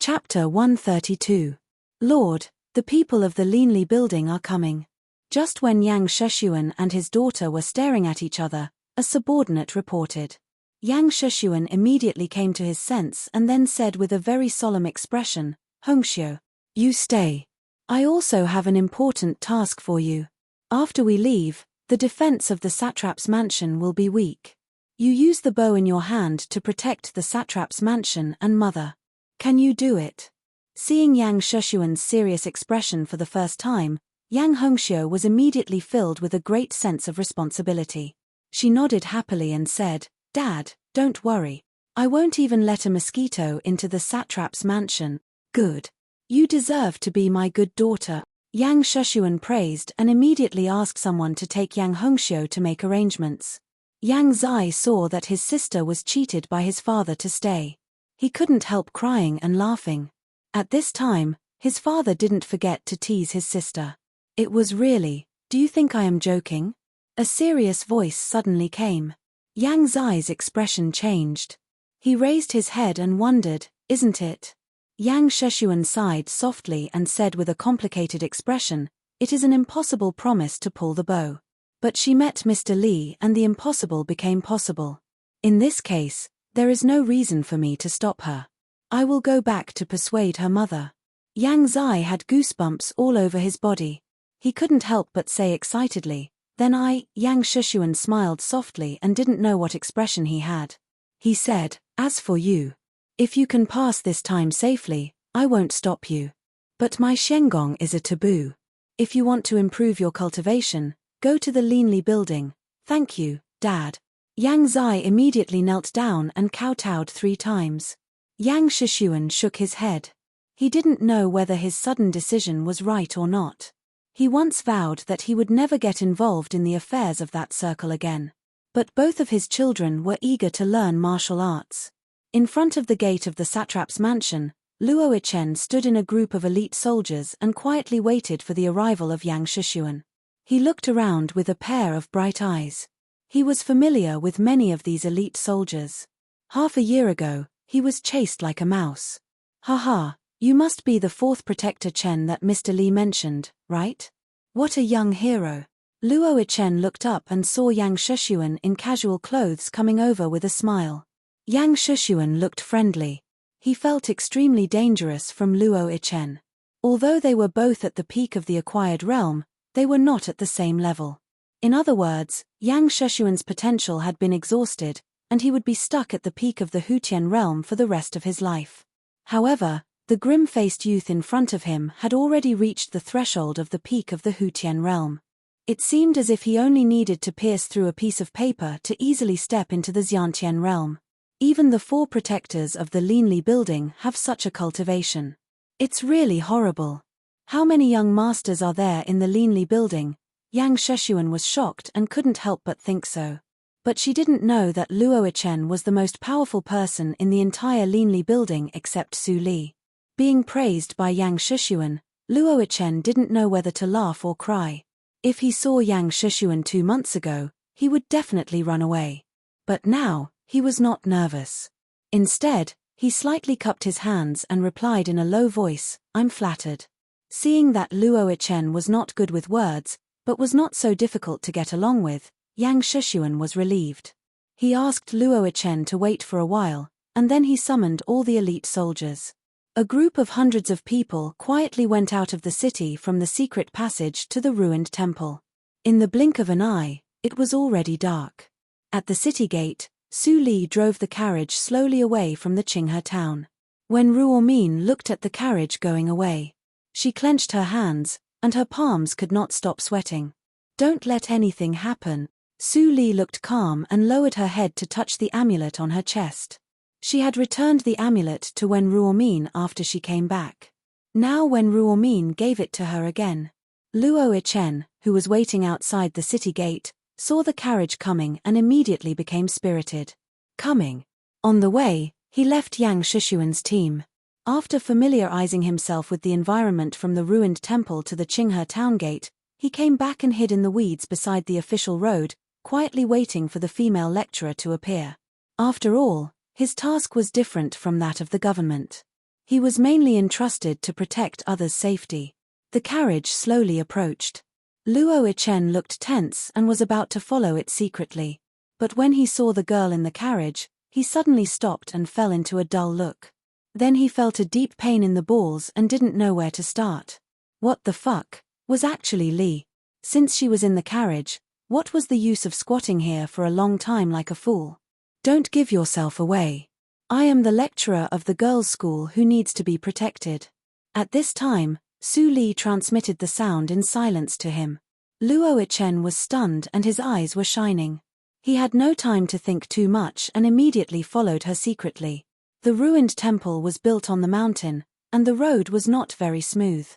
Chapter 132. Lord, the people of the Linli building are coming. Just when Yang Sheshuan and his daughter were staring at each other, a subordinate reported. Yang Sheshuan immediately came to his sense and then said with a very solemn expression, "Hongxiu, you stay. I also have an important task for you. After we leave, the defense of the satrap's mansion will be weak. You use the bow in your hand to protect the satrap's mansion and mother. Can you do it?" Seeing Yang Sheshuan's serious expression for the first time, Yang Hongxiu was immediately filled with a great sense of responsibility. She nodded happily and said, "Dad, don't worry. I won't even let a mosquito into the satrap's mansion." "Good. You deserve to be my good daughter," Yang Sheshuan praised and immediately asked someone to take Yang Hongxiu to make arrangements. Yang Zai saw that his sister was cheated by his father to stay. He couldn't help crying and laughing. At this time, his father didn't forget to tease his sister. It was really, "Do you think I am joking?" A serious voice suddenly came. Yang Zai's expression changed. He raised his head and wondered, "Isn't it?" Yang Sheshuan sighed softly and said with a complicated expression, "It is an impossible promise to pull the bow." But she met Mr. Li and the impossible became possible. In this case, there is no reason for me to stop her. I will go back to persuade her mother. Yang Zai had goosebumps all over his body. He couldn't help but say excitedly, Yang Sheshuan smiled softly and didn't know what expression he had. He said, "As for you, if you can pass this time safely, I won't stop you. But my Shengong is a taboo. If you want to improve your cultivation, go to the Linli building. Thank you, Dad." Yang Zai immediately knelt down and kowtowed 3 times. Yang Sheshuan shook his head. He didn't know whether his sudden decision was right or not. He once vowed that he would never get involved in the affairs of that circle again. But both of his children were eager to learn martial arts. In front of the gate of the satrap's mansion, Luo Ichen stood in a group of elite soldiers and quietly waited for the arrival of Yang Sheshuan. He looked around with a pair of bright eyes. He was familiar with many of these elite soldiers. Half a year ago, he was chased like a mouse. "Haha, you must be the 4th Protector Chen that Mr. Li mentioned, right? What a young hero." Luo Ichen looked up and saw Yang Sheshuan in casual clothes coming over with a smile. Yang Sheshuan looked friendly. He felt extremely dangerous from Luo Ichen. Although they were both at the peak of the acquired realm, they were not at the same level. In other words, Yang Sheshuan's potential had been exhausted, and he would be stuck at the peak of the Hutian realm for the rest of his life. However, the grim-faced youth in front of him had already reached the threshold of the peak of the Hutian realm. It seemed as if he only needed to pierce through a piece of paper to easily step into the Xiantian realm. Even the 4 protectors of the Linli building have such a cultivation. It's really horrible. How many young masters are there in the Linli building? Yang Sheshuan was shocked and couldn't help but think so. But she didn't know that Luo Ichen was the most powerful person in the entire Linli building except Su Li. Being praised by Yang Sheshuan, Luo Ichen didn't know whether to laugh or cry. If he saw Yang Sheshuan 2 months ago, he would definitely run away. But now, he was not nervous. Instead, he slightly cupped his hands and replied in a low voice, "I'm flattered." Seeing that Luo Ichen was not good with words, but was not so difficult to get along with, Yang Sheshuan was relieved. He asked Luo Ichen to wait for a while, and then he summoned all the elite soldiers. A group of hundreds of people quietly went out of the city from the secret passage to the ruined temple. In the blink of an eye, it was already dark. At the city gate, Su Li drove the carriage slowly away from the Qinghe town. When Ruo Min looked at the carriage going away, she clenched her hands, and her palms could not stop sweating. "Don't let anything happen." Su Li looked calm and lowered her head to touch the amulet on her chest. She had returned the amulet to Wen Ruomin after she came back. Now Wen Ruomin gave it to her again. Luo Ichen, who was waiting outside the city gate, saw the carriage coming and immediately became spirited. Coming. On the way, he left Yang Sheshuan's team. After familiarizing himself with the environment from the ruined temple to the Qinghe town gate, he came back and hid in the weeds beside the official road, quietly waiting for the female lecturer to appear. After all, his task was different from that of the government. He was mainly entrusted to protect others' safety. The carriage slowly approached. Luo Ichen looked tense and was about to follow it secretly. But when he saw the girl in the carriage, he suddenly stopped and fell into a dull look. Then he felt a deep pain in the balls and didn't know where to start. What the fuck was actually Li? Since she was in the carriage, what was the use of squatting here for a long time like a fool? Don't give yourself away. I am the lecturer of the girls' school who needs to be protected. At this time, Su Li transmitted the sound in silence to him. Luo Ichen was stunned and his eyes were shining. He had no time to think too much and immediately followed her secretly. The ruined temple was built on the mountain, and the road was not very smooth.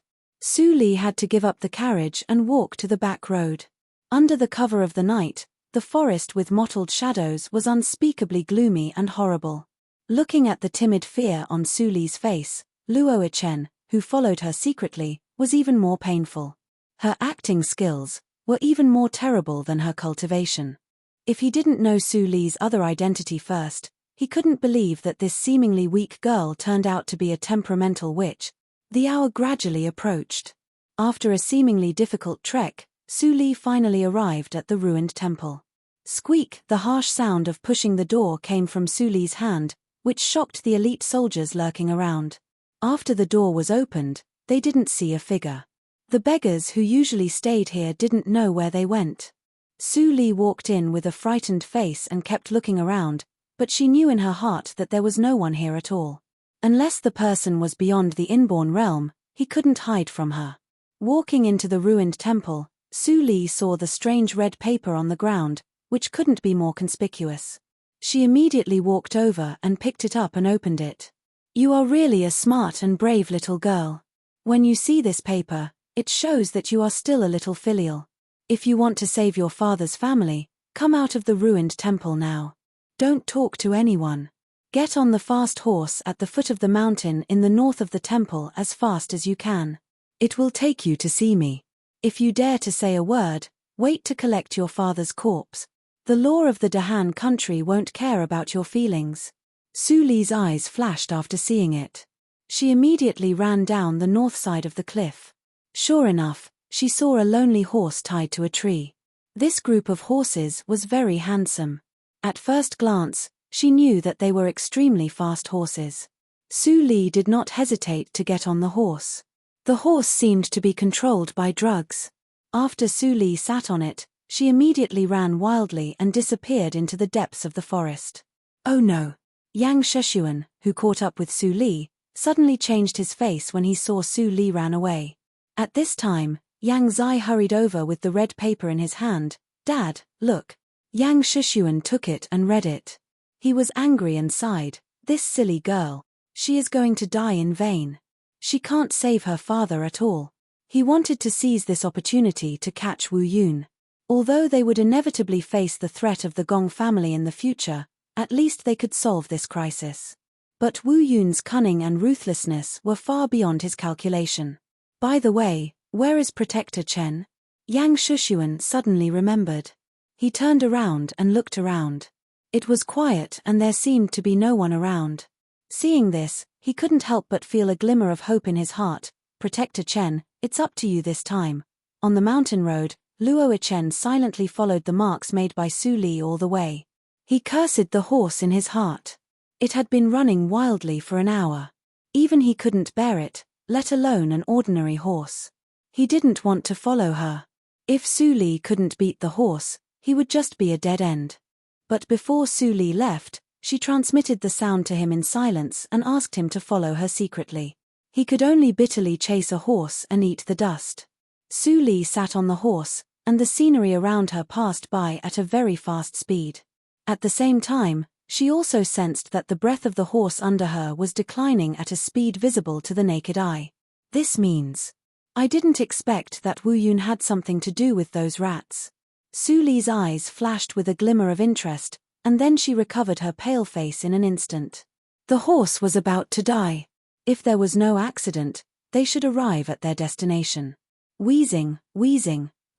Su Li had to give up the carriage and walk to the back road. Under the cover of the night, the forest with mottled shadows was unspeakably gloomy and horrible. Looking at the timid fear on Su Li's face, Luo Ichen, who followed her secretly, was even more painful. Her acting skills were even more terrible than her cultivation. If he didn't know Su Li's other identity first, he couldn't believe that this seemingly weak girl turned out to be a temperamental witch. The hour gradually approached. After a seemingly difficult trek, Su Li finally arrived at the ruined temple. Squeak! The harsh sound of pushing the door came from Su Li's hand, which shocked the elite soldiers lurking around. After the door was opened, they didn't see a figure. The beggars who usually stayed here didn't know where they went. Su Li walked in with a frightened face and kept looking around, but she knew in her heart that there was no one here at all. Unless the person was beyond the inborn realm, he couldn't hide from her. Walking into the ruined temple, Su Li saw the strange red paper on the ground, which couldn't be more conspicuous. She immediately walked over and picked it up and opened it. You are really a smart and brave little girl. When you see this paper, it shows that you are still a little filial. If you want to save your father's family, come out of the ruined temple now. Don't talk to anyone. Get on the fast horse at the foot of the mountain in the north of the temple as fast as you can. It will take you to see me. If you dare to say a word, wait to collect your father's corpse. The law of the Dahan country won't care about your feelings. Su Li's eyes flashed after seeing it. She immediately ran down the north side of the cliff. Sure enough, she saw a lonely horse tied to a tree. This group of horses was very handsome. At first glance, she knew that they were extremely fast horses. Su Li did not hesitate to get on the horse. The horse seemed to be controlled by drugs. After Su Li sat on it, she immediately ran wildly and disappeared into the depths of the forest. Oh no! Yang Sheshuan, who caught up with Su Li, suddenly changed his face when he saw Su Li ran away. At this time, Yang Zai hurried over with the red paper in his hand. Dad, look. Yang Sheshuan took it and read it. He was angry and sighed. This silly girl. She is going to die in vain. She can't save her father at all. He wanted to seize this opportunity to catch Wu Yun. Although they would inevitably face the threat of the Gong family in the future, at least they could solve this crisis. But Wu Yun's cunning and ruthlessness were far beyond his calculation. By the way, where is Protector Chen? Yang Shushuan suddenly remembered. He turned around and looked around. It was quiet and there seemed to be no one around. Seeing this, he couldn't help but feel a glimmer of hope in his heart. Protector Chen, it's up to you this time. On the mountain road, Luo Ichen silently followed the marks made by Su Li all the way. He cursed the horse in his heart. It had been running wildly for an hour. Even he couldn't bear it, let alone an ordinary horse. He didn't want to follow her. If Su Li couldn't beat the horse, he would just be a dead end. But before Su Li left, she transmitted the sound to him in silence and asked him to follow her secretly. He could only bitterly chase a horse and eat the dust. Su Li sat on the horse, and the scenery around her passed by at a very fast speed. At the same time, she also sensed that the breath of the horse under her was declining at a speed visible to the naked eye. This means, I didn't expect that Wu Yun had something to do with those rats. Su Li's eyes flashed with a glimmer of interest, and then she recovered her pale face in an instant. The horse was about to die. If there was no accident, they should arrive at their destination. Wheezing,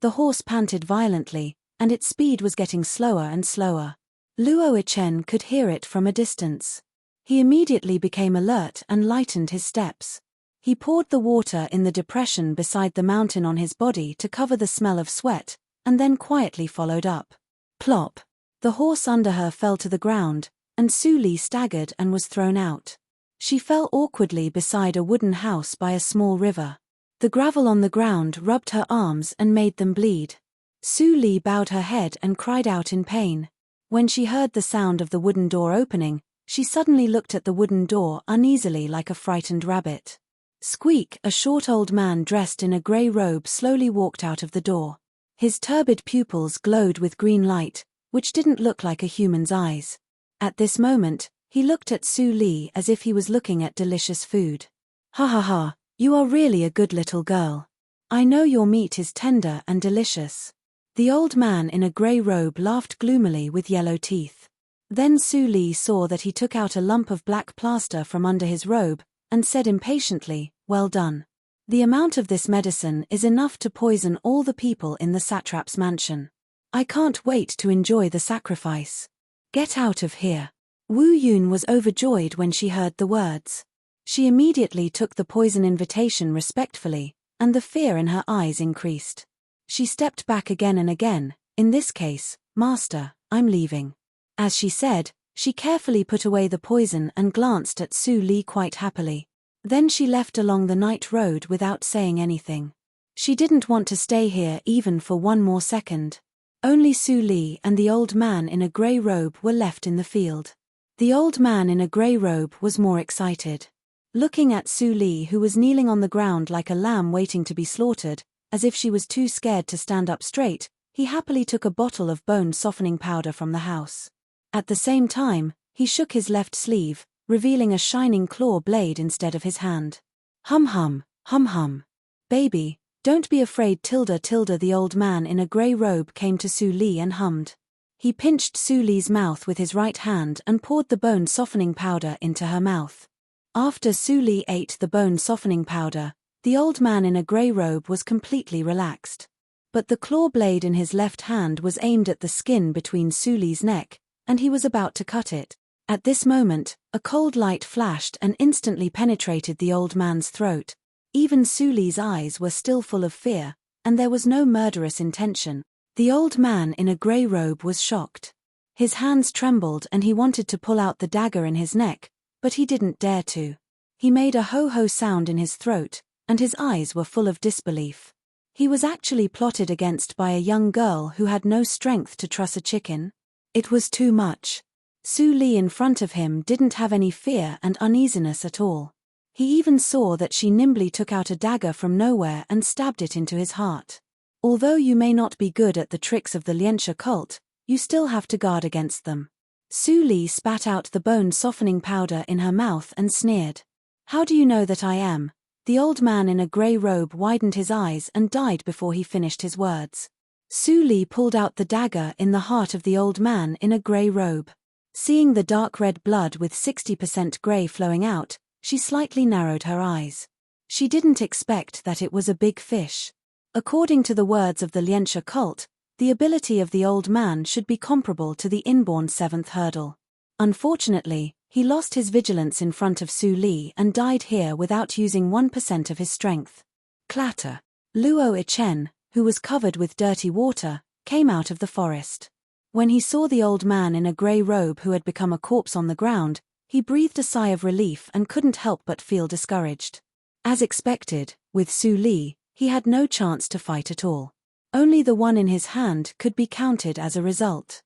the horse panted violently, and its speed was getting slower and slower. Luo Ichen could hear it from a distance. He immediately became alert and lightened his steps. He poured the water in the depression beside the mountain on his body to cover the smell of sweat, and then quietly followed up. Plop! The horse under her fell to the ground, and Su Li staggered and was thrown out. She fell awkwardly beside a wooden house by a small river. The gravel on the ground rubbed her arms and made them bleed. Su Li bowed her head and cried out in pain. When she heard the sound of the wooden door opening, she suddenly looked at the wooden door uneasily like a frightened rabbit. Squeak, a short old man dressed in a grey robe, slowly walked out of the door. His turbid pupils glowed with green light, which didn't look like a human's eyes. At this moment, he looked at Su Li as if he was looking at delicious food. Ha ha ha, you are really a good little girl. I know your meat is tender and delicious. The old man in a grey robe laughed gloomily with yellow teeth. Then Su Li saw that he took out a lump of black plaster from under his robe, and said impatiently, "Well done. The amount of this medicine is enough to poison all the people in the satrap's mansion. I can't wait to enjoy the sacrifice. Get out of here." Wu Yun was overjoyed when she heard the words. She immediately took the poison invitation respectfully, and the fear in her eyes increased. She stepped back again and again. In this case, "Master, I'm leaving." As she said, she carefully put away the poison and glanced at Su Li quite happily. Then she left along the night road without saying anything. She didn't want to stay here even for one more second. Only Su Li and the old man in a grey robe were left in the field. The old man in a grey robe was more excited. Looking at Su Li, who was kneeling on the ground like a lamb waiting to be slaughtered, as if she was too scared to stand up straight, he happily took a bottle of bone-softening powder from the house. At the same time, he shook his left sleeve, revealing a shining claw blade instead of his hand. Hum hum, hum hum. Baby, don't be afraid tilde. The old man in a grey robe came to Su Li and hummed. He pinched Su Li's mouth with his right hand and poured the bone-softening powder into her mouth. After Su Li ate the bone-softening powder, the old man in a grey robe was completely relaxed. But the claw blade in his left hand was aimed at the skin between Su Li's neck, and he was about to cut it. At this moment, a cold light flashed and instantly penetrated the old man's throat. Even Su Li's eyes were still full of fear, and there was no murderous intention. The old man in a grey robe was shocked. His hands trembled and he wanted to pull out the dagger in his neck, but he didn't dare to. He made a ho-ho sound in his throat, and his eyes were full of disbelief. He was actually plotted against by a young girl who had no strength to truss a chicken. It was too much. Su Li in front of him didn't have any fear and uneasiness at all. He even saw that she nimbly took out a dagger from nowhere and stabbed it into his heart. Although you may not be good at the tricks of the Lianxia cult, you still have to guard against them. Su Li spat out the bone-softening powder in her mouth and sneered. How do you know that I am? The old man in a grey robe widened his eyes and died before he finished his words. Su Li pulled out the dagger in the heart of the old man in a grey robe. Seeing the dark red blood with 60% grey flowing out, she slightly narrowed her eyes. She didn't expect that it was a big fish. According to the words of the Lianxia cult, the ability of the old man should be comparable to the inborn seventh hurdle. Unfortunately, he lost his vigilance in front of Su Li and died here without using 1% of his strength. Clatter. Luo Ichen, who was covered with dirty water, came out of the forest. When he saw the old man in a grey robe who had become a corpse on the ground, he breathed a sigh of relief and couldn't help but feel discouraged. As expected, with Su Li, he had no chance to fight at all. Only the one in his hand could be counted as a result.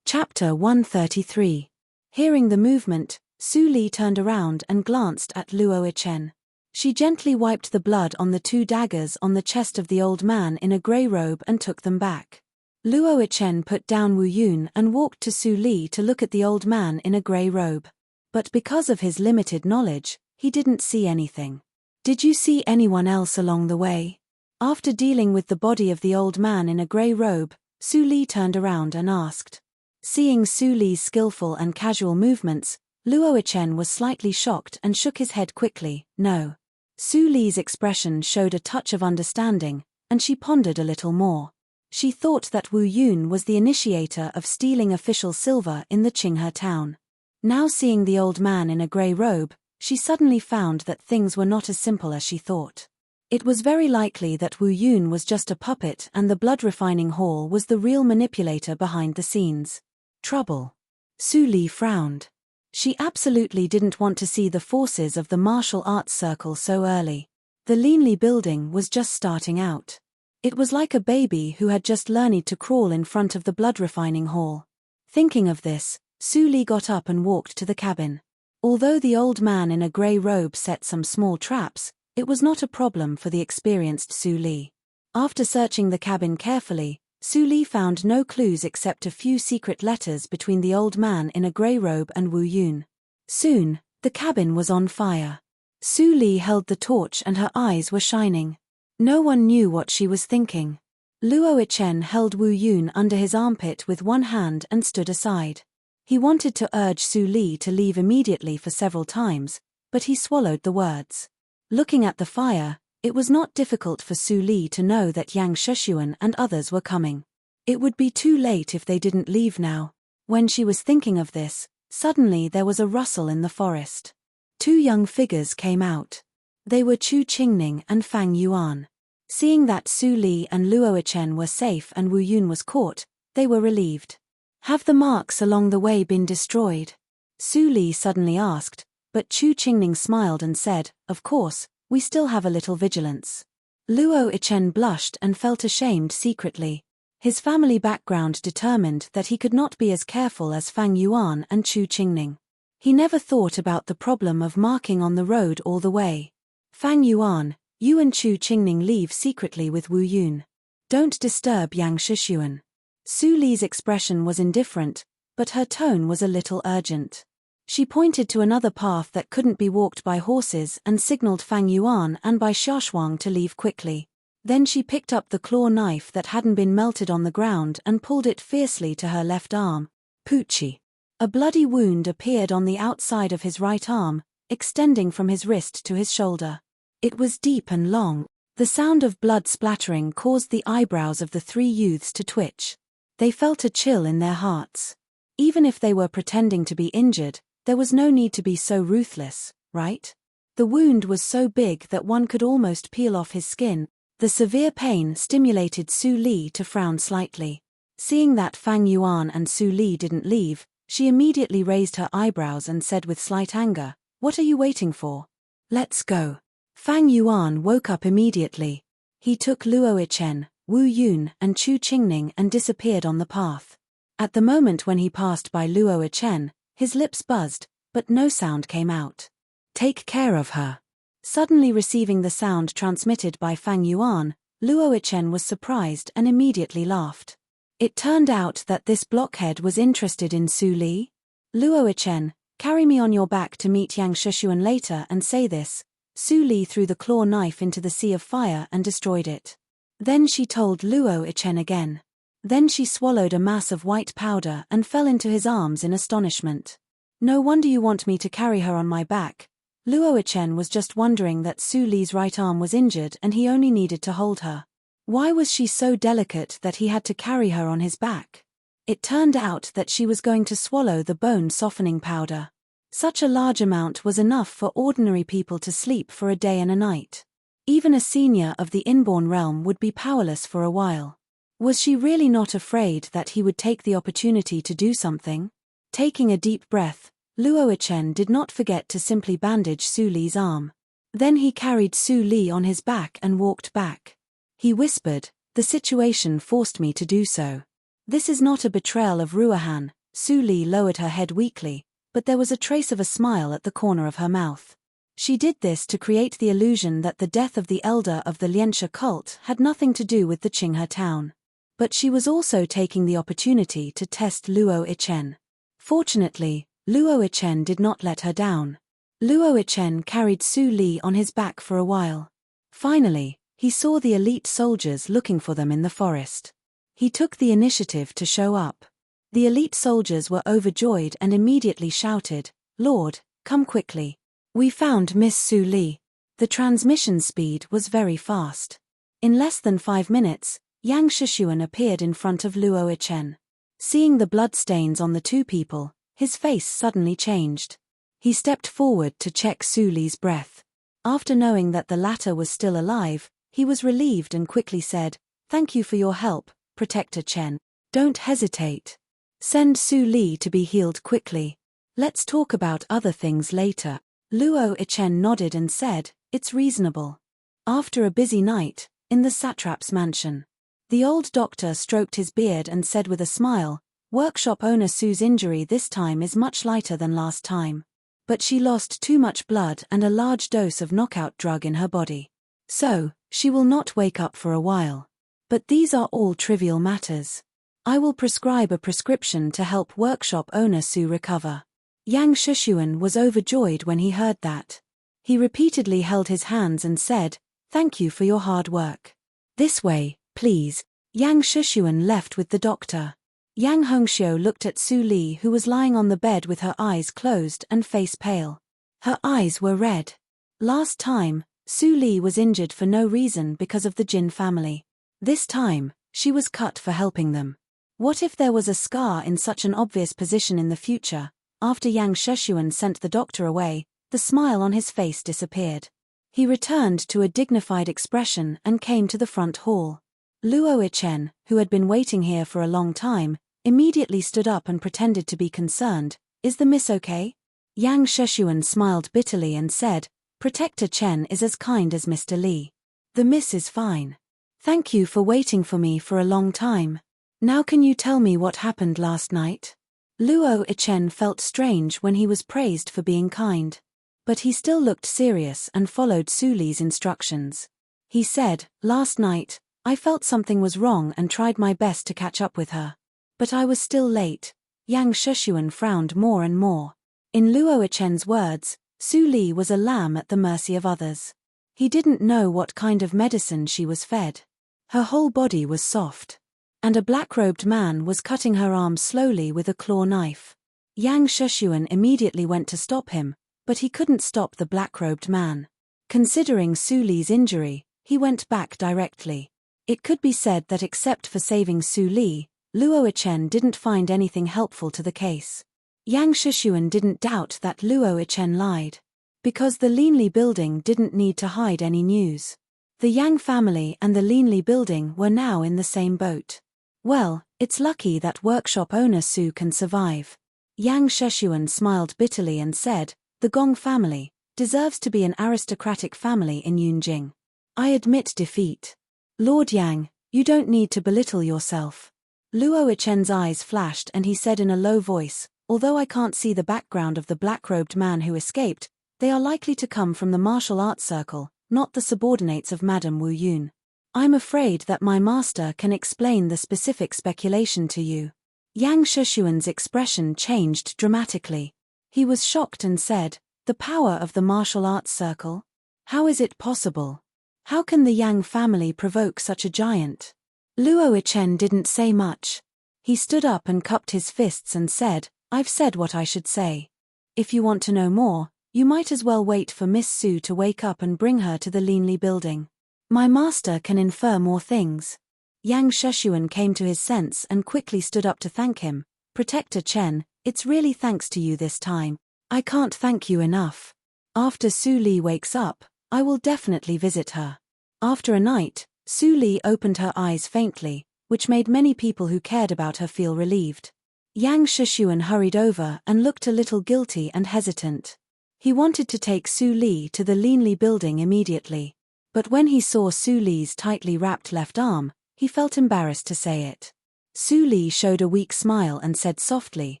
Chapter 133. Hearing the movement, Su Li turned around and glanced at Luo Ichen. She gently wiped the blood on the 2 daggers on the chest of the old man in a grey robe and took them back. Luo Ichen put down Wu Yun and walked to Su Li to look at the old man in a grey robe. But because of his limited knowledge, he didn't see anything. Did you see anyone else along the way? After dealing with the body of the old man in a grey robe, Su Li turned around and asked. Seeing Su Li's skillful and casual movements, Luo Ichen was slightly shocked and shook his head quickly. No. Su Li's expression showed a touch of understanding, and she pondered a little more. She thought that Wu Yun was the initiator of stealing official silver in the Qinghe town. Now seeing the old man in a grey robe, she suddenly found that things were not as simple as she thought. It was very likely that Wu Yun was just a puppet and the blood-refining hall was the real manipulator behind the scenes. Trouble. Su Li frowned. She absolutely didn't want to see the forces of the martial arts circle so early. The Linli building was just starting out. It was like a baby who had just learned to crawl in front of the blood-refining hall. Thinking of this, Su Li got up and walked to the cabin. Although the old man in a grey robe set some small traps, it was not a problem for the experienced Su Li. After searching the cabin carefully, Su Li found no clues except a few secret letters between the old man in a grey robe and Wu Yun. Soon, the cabin was on fire. Su Li held the torch and her eyes were shining. No one knew what she was thinking. Luo Ichen held Wu Yun under his armpit with one hand and stood aside. He wanted to urge Su Li to leave immediately for several times, but he swallowed the words. Looking at the fire, it was not difficult for Su Li to know that Yang Sheshuan and others were coming. It would be too late if they didn't leave now. When she was thinking of this, suddenly there was a rustle in the forest. Two young figures came out. They were Chu Qingning and Fang Yuan. Seeing that Su Li and Luo Ichen were safe and Wu Yun was caught, they were relieved. Have the marks along the way been destroyed? Su Li suddenly asked, but Chu Qingning smiled and said, of course, we still have a little vigilance. Luo Ichen blushed and felt ashamed secretly. His family background determined that he could not be as careful as Fang Yuan and Chu Qingning. He never thought about the problem of marking on the road all the way. Fang Yuan, you and Chu Qingning leave secretly with Wu Yun. Don't disturb Yang Sheshuan. Su Li's expression was indifferent, but her tone was a little urgent. She pointed to another path that couldn't be walked by horses and signaled Fang Yuan and Bai Xiaoshuang to leave quickly. Then she picked up the claw knife that hadn't been melted on the ground and pulled it fiercely to her left arm. Poochie. A bloody wound appeared on the outside of his right arm, extending from his wrist to his shoulder. It was deep and long. The sound of blood splattering caused the eyebrows of the three youths to twitch. They felt a chill in their hearts. Even if they were pretending to be injured, there was no need to be so ruthless, right? The wound was so big that one could almost peel off his skin. The severe pain stimulated Su Li to frown slightly. Seeing that Fang Yuan and Su Li didn't leave, she immediately raised her eyebrows and said with slight anger, "What are you waiting for? Let's go." Fang Yuan woke up immediately. He took Luo Ichen, Wu Yun and Chu Qingning and disappeared on the path. At the moment when he passed by Luo Ichen, his lips buzzed, but no sound came out. Take care of her. Suddenly receiving the sound transmitted by Fang Yuan, Luo Ichen was surprised and immediately laughed. It turned out that this blockhead was interested in Su Li. Luo Ichen, carry me on your back to meet Yang Sheshuan later and say this. Su Li threw the claw knife into the sea of fire and destroyed it. Then she told Luo Ichen again. Then she swallowed a mass of white powder and fell into his arms in astonishment. No wonder you want me to carry her on my back. Luo Ichen was just wondering that Su Li's right arm was injured and he only needed to hold her. Why was she so delicate that he had to carry her on his back? It turned out that she was going to swallow the bone-softening powder. Such a large amount was enough for ordinary people to sleep for a day and a night. Even a senior of the inborn realm would be powerless for a while. Was she really not afraid that he would take the opportunity to do something? Taking a deep breath, Luo Ichen did not forget to simply bandage Su Li's arm. Then he carried Su Li on his back and walked back. He whispered, "The situation forced me to do so." This is not a betrayal of Ruohan. Su Li lowered her head weakly, but there was a trace of a smile at the corner of her mouth. She did this to create the illusion that the death of the elder of the Lianxia cult had nothing to do with the Qinghe town. But she was also taking the opportunity to test Luo Ichen. Fortunately, Luo Ichen did not let her down. Luo Ichen carried Su Li on his back for a while. Finally, he saw the elite soldiers looking for them in the forest. He took the initiative to show up. The elite soldiers were overjoyed and immediately shouted, "Lord, come quickly. We found Miss Su Li." The transmission speed was very fast. In less than 5 minutes, Yang Shishuan appeared in front of Luo Ichen. Seeing the bloodstains on the two people, his face suddenly changed. He stepped forward to check Su Li's breath. After knowing that the latter was still alive, he was relieved and quickly said, "Thank you for your help, Protector Chen. Don't hesitate. Send Su Li to be healed quickly. Let's talk about other things later." Luo Ichen nodded and said, "It's reasonable." After a busy night, in the satrap's mansion, the old doctor stroked his beard and said with a smile, "Workshop owner Su's injury this time is much lighter than last time. But she lost too much blood and a large dose of knockout drug in her body. So, she will not wake up for a while. But these are all trivial matters. I will prescribe a prescription to help workshop owner Su recover." Yang Shishuan was overjoyed when he heard that. He repeatedly held his hands and said, "Thank you for your hard work. This way, please." Yang Shishuan left with the doctor. Yang Hongxiu looked at Su Li, who was lying on the bed with her eyes closed and face pale. Her eyes were red. Last time, Su Li was injured for no reason because of the Jin family. This time, she was cut for helping them. What if there was a scar in such an obvious position in the future? After Yang Shishuan sent the doctor away, the smile on his face disappeared. He returned to a dignified expression and came to the front hall. Luo Ichen, who had been waiting here for a long time, immediately stood up and pretended to be concerned. "Is the miss okay?" Yang Shishuan smiled bitterly and said, "Protector Chen is as kind as Mr. Li. The miss is fine. Thank you for waiting for me for a long time. Now can you tell me what happened last night?" Luo Ichen felt strange when he was praised for being kind. But he still looked serious and followed Su Li's instructions. He said, "Last night, I felt something was wrong and tried my best to catch up with her. But I was still late." Yang Shishuan frowned more and more. In Luo Ichen's words, Su Li was a lamb at the mercy of others. He didn't know what kind of medicine she was fed. Her whole body was soft. And a black-robed man was cutting her arm slowly with a claw knife. Yang Shishuan immediately went to stop him, but he couldn't stop the black-robed man. Considering Su Li's injury, he went back directly. It could be said that except for saving Su Li, Luo Ichen didn't find anything helpful to the case. Yang Shishuan didn't doubt that Luo Ichen lied. Because the Linli building didn't need to hide any news. The Yang family and the Linli building were now in the same boat. Well, it's lucky that workshop owner Su can survive. Yang Shishuan smiled bitterly and said, "The Gong family deserves to be an aristocratic family in Yunjing. I admit defeat. Lord Yang, you don't need to belittle yourself." Luo Ichen's eyes flashed and he said in a low voice, "Although I can't see the background of the black-robed man who escaped, they are likely to come from the martial arts circle, not the subordinates of Madame Wu Yun. I'm afraid that my master can explain the specific speculation to you." Yang Shishuan's expression changed dramatically. He was shocked and said, "The power of the martial arts circle? How is it possible? How can the Yang family provoke such a giant?" Luo Ichen didn't say much. He stood up and cupped his fists and said, "I've said what I should say. If you want to know more, you might as well wait for Miss Su to wake up and bring her to the Linli building. My master can infer more things." Yang Shishuan came to his sense and quickly stood up to thank him. "Protector Chen, it's really thanks to you this time. I can't thank you enough. After Su Li wakes up, I will definitely visit her." After a night, Su Li opened her eyes faintly, which made many people who cared about her feel relieved. Yang Shishuan hurried over and looked a little guilty and hesitant. He wanted to take Su Li to the Linli building immediately. But when he saw Su Li's tightly wrapped left arm, he felt embarrassed to say it. Su Li showed a weak smile and said softly,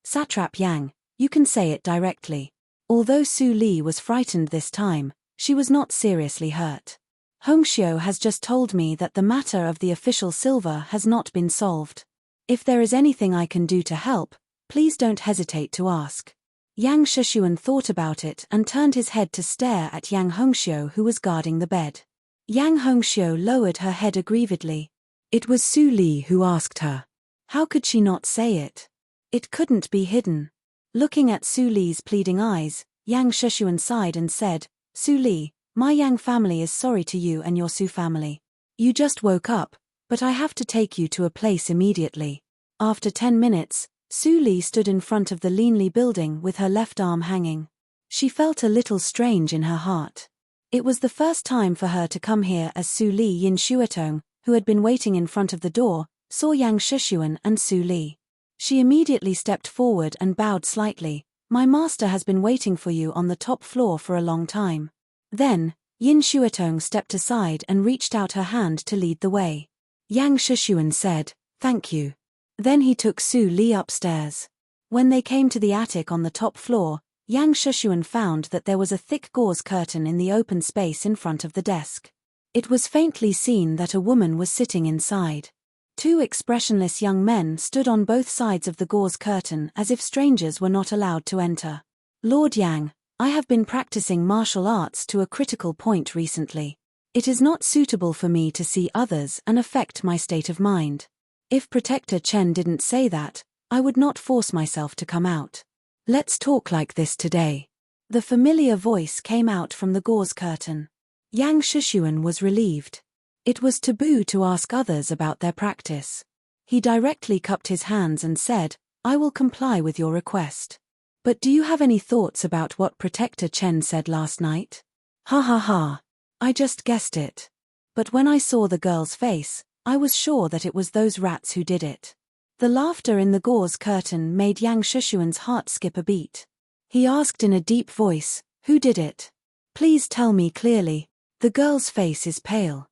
"Satrap Yang, you can say it directly." Although Su Li was frightened this time, she was not seriously hurt. "Hongxiu has just told me that the matter of the official silver has not been solved. If there is anything I can do to help, please don't hesitate to ask." Yang Shishuan thought about it and turned his head to stare at Yang Hongxiu, who was guarding the bed. Yang Hongxiu lowered her head aggrievedly. It was Su Li who asked her. How could she not say it? It couldn't be hidden. Looking at Su Li's pleading eyes, Yang Shishuan sighed and said, "Su Li, my Yang family is sorry to you and your Su family. You just woke up, But I have to take you to a place immediately. After 10 minutes, Su Li stood in front of the Linli building with her left arm hanging. She felt a little strange in her heart. It was the first time for her to come here as Su Li. Yin Shuotong, who had been waiting in front of the door, saw Yang Shushuan and Su Li. She immediately stepped forward and bowed slightly. My master has been waiting for you on the top floor for a long time. Then, Yin Shuotong stepped aside and reached out her hand to lead the way. Yang Shushuan said, "Thank you." Then he took Su Li upstairs. When they came to the attic on the top floor, Yang Shushuan found that there was a thick gauze curtain in the open space in front of the desk. It was faintly seen that a woman was sitting inside. Two expressionless young men stood on both sides of the gauze curtain as if strangers were not allowed to enter. Lord Yang, I have been practicing martial arts to a critical point recently. It is not suitable for me to see others and affect my state of mind. If Protector Chen didn't say that, I would not force myself to come out. Let's talk like this today. The familiar voice came out from the gauze curtain. Yang Shushuan was relieved. It was taboo to ask others about their practice. He directly cupped his hands and said, I will comply with your request. But do you have any thoughts about what Protector Chen said last night? Ha ha ha. I just guessed it. But when I saw the girl's face, I was sure that it was those rats who did it. The laughter in the gauze curtain made Yang Shushuan's heart skip a beat. He asked in a deep voice, who did it? Please tell me clearly. The girl's face is pale.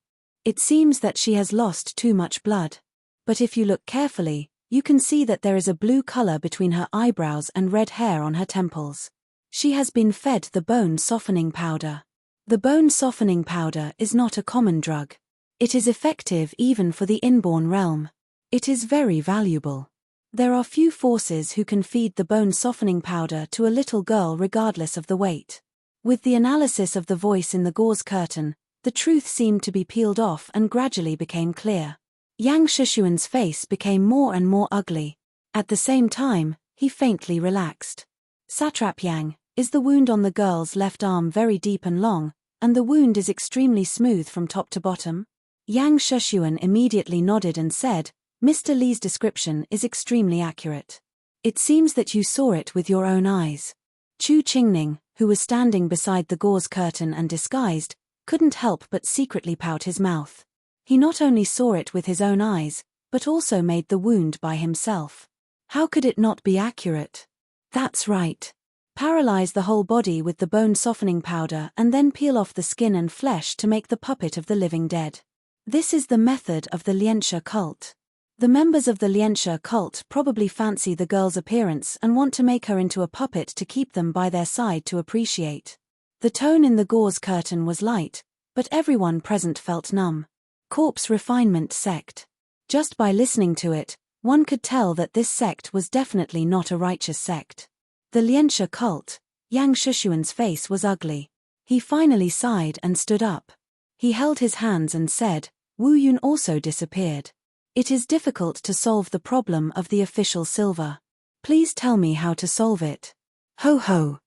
It seems that she has lost too much blood. But if you look carefully, you can see that there is a blue color between her eyebrows and red hair on her temples. She has been fed the bone softening powder. The bone softening powder is not a common drug. It is effective even for the inborn realm. It is very valuable. There are few forces who can feed the bone softening powder to a little girl regardless of the weight. With the analysis of the voice in the gauze curtain, the truth seemed to be peeled off and gradually became clear. Yang Shushuan's face became more and more ugly. At the same time, he faintly relaxed. Satrap Yang, is the wound on the girl's left arm very deep and long, and the wound is extremely smooth from top to bottom? Yang Shushuan immediately nodded and said, Mr. Li's description is extremely accurate. It seems that you saw it with your own eyes. Chu Qingning, who was standing beside the gauze curtain and disguised, couldn't help but secretly pout his mouth. He not only saw it with his own eyes, but also made the wound by himself. How could it not be accurate? That's right. Paralyze the whole body with the bone softening powder and then peel off the skin and flesh to make the puppet of the living dead. This is the method of the Lianxia cult. The members of the Lianxia cult probably fancy the girl's appearance and want to make her into a puppet to keep them by their side to appreciate. The tone in the gauze curtain was light, but everyone present felt numb. Corpse Refinement Sect. Just by listening to it, one could tell that this sect was definitely not a righteous sect. The Lianxia cult. Yang Shushuan's face was ugly. He finally sighed and stood up. He held his hands and said, Wu Yun also disappeared. It is difficult to solve the problem of the official silver. Please tell me how to solve it. Ho ho.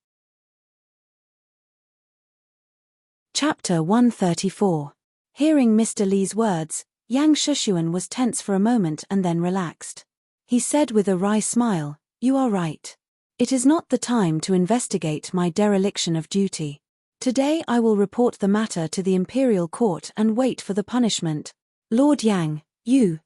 Chapter 134. Hearing Mr. Li's words, Yang Shushuan was tense for a moment and then relaxed. He said with a wry smile, You are right. It is not the time to investigate my dereliction of duty. Today I will report the matter to the imperial court and wait for the punishment. Lord Yang,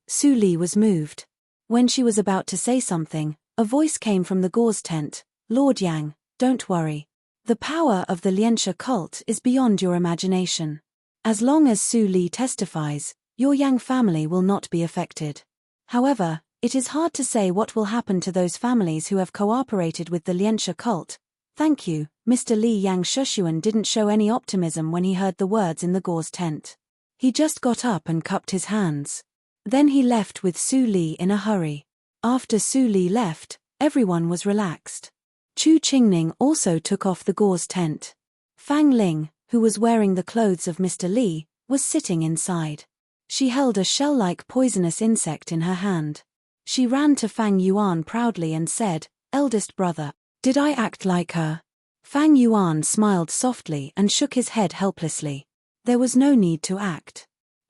Su Li was moved. When she was about to say something, a voice came from the gauze tent. Lord Yang, don't worry. The power of the Lianxia cult is beyond your imagination. As long as Su Li testifies, your Yang family will not be affected. However, it is hard to say what will happen to those families who have cooperated with the Lianxia cult. Thank you, Mr. Li. Yang Shushuan didn't show any optimism when he heard the words in the gauze tent. He just got up and cupped his hands. Then he left with Su Li in a hurry. After Su Li left, everyone was relaxed. Chu Qingning also took off the gauze tent. Fang Ling, who was wearing the clothes of Mr. Li, was sitting inside. She held a shell-like poisonous insect in her hand. She ran to Fang Yuan proudly and said, Eldest brother, did I act like her? Fang Yuan smiled softly and shook his head helplessly. There was no need to act.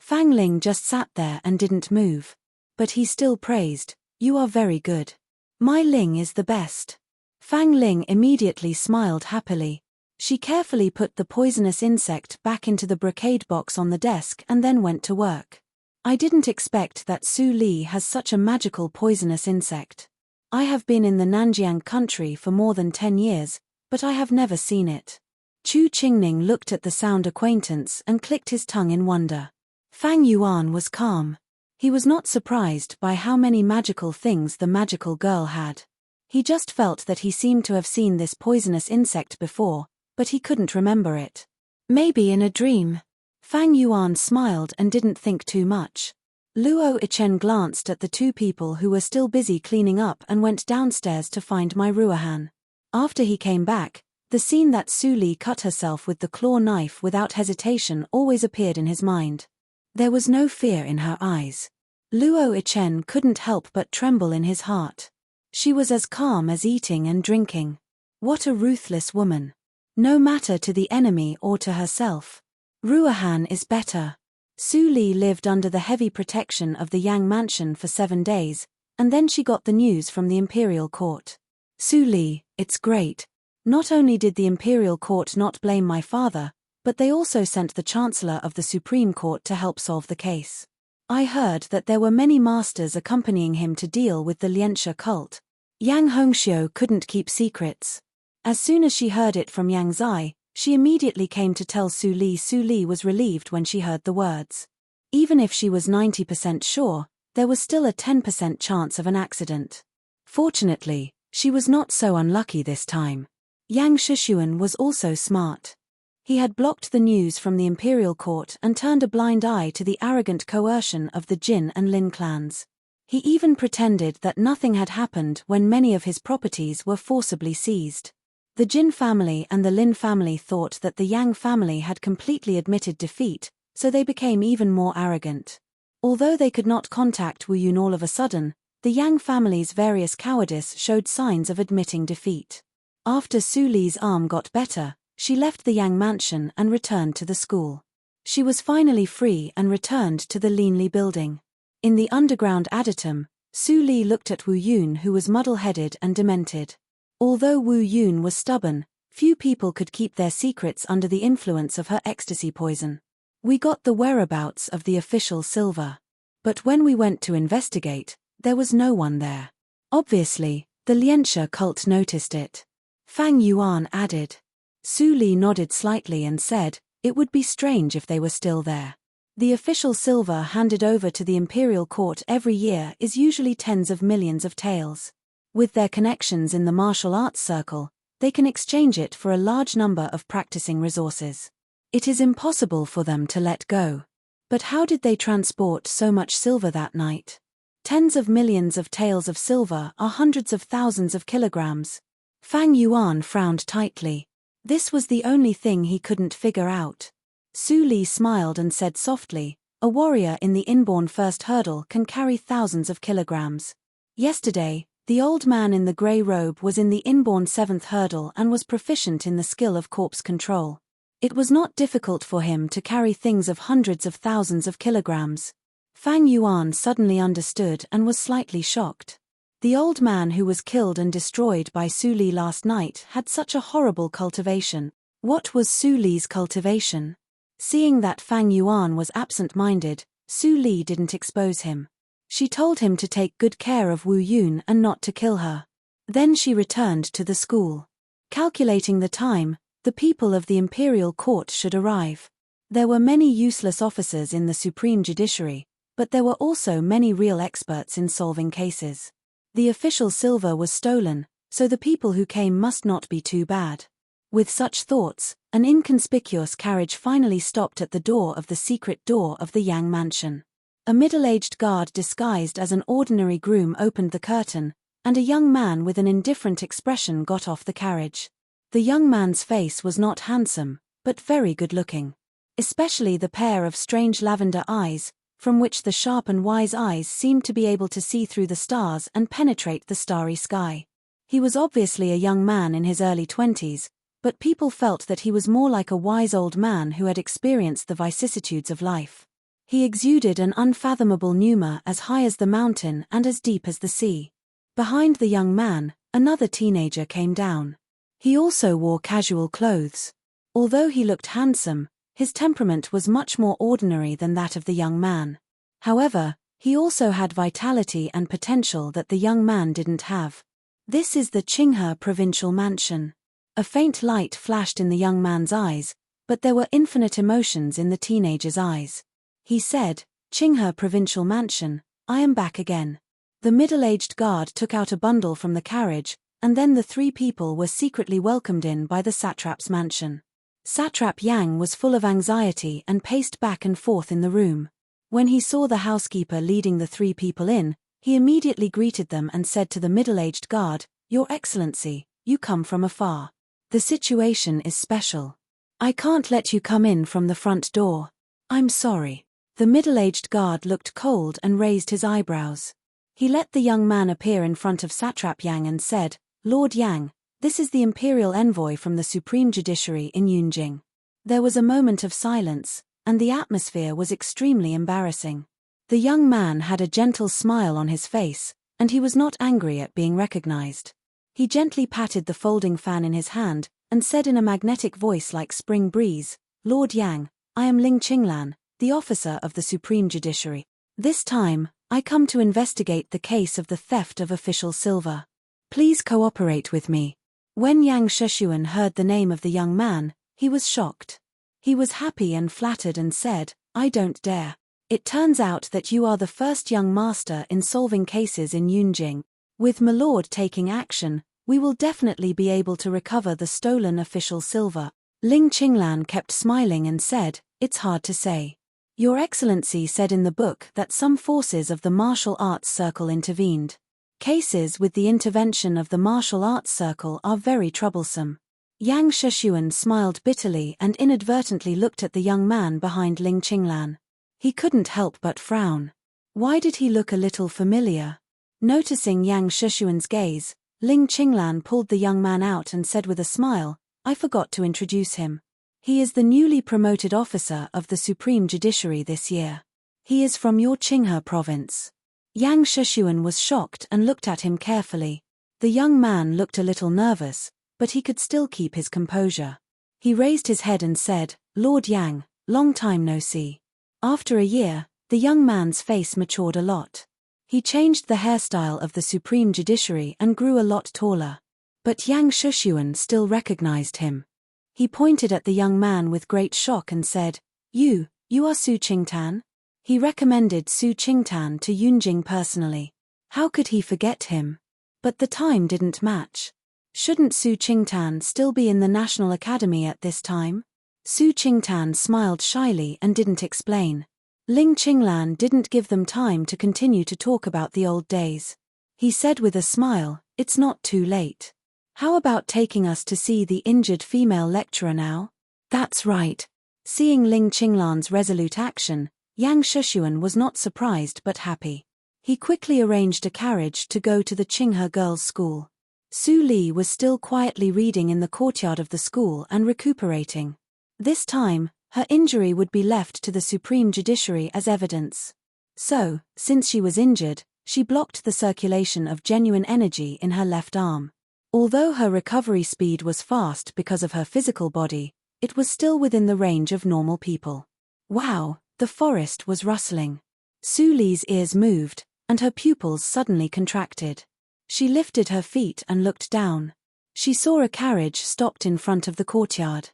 Fang Ling just sat there and didn't move. But he still praised, "You are very good. My Ling is the best." Fang Ling immediately smiled happily. She carefully put the poisonous insect back into the brocade box on the desk and then went to work. "I didn't expect that Su Li has such a magical poisonous insect. I have been in the Nanjiang country for more than 10 years, but I have never seen it." Chu Qingning looked at the sound acquaintance and clicked his tongue in wonder. Fang Yuan was calm. He was not surprised by how many magical things the magical girl had. He just felt that he seemed to have seen this poisonous insect before, but he couldn't remember it. Maybe in a dream. Fang Yuan smiled and didn't think too much. Luo Ichen glanced at the two people who were still busy cleaning up and went downstairs to find Mai Ruohan. After he came back, the scene that Su Li cut herself with the claw knife without hesitation always appeared in his mind. There was no fear in her eyes. Luo Ichen couldn't help but tremble in his heart. She was as calm as eating and drinking. What a ruthless woman. No matter to the enemy or to herself. Ruohan is better. Su Li lived under the heavy protection of the Yang mansion for 7 days, and then she got the news from the imperial court. "Su Li, it's great. Not only did the imperial court not blame my father, but they also sent the chancellor of the Supreme Court to help solve the case. I heard that there were many masters accompanying him to deal with the Lianxia cult." Yang Hongxiu couldn't keep secrets. As soon as she heard it from Yang Zai, she immediately came to tell Su Li. Su Li was relieved when she heard the words. Even if she was 90% sure, there was still a 10% chance of an accident. Fortunately, she was not so unlucky this time. Yang Shishuan was also smart. He had blocked the news from the imperial court and turned a blind eye to the arrogant coercion of the Jin and Lin clans. He even pretended that nothing had happened when many of his properties were forcibly seized. The Jin family and the Lin family thought that the Yang family had completely admitted defeat, so they became even more arrogant. Although they could not contact Wu Yun all of a sudden, the Yang family's various cowardice showed signs of admitting defeat. After Su Li's arm got better, she left the Yang mansion and returned to the school. She was finally free and returned to the Linli building. In the underground adytum, Su Li looked at Wu Yun, who was muddle-headed and demented. Although Wu Yun was stubborn, few people could keep their secrets under the influence of her ecstasy poison. "We got the whereabouts of the official silver. But when we went to investigate, there was no one there. Obviously, the Lianxia cult noticed it," Fang Yuan added. Su Li nodded slightly and said, "It would be strange if they were still there. The official silver handed over to the imperial court every year is usually tens of millions of taels. With their connections in the martial arts circle, they can exchange it for a large number of practicing resources. It is impossible for them to let go. But how did they transport so much silver that night? Tens of millions of taels of silver are hundreds of thousands of kilograms." Fang Yuan frowned tightly. This was the only thing he couldn't figure out. Su Li smiled and said softly, "A warrior in the inborn first hurdle can carry thousands of kilograms. Yesterday, the old man in the grey robe was in the inborn 7th hurdle and was proficient in the skill of corpse control. It was not difficult for him to carry things of hundreds of thousands of kilograms." Fang Yuan suddenly understood and was slightly shocked. The old man who was killed and destroyed by Su Li last night had such a horrible cultivation. What was Su Li's cultivation? Seeing that Fang Yuan was absent-minded, Su Li didn't expose him. She told him to take good care of Wu Yun and not to kill her. Then she returned to the school. Calculating the time, the people of the imperial court should arrive. There were many useless officers in the supreme judiciary, but there were also many real experts in solving cases. The official silver was stolen, so the people who came must not be too bad. With such thoughts, an inconspicuous carriage finally stopped at the door of the secret door of the Yang mansion. A middle-aged guard disguised as an ordinary groom opened the curtain, and a young man with an indifferent expression got off the carriage. The young man's face was not handsome, but very good-looking. Especially the pair of strange lavender eyes, from which the sharp and wise eyes seemed to be able to see through the stars and penetrate the starry sky. He was obviously a young man in his early 20s, but people felt that he was more like a wise old man who had experienced the vicissitudes of life. He exuded an unfathomable pneuma as high as the mountain and as deep as the sea. Behind the young man, another teenager came down. He also wore casual clothes. Although he looked handsome, his temperament was much more ordinary than that of the young man. However, he also had vitality and potential that the young man didn't have. This is the Qinghe provincial mansion. A faint light flashed in the young man's eyes, but there were infinite emotions in the teenager's eyes. He said, "Qinghe provincial mansion, I am back again." The middle-aged guard took out a bundle from the carriage, and then the three people were secretly welcomed in by the satrap's mansion. Satrap Yang was full of anxiety and paced back and forth in the room. When he saw the housekeeper leading the three people in, he immediately greeted them and said to the middle-aged guard, "Your Excellency, you come from afar. The situation is special. I can't let you come in from the front door. I'm sorry." The middle-aged guard looked cold and raised his eyebrows. He let the young man appear in front of Satrap Yang and said, "Lord Yang, this is the imperial envoy from the Supreme Judiciary in Yunjing." There was a moment of silence, and the atmosphere was extremely embarrassing. The young man had a gentle smile on his face, and he was not angry at being recognized. He gently patted the folding fan in his hand, and said in a magnetic voice like spring breeze, "Lord Yang, I am Ling Qinglan, the officer of the Supreme Judiciary. This time, I come to investigate the case of the theft of official silver. Please cooperate with me." When Yang Sheshuan heard the name of the young man, he was shocked. He was happy and flattered and said, "I don't dare. It turns out that you are the first young master in solving cases in Yunjing. With my lord taking action, we will definitely be able to recover the stolen official silver." Ling Qinglan kept smiling and said, "It's hard to say. Your Excellency said in the book that some forces of the martial arts circle intervened. Cases with the intervention of the martial arts circle are very troublesome." Yang Sheshuan smiled bitterly and inadvertently looked at the young man behind Ling Qinglan. He couldn't help but frown. Why did he look a little familiar? Noticing Yang Sheshuan's gaze, Ling Qinglan pulled the young man out and said with a smile, "I forgot to introduce him. He is the newly promoted officer of the Supreme Judiciary this year. He is from your Qinghe province." Yang Sheshuan was shocked and looked at him carefully. The young man looked a little nervous, but he could still keep his composure. He raised his head and said, "Lord Yang, long time no see." After a year, the young man's face matured a lot. He changed the hairstyle of the Supreme Judiciary and grew a lot taller. But Yang Sheshuan still recognized him. He pointed at the young man with great shock and said, You are Su Qingtan?" He recommended Su Qingtan to Yunjing personally. How could he forget him? But the time didn't match. Shouldn't Su Qingtan still be in the National Academy at this time? Su Qingtan smiled shyly and didn't explain. Ling Qinglan didn't give them time to continue to talk about the old days. He said with a smile, "It's not too late. How about taking us to see the injured female lecturer now?" "That's right." Seeing Ling Qinglan's resolute action, Yang Sheshuan was not surprised but happy. He quickly arranged a carriage to go to the Qinghe girls' school. Su Li was still quietly reading in the courtyard of the school and recuperating. This time, her injury would be left to the Supreme Judiciary as evidence. So, since she was injured, she blocked the circulation of genuine energy in her left arm. Although her recovery speed was fast because of her physical body, it was still within the range of normal people. Wow, the forest was rustling. Su Li's ears moved, and her pupils suddenly contracted. She lifted her feet and looked down. She saw a carriage stopped in front of the courtyard.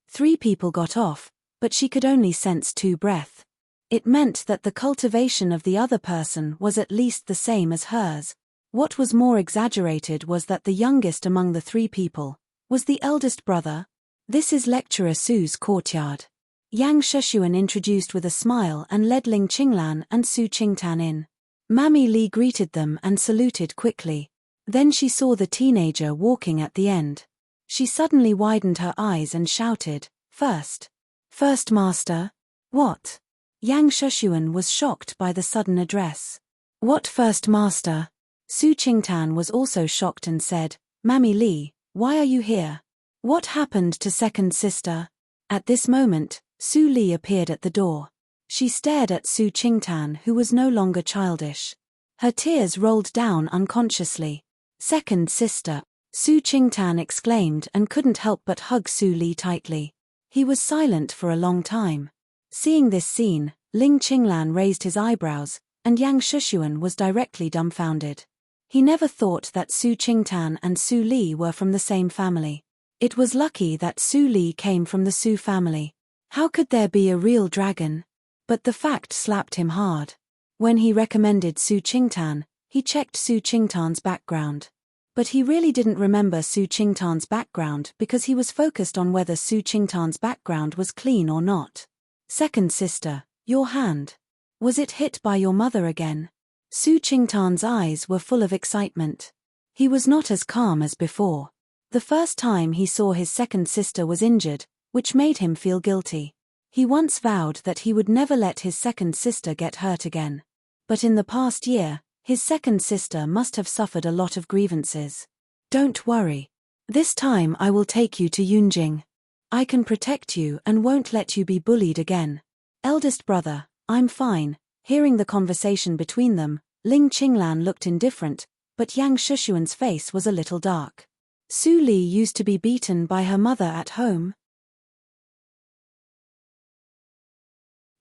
3 people got off, but she could only sense 2 breaths. It meant that the cultivation of the other person was at least the same as hers. What was more exaggerated was that the youngest among the 3 people was the eldest brother. "This is Lecturer Su's courtyard." Yang Sheshuan introduced with a smile and led Ling Qinglan and Su Qingtan in. Mammy Li greeted them and saluted quickly. Then she saw the teenager walking at the end. She suddenly widened her eyes and shouted, "First! First master?" "What?" Yang Sheshuan was shocked by the sudden address. "What first master?" Su Qingtan was also shocked and said, "Mammy Li, why are you here? What happened to second sister?" At this moment, Su Li appeared at the door. She stared at Su Qingtan, who was no longer childish. Her tears rolled down unconsciously. "Second sister," Su Qingtan exclaimed and couldn't help but hug Su Li tightly. He was silent for a long time. Seeing this scene, Ling Qinglan raised his eyebrows, and Yang Shushuan was directly dumbfounded. He never thought that Su Qingtan and Su Li were from the same family. It was lucky that Su Li came from the Su family. How could there be a real dragon? But the fact slapped him hard. When he recommended Su Qingtan, he checked Su Qingtan's background. But he really didn't remember Su Qingtan's background because he was focused on whether Su Qingtan's background was clean or not. "Second sister, your hand. Was it hit by your mother again?" Su Qingtan's eyes were full of excitement. He was not as calm as before. The first time he saw his second sister was injured, which made him feel guilty. He once vowed that he would never let his second sister get hurt again. But in the past year, his second sister must have suffered a lot of grievances. "Don't worry. This time I will take you to Yunjing. I can protect you and won't let you be bullied again." "Eldest brother, I'm fine." Hearing the conversation between them, Ling Qinglan looked indifferent, but Yang Shushuan's face was a little dark. Su Li used to be beaten by her mother at home.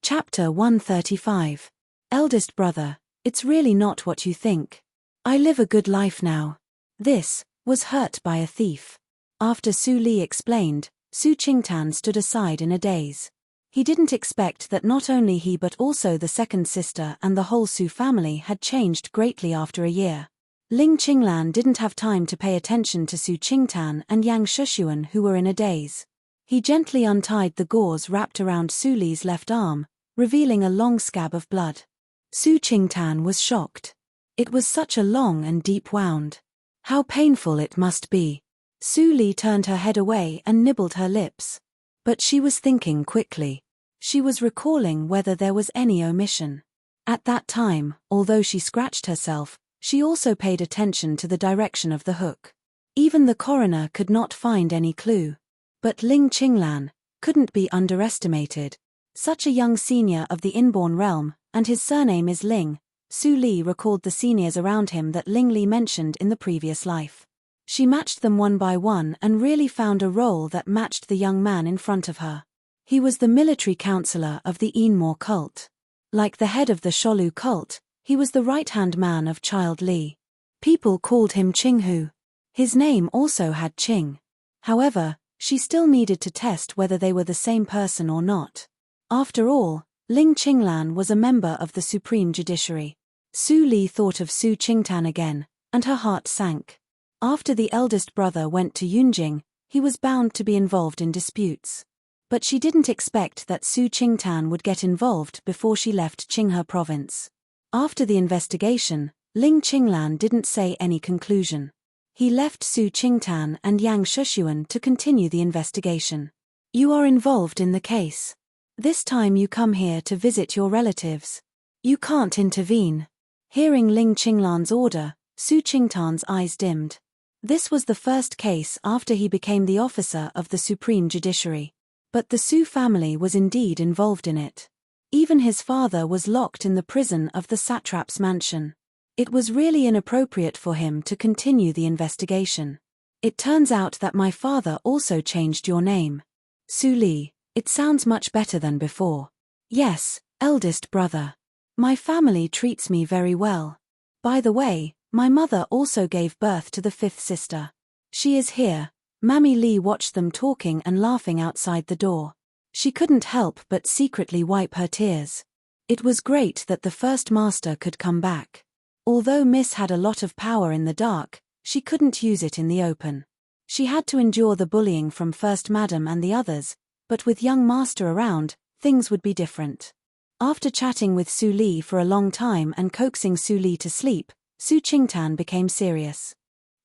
Chapter 135. Eldest brother, it's really not what you think. I live a good life now. This was hurt by a thief. After Su Li explained, Su Qingtan stood aside in a daze. He didn't expect that not only he but also the second sister and the whole Su family had changed greatly after a year. Ling Qinglan didn't have time to pay attention to Su Qingtan and Yang Shushuan, who were in a daze. He gently untied the gauze wrapped around Su Li's left arm, revealing a long scab of blood. Su Qingtan was shocked. It was such a long and deep wound. How painful it must be. Su Li turned her head away and nibbled her lips. But she was thinking quickly. She was recalling whether there was any omission. At that time, although she scratched herself, she also paid attention to the direction of the hook. Even the coroner could not find any clue. But Ling Qinglan couldn't be underestimated. Such a young senior of the inborn realm, and his surname is Ling. Su Li recalled the seniors around him that Ling Li mentioned in the previous life. She matched them one by one and really found a role that matched the young man in front of her. He was the military counselor of the Enmore cult. Like the head of the Sholu cult, he was the right-hand man of Child Li. People called him Qinghu. His name also had Qing. However, she still needed to test whether they were the same person or not. After all, Ling Qinglan was a member of the Supreme Judiciary. Su Li thought of Su Qingtan again, and her heart sank. After the eldest brother went to Yunjing, he was bound to be involved in disputes. But she didn't expect that Su Qingtan would get involved before she left Qinghe province. After the investigation, Ling Qinglan didn't say any conclusion. He left Su Qingtan and Yang Shushuan to continue the investigation. "You are involved in the case. This time you come here to visit your relatives. You can't intervene." Hearing Ling Qinglan's order, Su Qingtan's eyes dimmed. This was the first case after he became the officer of the Supreme Judiciary. But the Su family was indeed involved in it. Even his father was locked in the prison of the satrap's mansion. It was really inappropriate for him to continue the investigation. "It turns out that my father also changed your name. Su Li. It sounds much better than before." "Yes, eldest brother. My family treats me very well. By the way, my mother also gave birth to the fifth sister. She is here." Mammy Li watched them talking and laughing outside the door. She couldn't help but secretly wipe her tears. It was great that the first master could come back. Although Miss had a lot of power in the dark, she couldn't use it in the open. She had to endure the bullying from First Madam and the others, but with young master around, things would be different. After chatting with Su Li for a long time and coaxing Su Li to sleep, Su Qingtan became serious.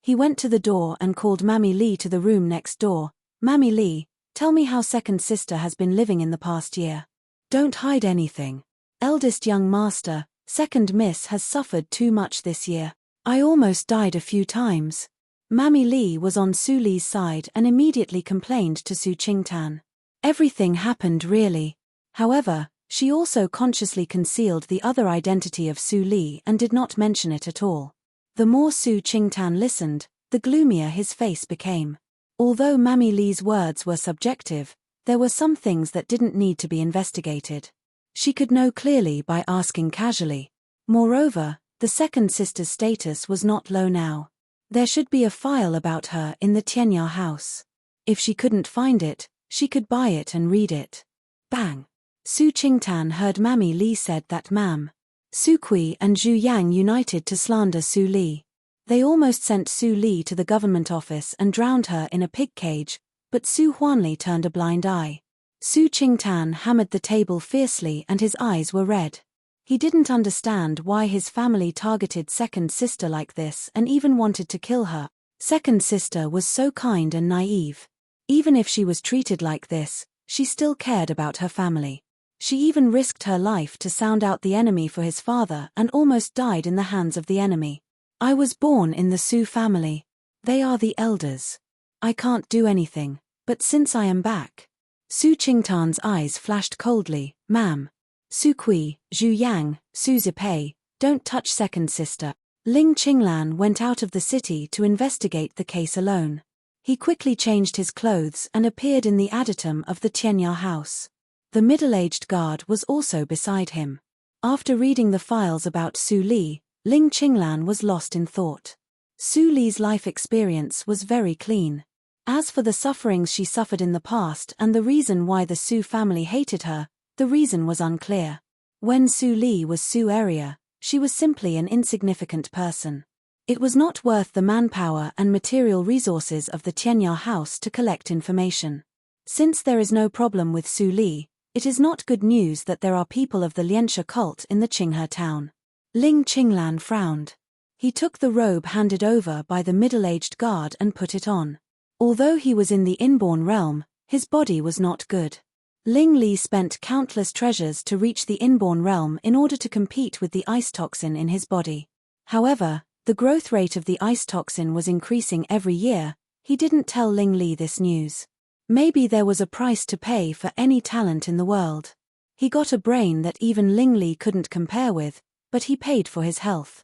He went to the door and called Mammy Li to the room next door. "Mammy Li, tell me how second sister has been living in the past year. Don't hide anything. Eldest young master, second miss has suffered too much this year. I almost died a few times." Mammy Li was on Su Li's side and immediately complained to Su Qingtan. Everything happened really. However, She also consciously concealed the other identity of Su Li and did not mention it at all. The more Su Qingtan listened, the gloomier his face became. Although Mammy Li's words were subjective, there were some things that didn't need to be investigated. She could know clearly by asking casually. Moreover, the second sister's status was not low now. There should be a file about her in the Tianya house. If she couldn't find it, she could buy it and read it. Bang! Su Qingtan heard Mammy Li said that Mam. Su Kui and Zhu Yang united to slander Su Li. They almost sent Su Li to the government office and drowned her in a pig cage, but Su Huanli turned a blind eye. Su Qingtan hammered the table fiercely and his eyes were red. He didn't understand why his family targeted second sister like this and even wanted to kill her. Second sister was so kind and naive. Even if she was treated like this, she still cared about her family. She even risked her life to sound out the enemy for his father and almost died in the hands of the enemy. I was born in the Su family. They are the elders. I can't do anything, but since I am back. Su Qingtan's eyes flashed coldly. Ma'am. Su Kui, Zhu Yang, Su Zipei, don't touch second sister. Ling Qinglan went out of the city to investigate the case alone. He quickly changed his clothes and appeared in the adytum of the Tianya house. The middle-aged guard was also beside him. After reading the files about Su Li, Ling Qinglan was lost in thought. Su Li's life experience was very clean. As for the sufferings she suffered in the past and the reason why the Su family hated her, the reason was unclear. When Su Li was Su area, she was simply an insignificant person. It was not worth the manpower and material resources of the Tianya house to collect information. Since there is no problem with Su Li, it is not good news that there are people of the Lianxia cult in the Qinghe town. Ling Qinglan frowned. He took the robe handed over by the middle-aged guard and put it on. Although he was in the inborn realm, his body was not good. Ling Li spent countless treasures to reach the inborn realm in order to compete with the ice toxin in his body. However, the growth rate of the ice toxin was increasing every year. He didn't tell Ling Li this news. Maybe there was a price to pay for any talent in the world. He got a brain that even Ling Li couldn't compare with, but he paid for his health.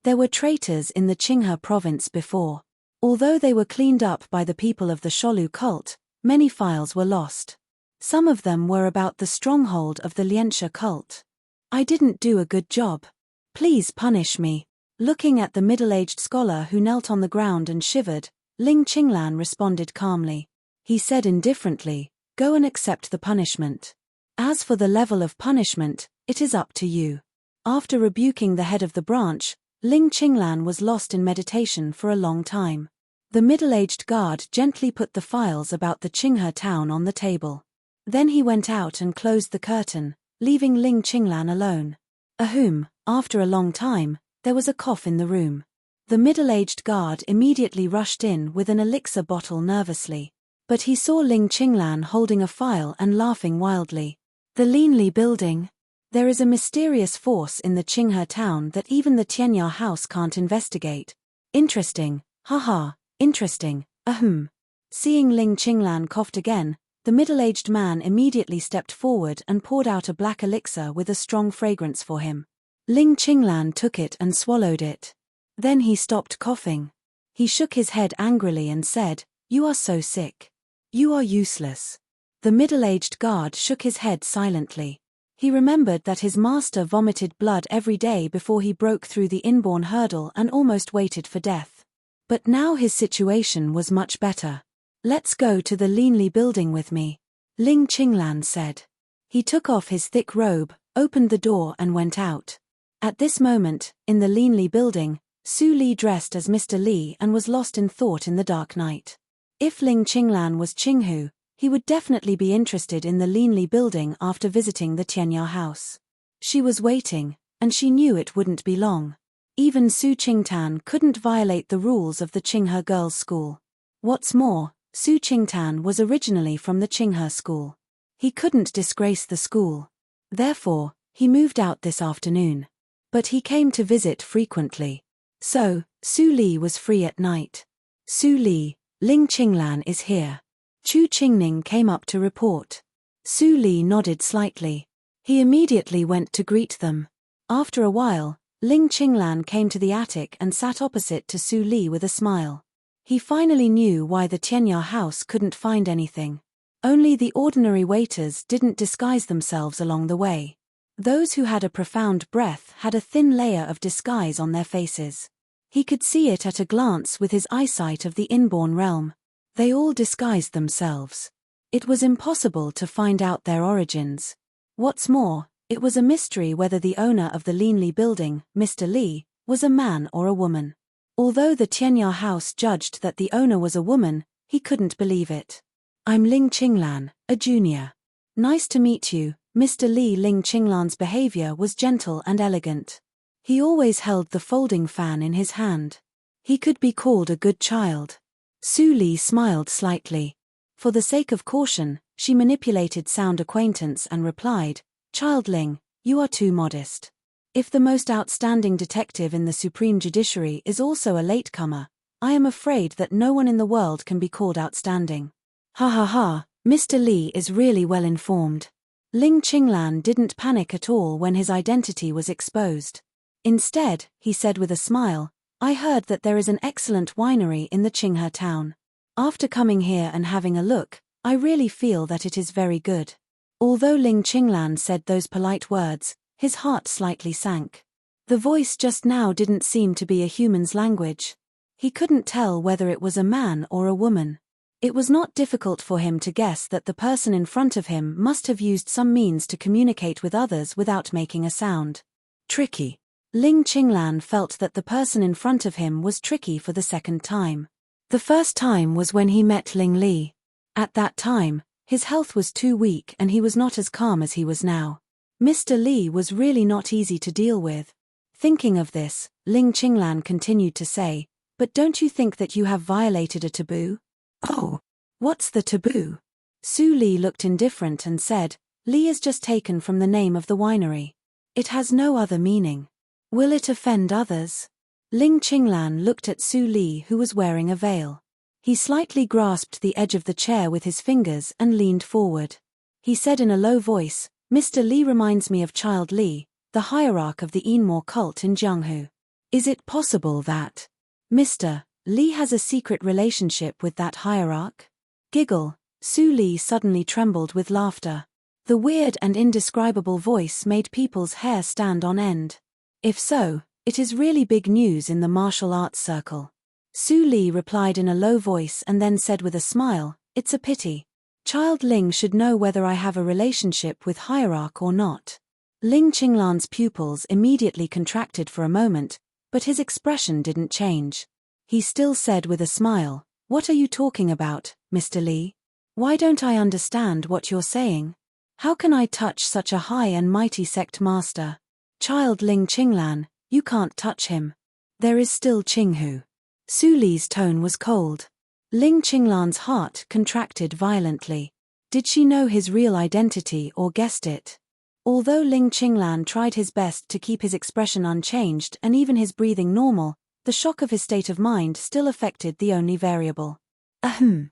There were traitors in the Qinghe province before. Although they were cleaned up by the people of the Sholu cult, many files were lost. Some of them were about the stronghold of the Lianxia cult. I didn't do a good job. Please punish me. Looking at the middle-aged scholar who knelt on the ground and shivered, Ling Qinglan responded calmly. He said indifferently, go and accept the punishment. As for the level of punishment, it is up to you. After rebuking the head of the branch, Ling Qinglan was lost in meditation for a long time. The middle-aged guard gently put the files about the Qinghe town on the table. Then he went out and closed the curtain, leaving Ling Qinglan alone. After a long time, there was a cough in the room. The middle-aged guard immediately rushed in with an elixir bottle nervously. But he saw Ling Qinglan holding a file and laughing wildly. The Linli building. There is a mysterious force in the Qinghe town that even the Tianya house can't investigate. Interesting, haha, interesting, Seeing Ling Qinglan coughed again, the middle-aged man immediately stepped forward and poured out a black elixir with a strong fragrance for him. Ling Qinglan took it and swallowed it. Then he stopped coughing. He shook his head angrily and said, "You are so sick. You are useless." The middle-aged guard shook his head silently. He remembered that his master vomited blood every day before he broke through the inborn hurdle and almost waited for death. But now his situation was much better. "Let's go to the Linli building with me," Ling Qinglan said. He took off his thick robe, opened the door and went out. At this moment, in the Linli building, Su Li dressed as Mr. Li and was lost in thought in the dark night. If Ling Qinglan was Qinghu, he would definitely be interested in the Linli building after visiting the Tianya house. She was waiting, and she knew it wouldn't be long. Even Su Qingtan couldn't violate the rules of the Qinghe girls' school. What's more, Su Qingtan was originally from the Qinghe school. He couldn't disgrace the school. Therefore, he moved out this afternoon. But he came to visit frequently. So, Su Li was free at night. "Su Li, Ling Qinglan is here." Chu Qingning came up to report. Su Li nodded slightly. He immediately went to greet them. After a while, Ling Qinglan came to the attic and sat opposite to Su Li with a smile. He finally knew why the Tianya house couldn't find anything. Only the ordinary waiters didn't disguise themselves along the way. Those who had a profound breath had a thin layer of disguise on their faces. He could see it at a glance with his eyesight of the inborn realm. They all disguised themselves. It was impossible to find out their origins. What's more, it was a mystery whether the owner of the Linli building, Mr. Li, was a man or a woman. Although the Tianya house judged that the owner was a woman, he couldn't believe it. "I'm Ling Qinglan, a junior. Nice to meet you." Mr. Li. Ling Qinglan's behavior was gentle and elegant. He always held the folding fan in his hand. He could be called a good child. Su Li smiled slightly. For the sake of caution, she manipulated sound acquaintance and replied, "Child Ling, you are too modest. If the most outstanding detective in the Supreme Judiciary is also a latecomer, I am afraid that no one in the world can be called outstanding." Ha ha ha, Mr. Li is really well informed. Ling Qinglan didn't panic at all when his identity was exposed. Instead, he said with a smile, "I heard that there is an excellent winery in the Qinghe town. After coming here and having a look, I really feel that it is very good." Although Ling Qinglan said those polite words, his heart slightly sank. The voice just now didn't seem to be a human's language. He couldn't tell whether it was a man or a woman. It was not difficult for him to guess that the person in front of him must have used some means to communicate with others without making a sound. Tricky. Ling Qinglan felt that the person in front of him was tricky for the second time. The first time was when he met Ling Li. At that time, his health was too weak and he was not as calm as he was now. Mr. Li was really not easy to deal with. Thinking of this, Ling Qinglan continued to say, "But don't you think that you have violated a taboo?" "Oh, what's the taboo?" Su Li looked indifferent and said, "Li is just taken from the name of the winery. It has no other meaning. Will it offend others?" Ling Qinglan looked at Su Li, who was wearing a veil. He slightly grasped the edge of the chair with his fingers and leaned forward. He said in a low voice, "Mr. Li reminds me of Child Li, the hierarch of the Enmore cult in Jianghu. Is it possible that Mr. Li has a secret relationship with that hierarch?" Giggle. Su Li suddenly trembled with laughter. The weird and indescribable voice made people's hair stand on end. If so, it is really big news in the martial arts circle. Su Li replied in a low voice and then said with a smile, "It's a pity. Child Ling should know whether I have a relationship with hierarch or not." Ling Qinglan's pupils immediately contracted for a moment, but his expression didn't change. He still said with a smile, "What are you talking about, Mr. Li? Why don't I understand what you're saying? How can I touch such a high and mighty sect master? Child Ling Qinglan, you can't touch him. There is still Qinghu." Su Li's tone was cold. Ling Qinglan's heart contracted violently. Did she know his real identity or guessed it? Although Ling Qinglan tried his best to keep his expression unchanged and even his breathing normal, the shock of his state of mind still affected the only variable. Ahem.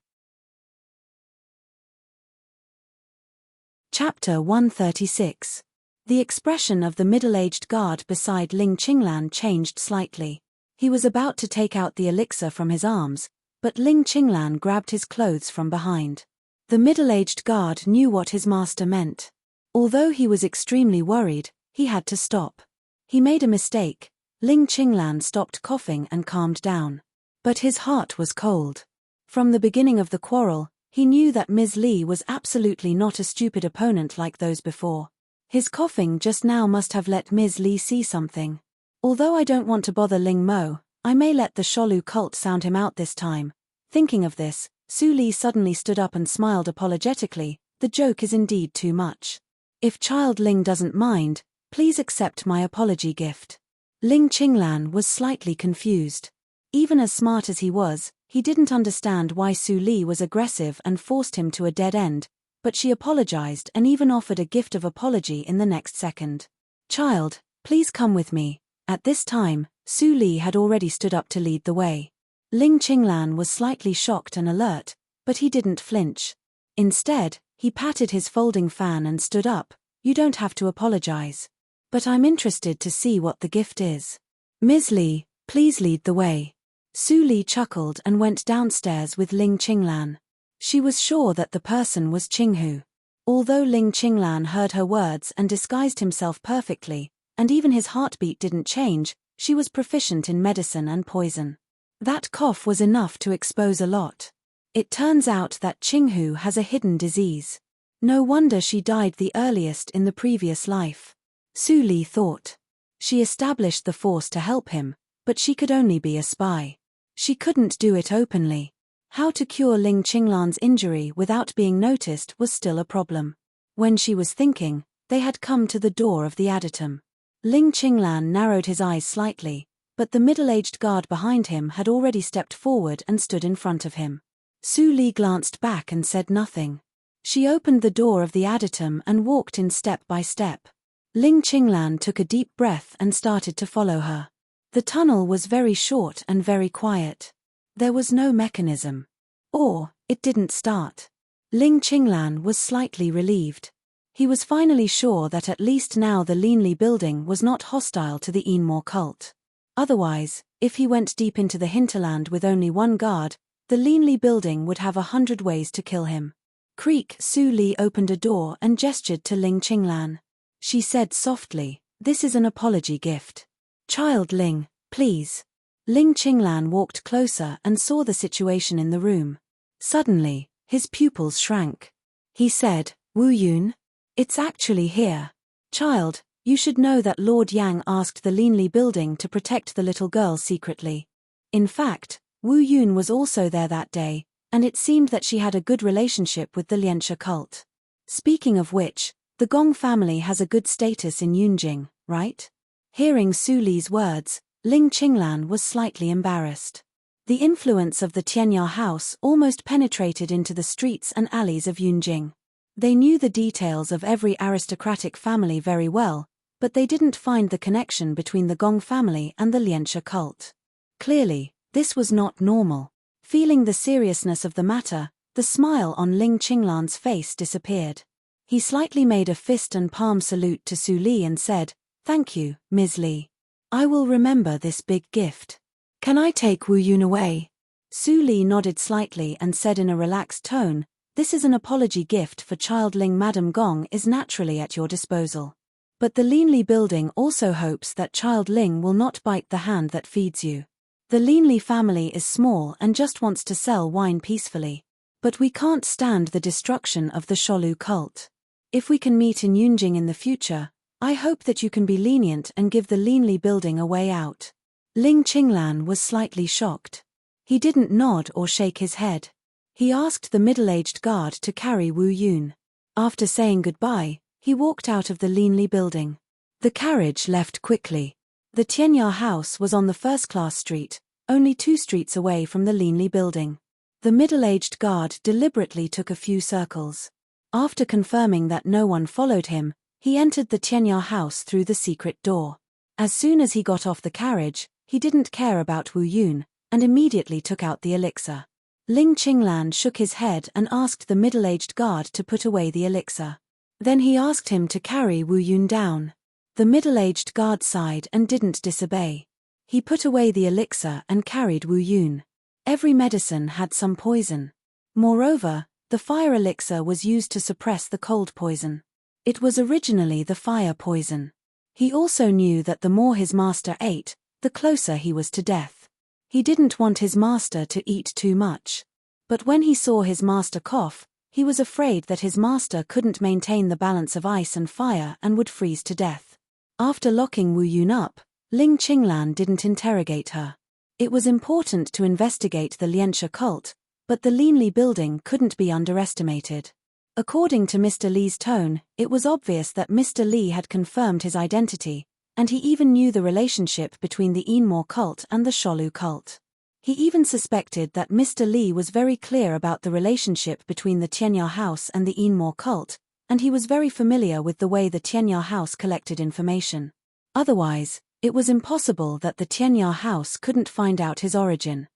Chapter 136. The expression of the middle-aged guard beside Ling Qinglan changed slightly. He was about to take out the elixir from his arms, but Ling Qinglan grabbed his clothes from behind. The middle-aged guard knew what his master meant. Although he was extremely worried, he had to stop. He made a mistake. Ling Qinglan stopped coughing and calmed down. But his heart was cold. From the beginning of the quarrel, he knew that Ms. Li was absolutely not a stupid opponent like those before. His coughing just now must have let Ms. Li see something. Although I don't want to bother Ling Mo, I may let the Sholu cult sound him out this time. Thinking of this, Su Li suddenly stood up and smiled apologetically. The joke is indeed too much. If Child Ling doesn't mind, please accept my apology gift. Ling Qinglan was slightly confused. Even as smart as he was, he didn't understand why Su Li was aggressive and forced him to a dead end, but she apologized and even offered a gift of apology in the next second. "Child, please come with me." At this time, Su Li had already stood up to lead the way. Ling Qinglan was slightly shocked and alert, but he didn't flinch. Instead, He patted his folding fan and stood up. "You don't have to apologize. But I'm interested to see what the gift is. Ms. Li, please lead the way." Su Li chuckled and went downstairs with Ling Qinglan. She was sure that the person was Qinghu. Although Ling Qinglan heard her words and disguised himself perfectly, and even his heartbeat didn't change, she was proficient in medicine and poison. That cough was enough to expose a lot. It turns out that Qinghu has a hidden disease. No wonder she died the earliest in the previous life. Su Li thought. She established the force to help him, but she could only be a spy. She couldn't do it openly. How to cure Ling Qinglan's injury without being noticed was still a problem. When she was thinking, they had come to the door of the adytum. Ling Qinglan narrowed his eyes slightly, but the middle-aged guard behind him had already stepped forward and stood in front of him. Su Li glanced back and said nothing. She opened the door of the adytum and walked in step by step. Ling Qinglan took a deep breath and started to follow her. The tunnel was very short and very quiet. There was no mechanism. Or, it didn't start. Ling Qinglan was slightly relieved. He was finally sure that at least now the Linli building was not hostile to the Enmore cult. Otherwise, if he went deep into the hinterland with only one guard, the Linli building would have 100 ways to kill him. Creak. Su Li opened a door and gestured to Ling Qinglan. She said softly, "This is an apology gift. Child Ling, please." Ling Qinglan walked closer and saw the situation in the room. Suddenly, his pupils shrank. He said, "Wu Yun? It's actually here. Child, you should know that Lord Yang asked the Linli building to protect the little girl secretly. In fact, Wu Yun was also there that day, and it seemed that she had a good relationship with the Lianxia cult. Speaking of which, the Gong family has a good status in Yunjing, right?" Hearing Su Li's words, Ling Qinglan was slightly embarrassed. The influence of the Tianyao house almost penetrated into the streets and alleys of Yunjing. They knew the details of every aristocratic family very well, but they didn't find the connection between the Gong family and the Lianxia cult. Clearly, this was not normal. Feeling the seriousness of the matter, the smile on Ling Qinglan's face disappeared. He slightly made a fist and palm salute to Su Li and said, "Thank you, Ms. Li. I will remember this big gift. Can I take Wu Yun away?" Su Li nodded slightly and said in a relaxed tone, "This is an apology gift for Child Ling. Madam Gong is naturally at your disposal. But the Linli building also hopes that Child Ling will not bite the hand that feeds you. The Linli family is small and just wants to sell wine peacefully. But we can't stand the destruction of the Sholu cult. If we can meet in Yunjing in the future, I hope that you can be lenient and give the Linli building a way out." Ling Qinglan was slightly shocked. He didn't nod or shake his head. He asked the middle-aged guard to carry Wu Yun. After saying goodbye, he walked out of the Linli building. The carriage left quickly. The Tianyao house was on the first-class street, only 2 streets away from the Linli building. The middle-aged guard deliberately took a few circles. After confirming that no one followed him, he entered the Tianyao house through the secret door. As soon as he got off the carriage, he didn't care about Wu Yun, and immediately took out the elixir. Ling Qinglan shook his head and asked the middle-aged guard to put away the elixir. Then he asked him to carry Wu Yun down. The middle-aged guard sighed and didn't disobey. He put away the elixir and carried Wu Yun. Every medicine had some poison. Moreover, the fire elixir was used to suppress the cold poison. It was originally the fire poison. He also knew that the more his master ate, the closer he was to death. He didn't want his master to eat too much. But when he saw his master cough, he was afraid that his master couldn't maintain the balance of ice and fire and would freeze to death. After locking Wu Yun up, Ling Qinglan didn't interrogate her. It was important to investigate the Lianxia cult, but the Linli building couldn't be underestimated. According to Mr. Li's tone, it was obvious that Mr. Li had confirmed his identity, and he even knew the relationship between the Enmore cult and the Sholu cult. He even suspected that Mr. Li was very clear about the relationship between the Tianyao house and the Enmore cult, and he was very familiar with the way the Tianyao house collected information. Otherwise, it was impossible that the Tianyao house couldn't find out his origin.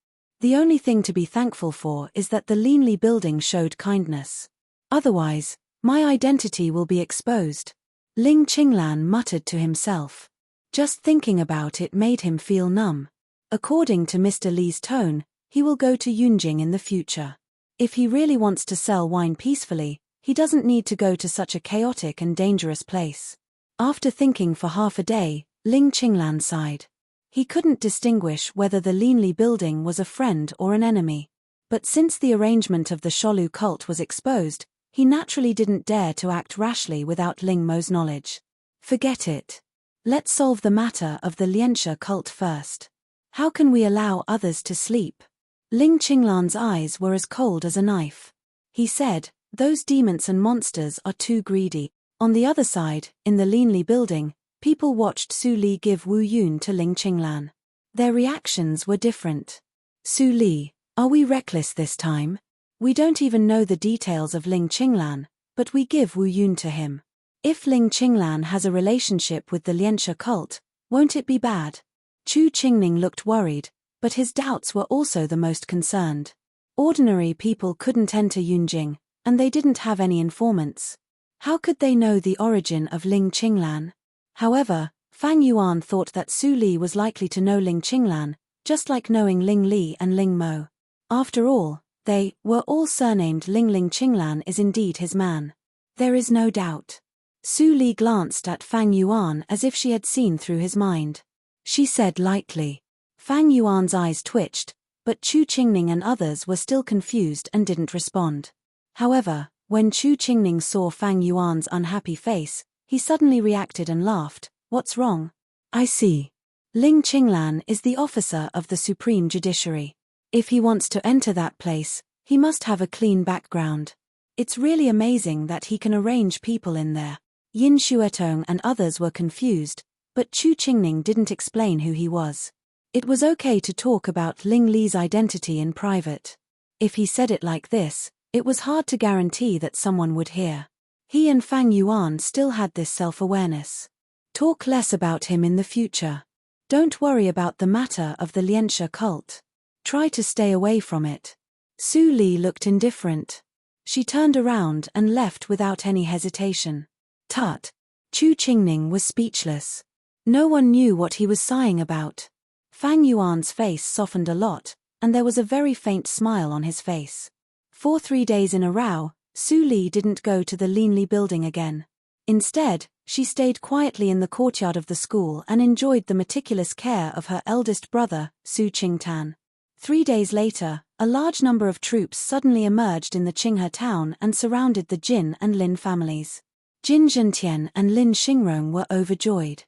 The only thing to be thankful for is that the Linli building showed kindness. Otherwise, my identity will be exposed. Ling Qinglan muttered to himself. Just thinking about it made him feel numb. According to Mr. Li's tone, he will go to Yunjing in the future. If he really wants to sell wine peacefully, he doesn't need to go to such a chaotic and dangerous place. After thinking for half a day, Ling Qinglan sighed. He couldn't distinguish whether the Linli building was a friend or an enemy. But since the arrangement of the Sholu cult was exposed, he naturally didn't dare to act rashly without Ling Mo's knowledge. Forget it. Let's solve the matter of the Lianxia cult first. How can we allow others to sleep? Ling Qinglan's eyes were as cold as a knife. He said, those demons and monsters are too greedy. On the other side, in the Linli building, people watched Su Li give Wu Yun to Ling Qinglan. Their reactions were different. Su Li, are we reckless this time? We don't even know the details of Ling Qinglan, but we give Wu Yun to him. If Ling Qinglan has a relationship with the Lianxia cult, won't it be bad? Chu Qingning looked worried, but his doubts were also the most concerned. Ordinary people couldn't enter Yunjing, and they didn't have any informants. How could they know the origin of Ling Qinglan? However, Fang Yuan thought that Su Li was likely to know Ling Qinglan, just like knowing Ling Li and Ling Mo. After all, they were all surnamed Ling. Ling Qinglan is indeed his man. There is no doubt. Su Li glanced at Fang Yuan as if she had seen through his mind. She said lightly. Fang Yuan's eyes twitched, but Chu Qingning and others were still confused and didn't respond. However, when Chu Qingning saw Fang Yuan's unhappy face, he suddenly reacted and laughed. What's wrong? I see. Ling Qinglan is the officer of the Supreme Judiciary. If he wants to enter that place, he must have a clean background. It's really amazing that he can arrange people in there. Yin Xuetong and others were confused, but Chu Qingning didn't explain who he was. It was okay to talk about Ling Li's identity in private. If he said it like this, it was hard to guarantee that someone would hear. He and Fang Yuan still had this self-awareness. Talk less about him in the future. Don't worry about the matter of the Lianxia cult. Try to stay away from it. Su Li looked indifferent. She turned around and left without any hesitation. Tut! Chu Qingning was speechless. No one knew what he was sighing about. Fang Yuan's face softened a lot, and there was a very faint smile on his face. For 3 days in a row, Su Li didn't go to the Linli building again. Instead, she stayed quietly in the courtyard of the school and enjoyed the meticulous care of her eldest brother, Su Qingtan. 3 days later, a large number of troops suddenly emerged in the Qinghe town and surrounded the Jin and Lin families. Jin Zhentian and Lin Xingrong were overjoyed.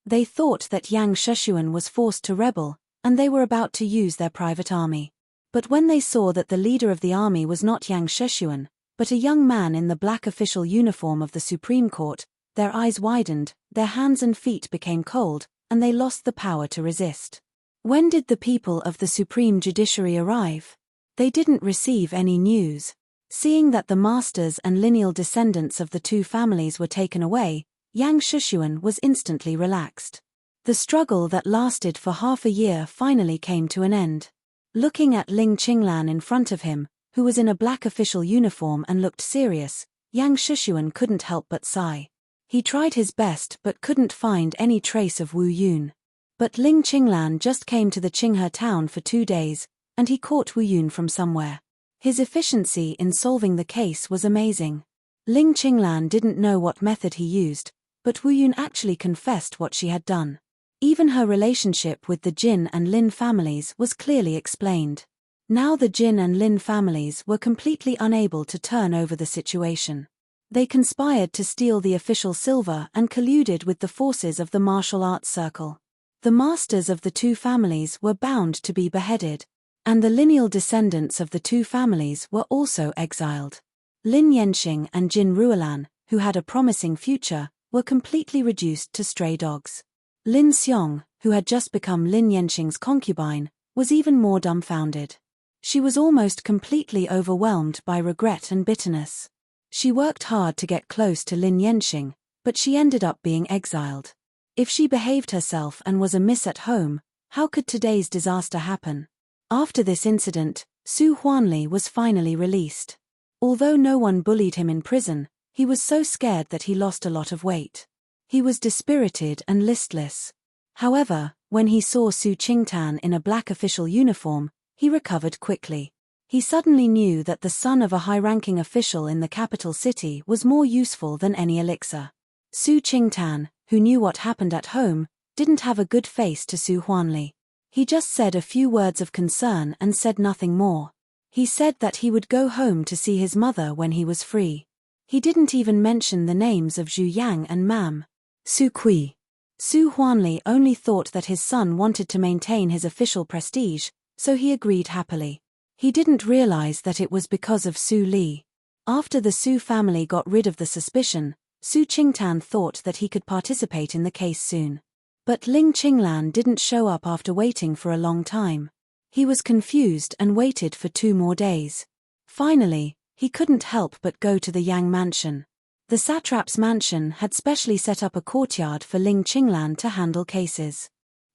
They thought that Yang Sheshuan was forced to rebel, and they were about to use their private army. But when they saw that the leader of the army was not Yang Sheshuan, but a young man in the black official uniform of the Supreme Court, their eyes widened, their hands and feet became cold, and they lost the power to resist. When did the people of the Supreme Judiciary arrive? They didn't receive any news. Seeing that the masters and lineal descendants of the two families were taken away, Yang Sheshuan was instantly relaxed. The struggle that lasted for half a year finally came to an end. Looking at Ling Qinglan in front of him, who was in a black official uniform and looked serious, Yang Sheshuan couldn't help but sigh. He tried his best but couldn't find any trace of Wu Yun. But Ling Qinglan just came to the Qinghe town for 2 days, and he caught Wu Yun from somewhere. His efficiency in solving the case was amazing. Ling Qinglan didn't know what method he used, but Wu Yun actually confessed what she had done. Even her relationship with the Jin and Lin families was clearly explained. Now the Jin and Lin families were completely unable to turn over the situation. They conspired to steal the official silver and colluded with the forces of the martial arts circle. The masters of the two families were bound to be beheaded, and the lineal descendants of the two families were also exiled. Lin Yanxing and Jin Ruolan, who had a promising future, were completely reduced to stray dogs. Lin Xiong, who had just become Lin Yanxing's concubine, was even more dumbfounded. She was almost completely overwhelmed by regret and bitterness. She worked hard to get close to Lin Yanxing, but she ended up being exiled. If she behaved herself and was a miss at home, how could today's disaster happen? After this incident, Su Huanli was finally released. Although no one bullied him in prison, he was so scared that he lost a lot of weight. He was dispirited and listless. However, when he saw Su Qingtan in a black official uniform, he recovered quickly. He suddenly knew that the son of a high-ranking official in the capital city was more useful than any elixir. Su Qingtan, who knew what happened at home, didn't have a good face to Su Huanli. He just said a few words of concern and said nothing more. He said that he would go home to see his mother when he was free. He didn't even mention the names of Zhu Yang and Mam Su Kui. Su Huanli only thought that his son wanted to maintain his official prestige, so he agreed happily. He didn't realize that it was because of Su Li. After the Su family got rid of the suspicion, Su Qingtan thought that he could participate in the case soon. But Ling Qinglan didn't show up after waiting for a long time. He was confused and waited for 2 more days. Finally, he couldn't help but go to the Yang mansion. The satrap's mansion had specially set up a courtyard for Ling Qinglan to handle cases.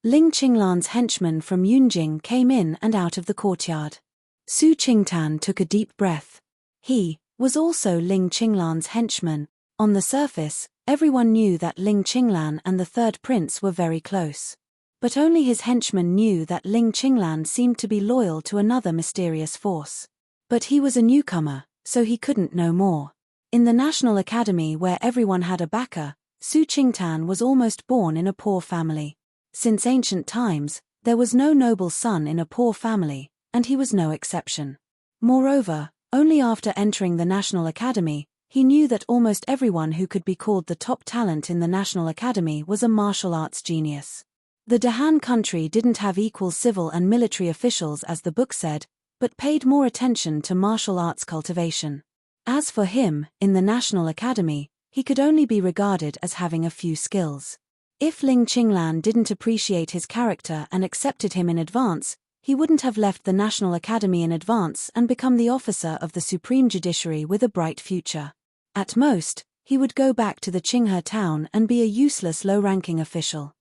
Ling Qinglan's henchmen from Yunjing came in and out of the courtyard. Su Qingtan took a deep breath. He was also Ling Qinglan's henchman. On the surface, everyone knew that Ling Qinglan and the third prince were very close. But only his henchmen knew that Ling Qinglan seemed to be loyal to another mysterious force. But he was a newcomer, so he couldn't know more. In the National Academy where everyone had a backer, Su Qingtan was almost born in a poor family. Since ancient times, there was no noble son in a poor family, and he was no exception. Moreover, only after entering the National Academy, he knew that almost everyone who could be called the top talent in the National Academy was a martial arts genius. The Dahan country didn't have equal civil and military officials as the book said, but paid more attention to martial arts cultivation. As for him, in the National Academy, he could only be regarded as having a few skills. If Ling Qinglan didn't appreciate his character and accepted him in advance, he wouldn't have left the National Academy in advance and become the officer of the Supreme Judiciary with a bright future. At most, he would go back to the Qinghe town and be a useless low-ranking official.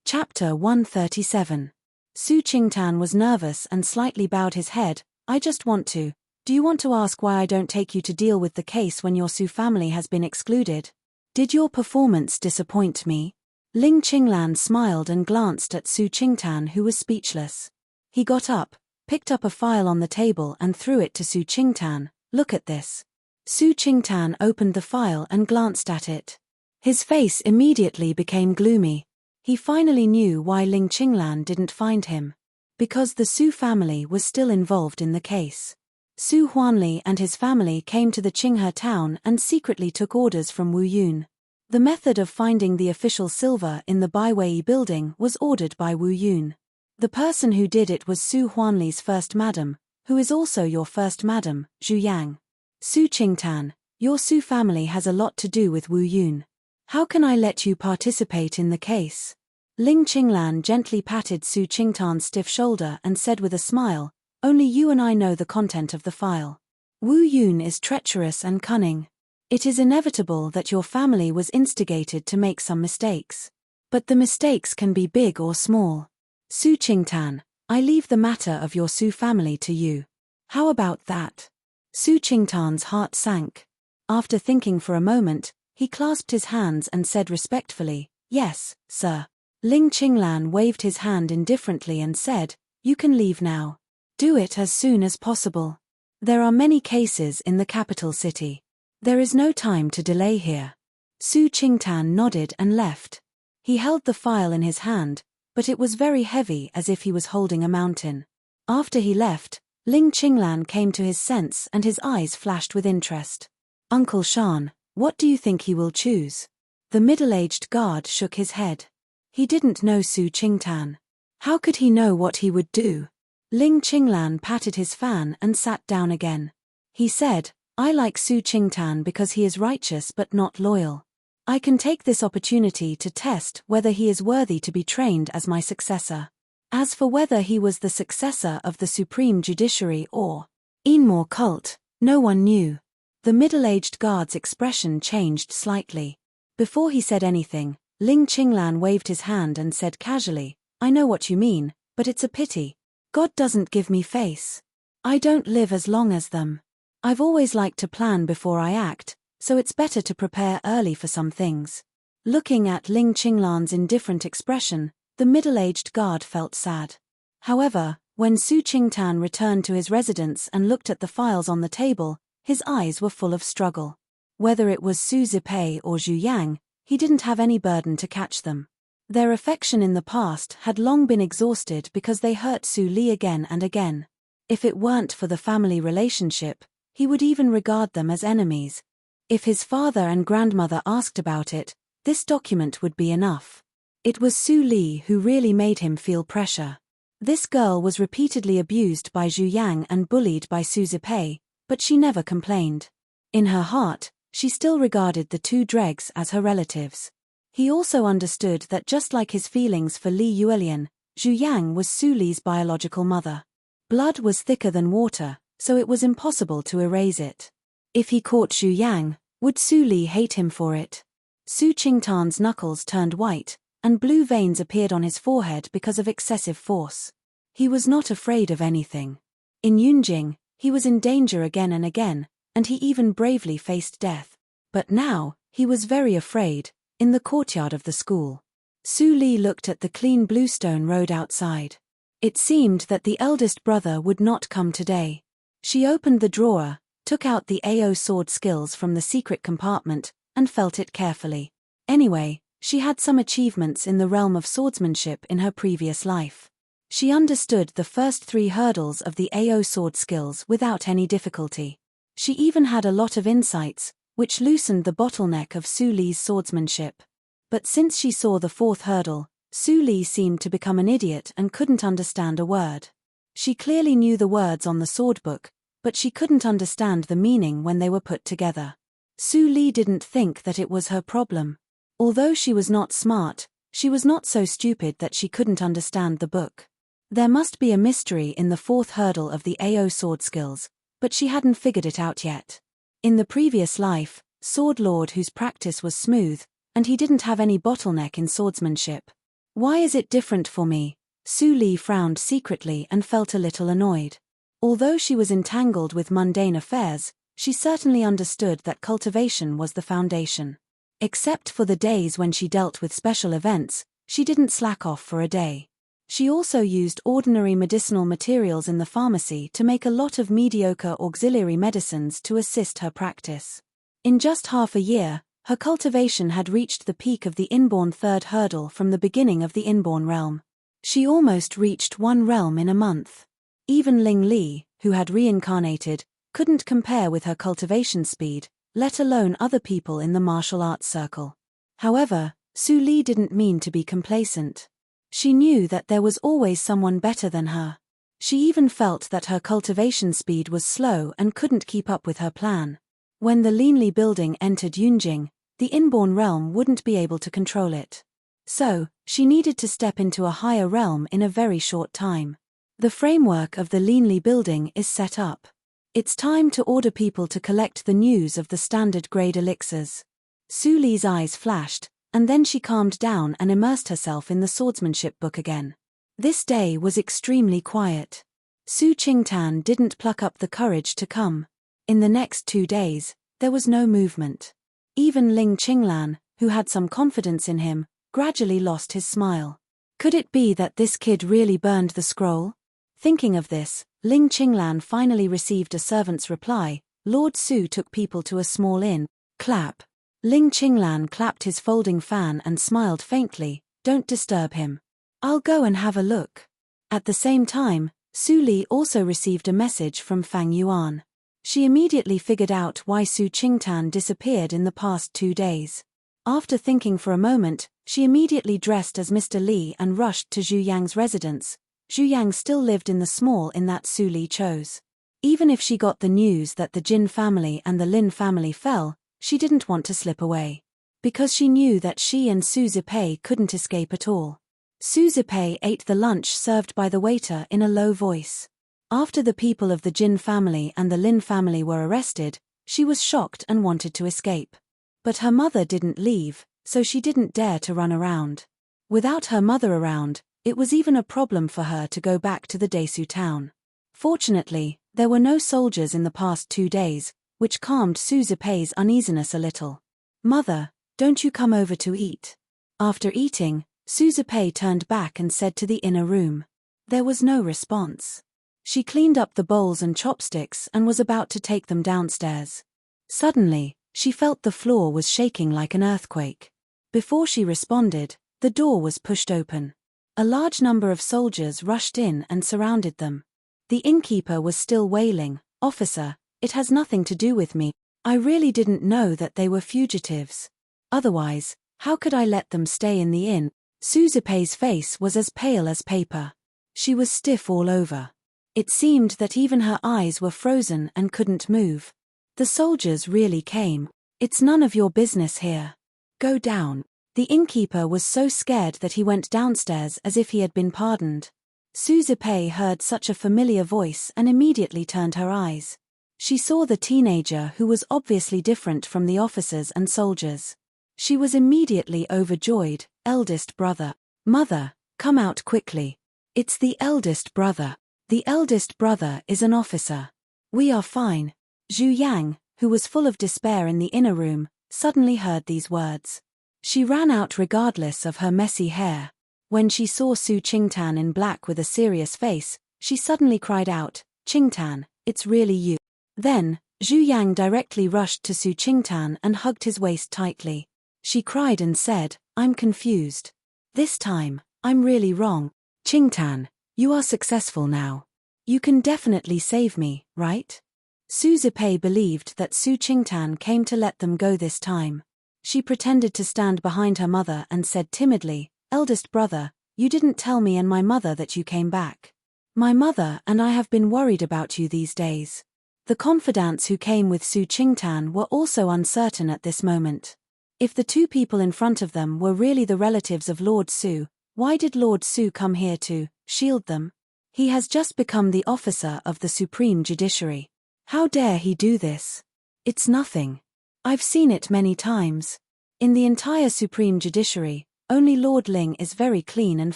Chapter 137. Su Qingtan was nervous and slightly bowed his head. Do you want to ask why I don't take you to deal with the case when your Su family has been excluded? Did your performance disappoint me? Ling Qinglan smiled and glanced at Su Qingtan, who was speechless. He got up, picked up a file on the table and threw it to Su Qingtan. Look at this. Su Qingtan opened the file and glanced at it. His face immediately became gloomy. He finally knew why Ling Qinglan didn't find him. Because the Su family was still involved in the case. Su Huanli and his family came to the Qinghe town and secretly took orders from Wu Yun. The method of finding the official silver in the Baiwei building was ordered by Wu Yun. The person who did it was Su Huanli's first madam, who is also your first madam, Zhu Yang. Su Qingtan, your Su family has a lot to do with Wu Yun. How can I let you participate in the case? Ling Qinglan gently patted Su Qingtan's stiff shoulder and said with a smile, only you and I know the content of the file. Wu Yun is treacherous and cunning. It is inevitable that your family was instigated to make some mistakes. But the mistakes can be big or small. Su Qingtan, I leave the matter of your Su family to you. How about that? Su Qingtan's heart sank. After thinking for a moment, he clasped his hands and said respectfully, yes, sir. Ling Qinglan waved his hand indifferently and said, you can leave now. Do it as soon as possible. There are many cases in the capital city. There is no time to delay here. Su Qingtan nodded and left. He held the file in his hand, but it was very heavy as if he was holding a mountain. After he left, Ling Qinglan came to his sense and his eyes flashed with interest. Uncle Shan, what do you think he will choose? The middle-aged guard shook his head. He didn't know Su Qingtan. How could he know what he would do? Ling Qinglan patted his fan and sat down again. He said, I like Su Qingtan because he is righteous but not loyal. I can take this opportunity to test whether he is worthy to be trained as my successor. As for whether he was the successor of the Supreme Judiciary or Enmore cult, no one knew. The middle-aged guard's expression changed slightly. Before he said anything, Ling Qinglan waved his hand and said casually, I know what you mean, but it's a pity. God doesn't give me face. I don't live as long as them. I've always liked to plan before I act, so it's better to prepare early for some things. Looking at Ling Qinglan's indifferent expression, the middle-aged guard felt sad. However, when Su Qingtan returned to his residence and looked at the files on the table, his eyes were full of struggle. Whether it was Su Zipei or Zhu Yang, he didn't have any burden to catch them. Their affection in the past had long been exhausted because they hurt Su Li again and again. If it weren't for the family relationship, he would even regard them as enemies. If his father and grandmother asked about it, this document would be enough. It was Su Li who really made him feel pressure. This girl was repeatedly abused by Zhu Yang and bullied by Su Zipei, but she never complained. In her heart, she still regarded the two dregs as her relatives. He also understood that just like his feelings for Li Yuelian, Zhu Yang was Su Li's biological mother. Blood was thicker than water, so it was impossible to erase it. If he caught Zhu Yang, would Su Li hate him for it? Su Qingtan's knuckles turned white, and blue veins appeared on his forehead because of excessive force. He was not afraid of anything. In Yunjing, he was in danger again and again, and he even bravely faced death. But now, he was very afraid, in the courtyard of the school. Su Li looked at the clean bluestone road outside. It seemed that the eldest brother would not come today. She opened the drawer, took out the AO sword skills from the secret compartment, and felt it carefully. Anyway, she had some achievements in the realm of swordsmanship in her previous life. She understood the first 3 hurdles of the AO sword skills without any difficulty. She even had a lot of insights, which loosened the bottleneck of Su Li's swordsmanship. But since she saw the 4th hurdle, Su Li seemed to become an idiot and couldn't understand a word. She clearly knew the words on the sword book, but she couldn't understand the meaning when they were put together. Su Li didn't think that it was her problem. Although she was not smart, she was not so stupid that she couldn't understand the book. There must be a mystery in the 4th hurdle of the AO sword skills, but she hadn't figured it out yet. In the previous life, Sword Lord whose practice was smooth, and he didn't have any bottleneck in swordsmanship. Why is it different for me? Su Li frowned secretly and felt a little annoyed. Although she was entangled with mundane affairs, she certainly understood that cultivation was the foundation. Except for the days when she dealt with special events, she didn't slack off for a day. She also used ordinary medicinal materials in the pharmacy to make a lot of mediocre auxiliary medicines to assist her practice. In just half a year, her cultivation had reached the peak of the inborn 3rd hurdle from the beginning of the inborn realm. She almost reached 1 realm in a month. Even Ling Li, who had reincarnated, couldn't compare with her cultivation speed, let alone other people in the martial arts circle. However, Su Li didn't mean to be complacent. She knew that there was always someone better than her. She even felt that her cultivation speed was slow and couldn't keep up with her plan. When the Linli building entered Yunjing, the inborn realm wouldn't be able to control it. So, she needed to step into a higher realm in a very short time. The framework of the Linli building is set up. It's time to order people to collect the news of the standard grade elixirs. Su Li's eyes flashed, and then she calmed down and immersed herself in the swordsmanship book again. This day was extremely quiet. Su Qingtan didn't pluck up the courage to come. In the next 2 days, there was no movement. Even Ling Qinglan, who had some confidence in him, gradually lost his smile. Could it be that this kid really burned the scroll? Thinking of this, Ling Qinglan finally received a servant's reply. Lord Su took people to a small inn. Clap. Ling Qinglan clapped his folding fan and smiled faintly. Don't disturb him. I'll go and have a look. At the same time, Su Li also received a message from Fang Yuan. She immediately figured out why Su Qingtan disappeared in the past 2 days. After thinking for a moment, she immediately dressed as Mr. Li and rushed to Zhu Yang's residence. Zhu Yang still lived in the small inn that Su Li chose. Even if she got the news that the Jin family and the Lin family fell, she didn't want to slip away. Because she knew that she and Su Zipei couldn't escape at all. Su Zipei ate the lunch served by the waiter in a low voice. After the people of the Jin family and the Lin family were arrested, she was shocked and wanted to escape. But her mother didn't leave, so she didn't dare to run around. Without her mother around, It was even a problem for her to go back to the Desu town. Fortunately, there were no soldiers in the past 2 days, which calmed Su Zipei's uneasiness a little. "Mother, don't you come over to eat?" After eating, Su Zipei turned back and said to the inner room. There was no response. She cleaned up the bowls and chopsticks and was about to take them downstairs. Suddenly, she felt the floor was shaking like an earthquake. Before she responded, the door was pushed open. A large number of soldiers rushed in and surrounded them. The innkeeper was still wailing, "Officer, it has nothing to do with me. I really didn't know that they were fugitives. Otherwise, how could I let them stay in the inn?" Su Zipei's face was as pale as paper. She was stiff all over. It seemed that even her eyes were frozen and couldn't move. The soldiers really came. "It's none of your business here. Go down." The innkeeper was so scared that he went downstairs as if he had been pardoned. Su Zipei heard such a familiar voice and immediately turned her eyes. She saw the teenager who was obviously different from the officers and soldiers. She was immediately overjoyed. "Eldest brother. Mother, come out quickly. It's the eldest brother. The eldest brother is an officer. We are fine." Zhu Yang, who was full of despair in the inner room, suddenly heard these words. She ran out regardless of her messy hair. When she saw Su Qingtan in black with a serious face, she suddenly cried out, "Qingtan, it's really you." Then, Zhu Yang directly rushed to Su Qingtan and hugged his waist tightly. She cried and said, "I'm confused. This time, I'm really wrong. Qingtan, you are successful now. You can definitely save me, right?" Su Zipei believed that Su Qingtan came to let them go this time. She pretended to stand behind her mother and said timidly, "Eldest brother, you didn't tell me and my mother that you came back. My mother and I have been worried about you these days." The confidants who came with Su Qingtan were also uncertain at this moment. If the two people in front of them were really the relatives of Lord Su, why did Lord Su come here to shield them? He has just become the officer of the Supreme Judiciary. How dare he do this? It's nothing. I've seen it many times. In the entire Supreme Judiciary, only Lord Ling is very clean and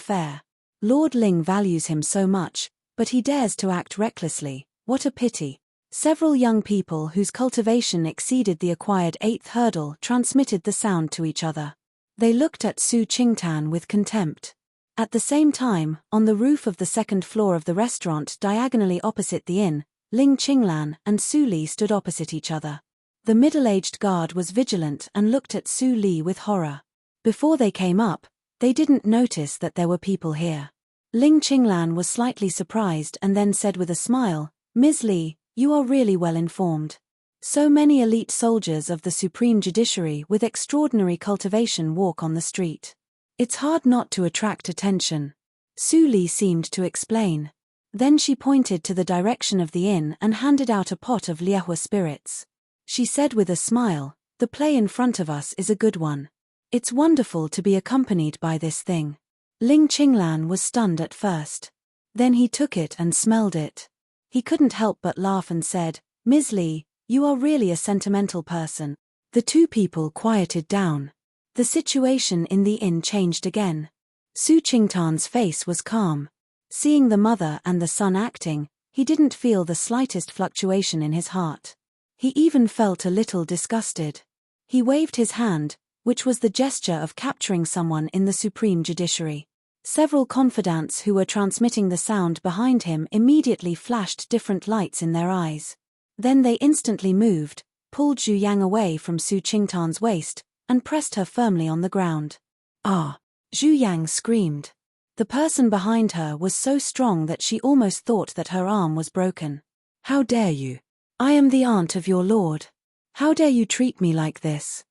fair. Lord Ling values him so much, but he dares to act recklessly. What a pity. Several young people whose cultivation exceeded the acquired 8th hurdle transmitted the sound to each other. They looked at Su Qingtan with contempt. At the same time, on the roof of the 2nd floor of the restaurant diagonally opposite the inn, Ling Qinglan and Su Li stood opposite each other. The middle-aged guard was vigilant and looked at Su Li with horror. Before they came up, they didn't notice that there were people here. Ling Qinglan was slightly surprised and then said with a smile, "Ms. Li, you are really well informed. So many elite soldiers of the Supreme Judiciary with extraordinary cultivation walk on the street. It's hard not to attract attention." Su Li seemed to explain. Then she pointed to the direction of the inn and handed out a pot of liehua spirits. She said with a smile, "The play in front of us is a good one. It's wonderful to be accompanied by this thing." Ling Qinglan was stunned at first. Then he took it and smelled it. He couldn't help but laugh and said, "Ms. Li, you are really a sentimental person." The two people quieted down. The situation in the inn changed again. Su Qingtan's face was calm. Seeing the mother and the son acting, he didn't feel the slightest fluctuation in his heart. He even felt a little disgusted. He waved his hand, which was the gesture of capturing someone in the Supreme Judiciary. Several confidants who were transmitting the sound behind him immediately flashed different lights in their eyes. Then they instantly moved, pulled Zhu Yang away from Su Qingtan's waist, and pressed her firmly on the ground. "Ah!" Zhu Yang screamed. The person behind her was so strong that she almost thought that her arm was broken. "How dare you? I am the aunt of your lord. How dare you treat me like this?"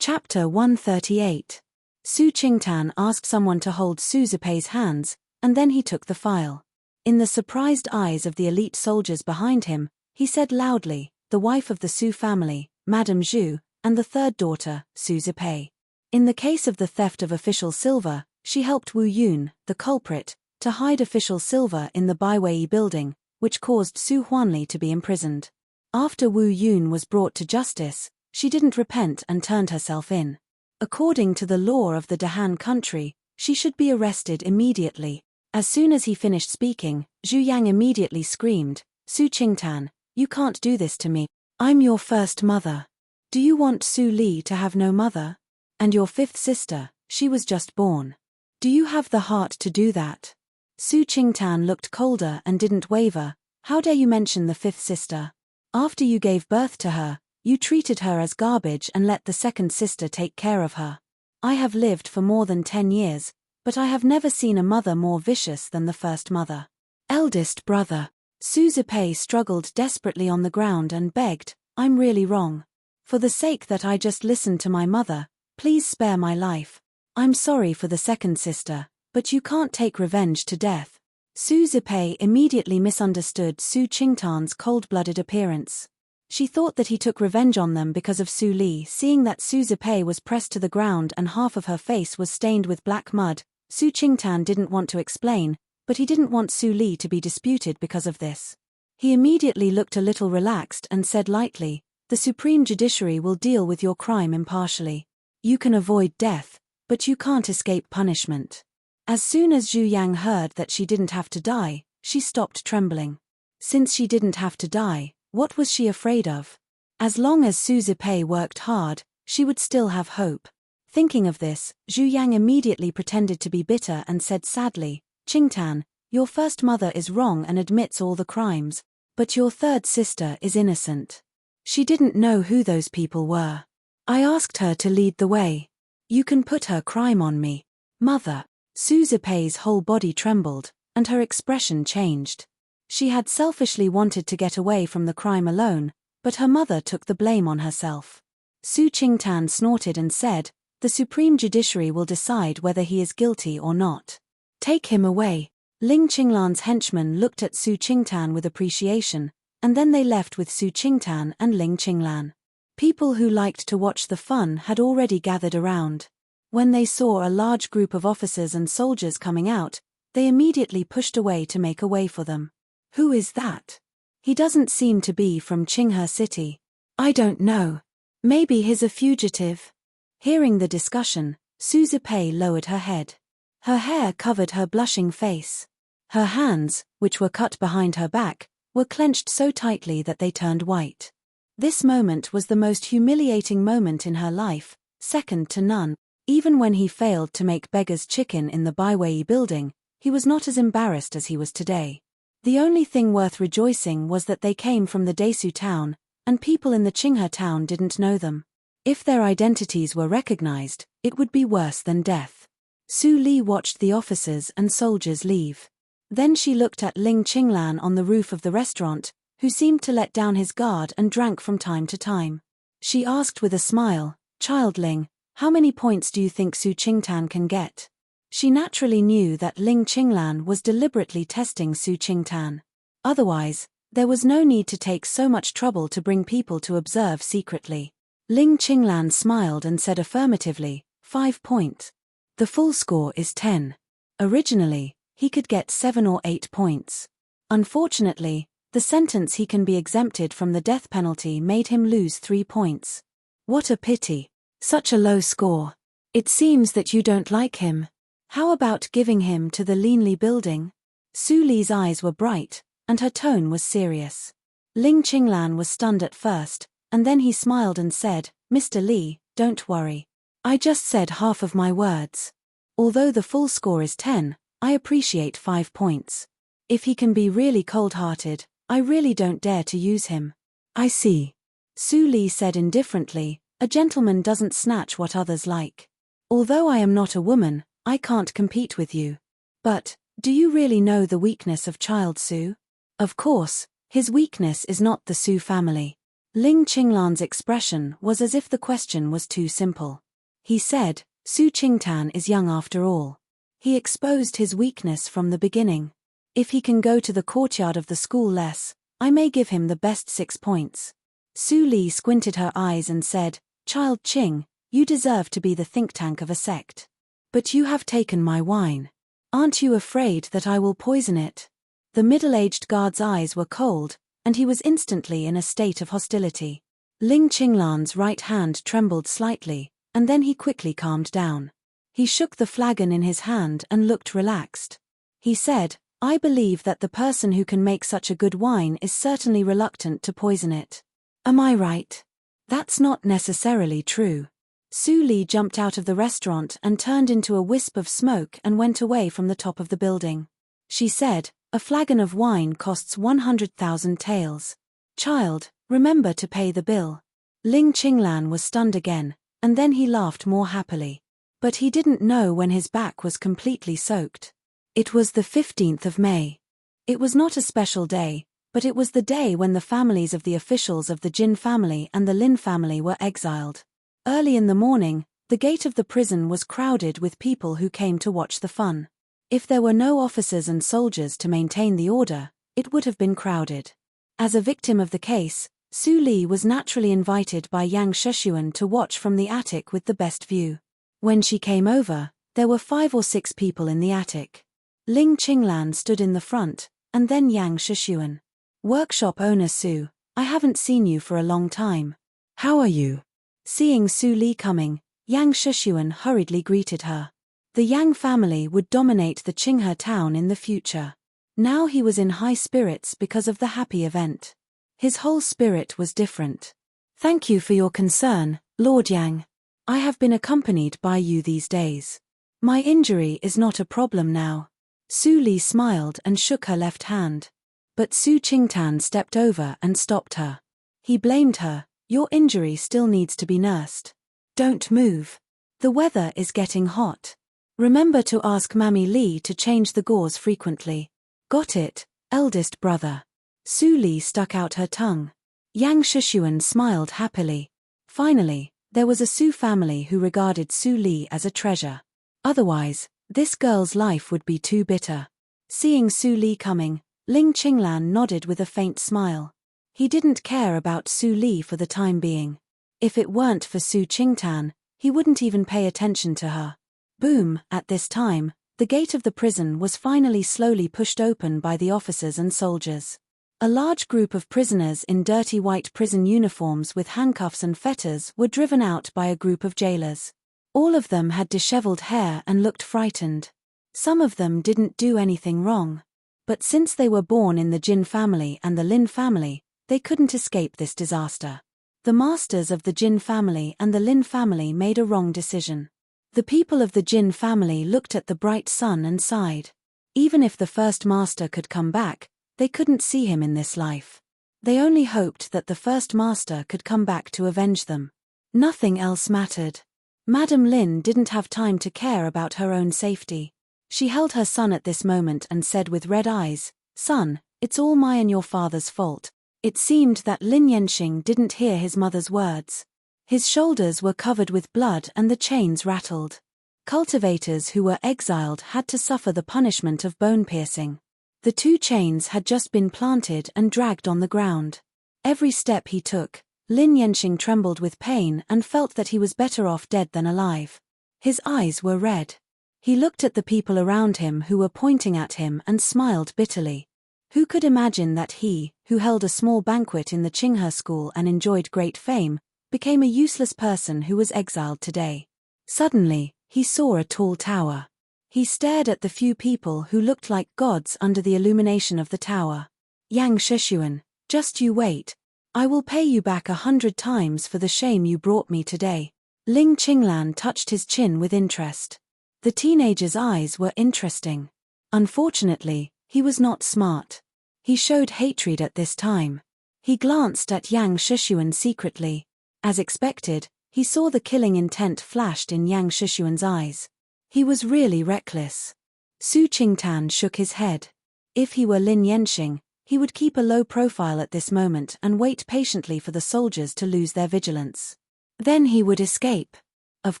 Chapter 138. Su Qingtan asked someone to hold Su Zipei's hands, and then he took the file. In the surprised eyes of the elite soldiers behind him, he said loudly, "The wife of the Su family, Madame Zhu, and the third daughter, Su Zipei. In the case of the theft of official silver, she helped Wu Yun, the culprit, to hide official silver in the Baiwei building, which caused Su Huanli to be imprisoned. After Wu Yun was brought to justice, she didn't repent and turned herself in. According to the law of the Dahan country, she should be arrested immediately. As soon as he finished speaking, Zhu Yang immediately screamed, Su Qingtan, you can't do this to me. I'm your first mother. Do you want Su Li to have no mother? And your fifth sister, she was just born. Do you have the heart to do that? Su Qingtan looked colder and didn't waver. How dare you mention the fifth sister? After you gave birth to her, you treated her as garbage and let the second sister take care of her. I have lived for more than 10 years, but I have never seen a mother more vicious than the first mother. Eldest brother. Su Zipei struggled desperately on the ground and begged, I'm really wrong. For the sake that I just listened to my mother, please spare my life. I'm sorry for the second sister, but you can't take revenge to death. Su Zipei immediately misunderstood Su Qingtan's cold-blooded appearance. She thought that he took revenge on them because of Su Li. Seeing that Su Zipei was pressed to the ground and half of her face was stained with black mud, Su Qingtan didn't want to explain, but he didn't want Su Li to be disputed because of this. He immediately looked a little relaxed and said lightly, the Supreme Judiciary will deal with your crime impartially. You can avoid death, but you can't escape punishment. As soon as Zhu Yang heard that she didn't have to die, she stopped trembling. Since she didn't have to die, what was she afraid of? As long as Su Zipei worked hard, she would still have hope. Thinking of this, Zhu Yang immediately pretended to be bitter and said sadly, Qingtan, your first mother is wrong and admits all the crimes, but your third sister is innocent. She didn't know who those people were. I asked her to lead the way. You can put her crime on me, mother. Su Zipei's whole body trembled, and her expression changed. She had selfishly wanted to get away from the crime alone, but her mother took the blame on herself. Su Qingtan snorted and said, the Supreme Judiciary will decide whether he is guilty or not. Take him away. Ling Qinglan's henchmen looked at Su Qingtan with appreciation, and then they left with Su Qingtan and Ling Qinglan. People who liked to watch the fun had already gathered around. When they saw a large group of officers and soldiers coming out, they immediately pushed away to make a way for them. Who is that? He doesn't seem to be from Qinghe City. I don't know. Maybe he's a fugitive. Hearing the discussion, Su Zipei lowered her head. Her hair covered her blushing face. Her hands, which were cut behind her back, were clenched so tightly that they turned white. This moment was the most humiliating moment in her life, second to none. Even when he failed to make beggar's chicken in the Baiwei building, he was not as embarrassed as he was today. The only thing worth rejoicing was that they came from the Desu town, and people in the Qinghe town didn't know them. If their identities were recognized, it would be worse than death. Su Li watched the officers and soldiers leave. Then she looked at Ling Qinglan on the roof of the restaurant, who seemed to let down his guard and drank from time to time. She asked with a smile, Child Ling, how many points do you think Su Qingtan can get? She naturally knew that Ling Qinglan was deliberately testing Su Qingtan. Otherwise, there was no need to take so much trouble to bring people to observe secretly. Ling Qinglan smiled and said affirmatively, 5 points. The full score is 10. Originally, he could get 7 or 8 points. Unfortunately, the sentence he can be exempted from the death penalty made him lose 3 points. What a pity. Such a low score. It seems that you don't like him. How about giving him to the Linli building? Su Li's eyes were bright, and her tone was serious. Ling Qinglan was stunned at first, and then he smiled and said, Mr. Li, don't worry. I just said half of my words. Although the full score is 10, I appreciate 5 points. If he can be really cold-hearted, I really don't dare to use him. I see. Su Li said indifferently, a gentleman doesn't snatch what others like. Although I am not a woman, I can't compete with you. But, do you really know the weakness of child Su? Of course, his weakness is not the Su family. Ling Qinglan's expression was as if the question was too simple. He said, Su Qingtan is young after all. He exposed his weakness from the beginning. If he can go to the courtyard of the school less, I may give him the best 6 points. Su Li squinted her eyes and said, Child Qing, you deserve to be the think tank of a sect. But you have taken my wine. Aren't you afraid that I will poison it? The middle-aged guard's eyes were cold, and he was instantly in a state of hostility. Ling Qinglan's right hand trembled slightly, and then he quickly calmed down. He shook the flagon in his hand and looked relaxed. He said, "I believe that the person who can make such a good wine is certainly reluctant to poison it. Am I right?" "That's not necessarily true." Su Li jumped out of the restaurant and turned into a wisp of smoke and went away from the top of the building. She said, "A flagon of wine costs 100,000 taels. Child, remember to pay the bill." Ling Qinglan was stunned again, and then he laughed more happily. But he didn't know when his back was completely soaked. It was the 15th of May. It was not a special day, but it was the day when the families of the officials of the Jin family and the Lin family were exiled. Early in the morning, the gate of the prison was crowded with people who came to watch the fun. If there were no officers and soldiers to maintain the order, it would have been crowded. As a victim of the case, Su Li was naturally invited by Yang Sheshuan to watch from the attic with the best view. When she came over, there were 5 or 6 people in the attic. Ling Qinglan stood in the front, and then Yang Sheshuan. "Workshop owner Su, I haven't seen you for a long time. How are you?" Seeing Su Li coming, Yang Sheshuan hurriedly greeted her. The Yang family would dominate the Qinghe town in the future. Now he was in high spirits because of the happy event. His whole spirit was different. "Thank you for your concern, Lord Yang. I have been accompanied by you these days. My injury is not a problem now." Su Li smiled and shook her left hand. But Su Qingtan stepped over and stopped her. He blamed her. "Your injury still needs to be nursed. Don't move. The weather is getting hot. Remember to ask Mammy Li to change the gauze frequently." "Got it, eldest brother." Su Li stuck out her tongue. Yang Sheshuan smiled happily. Finally, there was a Su family who regarded Su Li as a treasure. Otherwise, this girl's life would be too bitter. Seeing Su Li coming, Ling Qinglan nodded with a faint smile. He didn't care about Su Li for the time being. If it weren't for Su Qingtan, he wouldn't even pay attention to her. Boom! At this time, the gate of the prison was finally slowly pushed open by the officers and soldiers. A large group of prisoners in dirty white prison uniforms with handcuffs and fetters were driven out by a group of jailers. All of them had disheveled hair and looked frightened. Some of them didn't do anything wrong. But since they were born in the Jin family and the Lin family, they couldn't escape this disaster. The masters of the Jin family and the Lin family made a wrong decision. The people of the Jin family looked at the bright sun and sighed. Even if the first master could come back, they couldn't see him in this life. They only hoped that the first master could come back to avenge them. Nothing else mattered. Madame Lin didn't have time to care about her own safety. She held her son at this moment and said with red eyes, "Son, it's all my and your father's fault." It seemed that Lin Yanxing didn't hear his mother's words. His shoulders were covered with blood and the chains rattled. Cultivators who were exiled had to suffer the punishment of bone piercing. The 2 chains had just been planted and dragged on the ground. Every step he took, Lin Yanxing trembled with pain and felt that he was better off dead than alive. His eyes were red. He looked at the people around him who were pointing at him and smiled bitterly. Who could imagine that he, who held a small banquet in the Qinghe school and enjoyed great fame, became a useless person who was exiled today? Suddenly, he saw a tall tower. He stared at the few people who looked like gods under the illumination of the tower. "Yang Sheshuan, just you wait. I will pay you back 100 times for the shame you brought me today." Ling Qinglan touched his chin with interest. The teenager's eyes were interesting. Unfortunately, he was not smart. He showed hatred at this time. He glanced at Yang Sheshuan secretly. As expected, he saw the killing intent flashed in Yang Sheshuan's eyes. He was really reckless. Su Qingtan shook his head. If he were Lin Yanxing, he would keep a low profile at this moment and wait patiently for the soldiers to lose their vigilance. Then he would escape. Of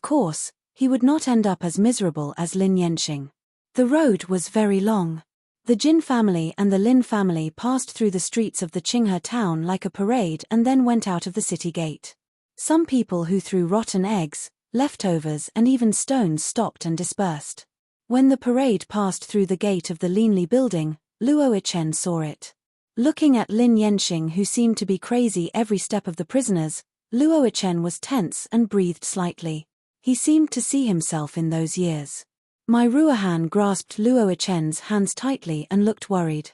course, he would not end up as miserable as Lin Yanxing. The road was very long. The Jin family and the Lin family passed through the streets of the Qinghe town like a parade and then went out of the city gate. Some people who threw rotten eggs, leftovers and even stones stopped and dispersed. When the parade passed through the gate of the Linli building, Luo Ichen saw it. Looking at Lin Yanxing, who seemed to be crazy every step of the prisoners, Luo Ichen was tense and breathed slightly. He seemed to see himself in those years. Mai Ruahan grasped Luo Ichen's hands tightly and looked worried.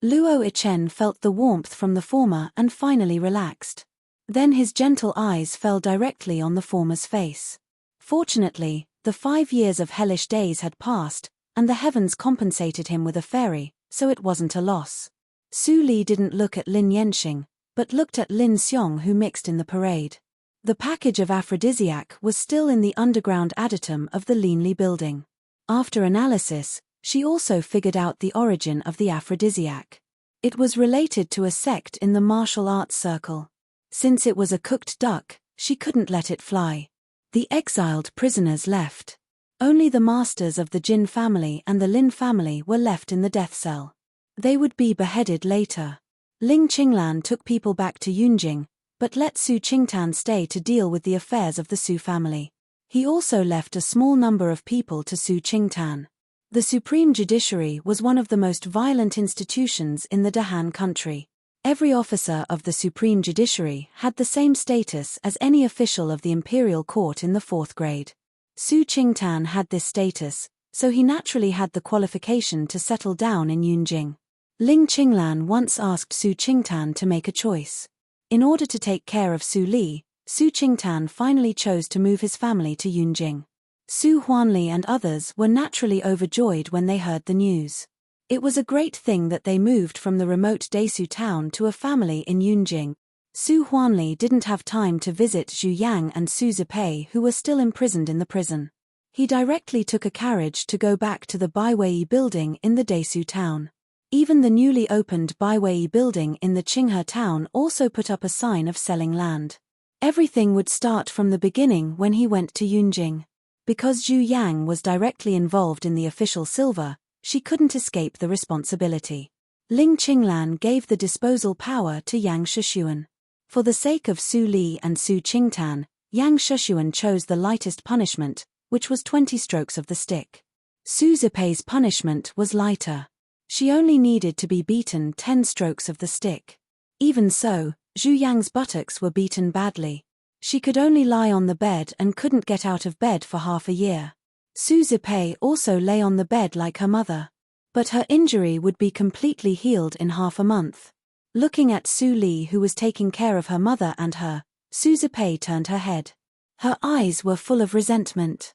Luo Ichen felt the warmth from the former and finally relaxed. Then his gentle eyes fell directly on the former's face. Fortunately, the 5 years of hellish days had passed, and the heavens compensated him with a fairy, so it wasn't a loss. Su Li didn't look at Lin Yanxing, but looked at Lin Xiong, who mixed in the parade. The package of aphrodisiac was still in the underground additum of the Linli building. After analysis, she also figured out the origin of the aphrodisiac. It was related to a sect in the martial arts circle. Since it was a cooked duck, she couldn't let it fly. The exiled prisoners left. Only the masters of the Jin family and the Lin family were left in the death cell. They would be beheaded later. Ling Qinglan took people back to Yunjing, but let Su Qingtan stay to deal with the affairs of the Su family. He also left a small number of people to Su Qingtan. The Supreme Judiciary was one of the most violent institutions in the Dahan country. Every officer of the Supreme Judiciary had the same status as any official of the Imperial Court in the 4th grade. Su Qingtan had this status, so he naturally had the qualification to settle down in Yunjing. Ling Qinglan once asked Su Qingtan to make a choice. In order to take care of Su Li, Su Qingtan finally chose to move his family to Yunjing. Su Huanli and others were naturally overjoyed when they heard the news. It was a great thing that they moved from the remote Desu town to a family in Yunjing. Su Huanli didn't have time to visit Zhu Yang and Su Zipei, who were still imprisoned in the prison. He directly took a carriage to go back to the Baiwei building in the Desu town. Even the newly opened Baiwei building in the Qinghe town also put up a sign of selling land. Everything would start from the beginning when he went to Yunjing. Because Zhu Yang was directly involved in the official silver, she couldn't escape the responsibility. Ling Qinglan gave the disposal power to Yang Shixuan. For the sake of Su Li and Su Qingtan, Yang Shixuan chose the lightest punishment, which was 20 strokes of the stick. Su Zipei's punishment was lighter. She only needed to be beaten 10 strokes of the stick. Even so, Zhu Yang's buttocks were beaten badly. She could only lie on the bed and couldn't get out of bed for half a year. Su Zipei also lay on the bed like her mother. But her injury would be completely healed in half a month. Looking at Su Li, who was taking care of her mother and her, Su Zipei turned her head. Her eyes were full of resentment.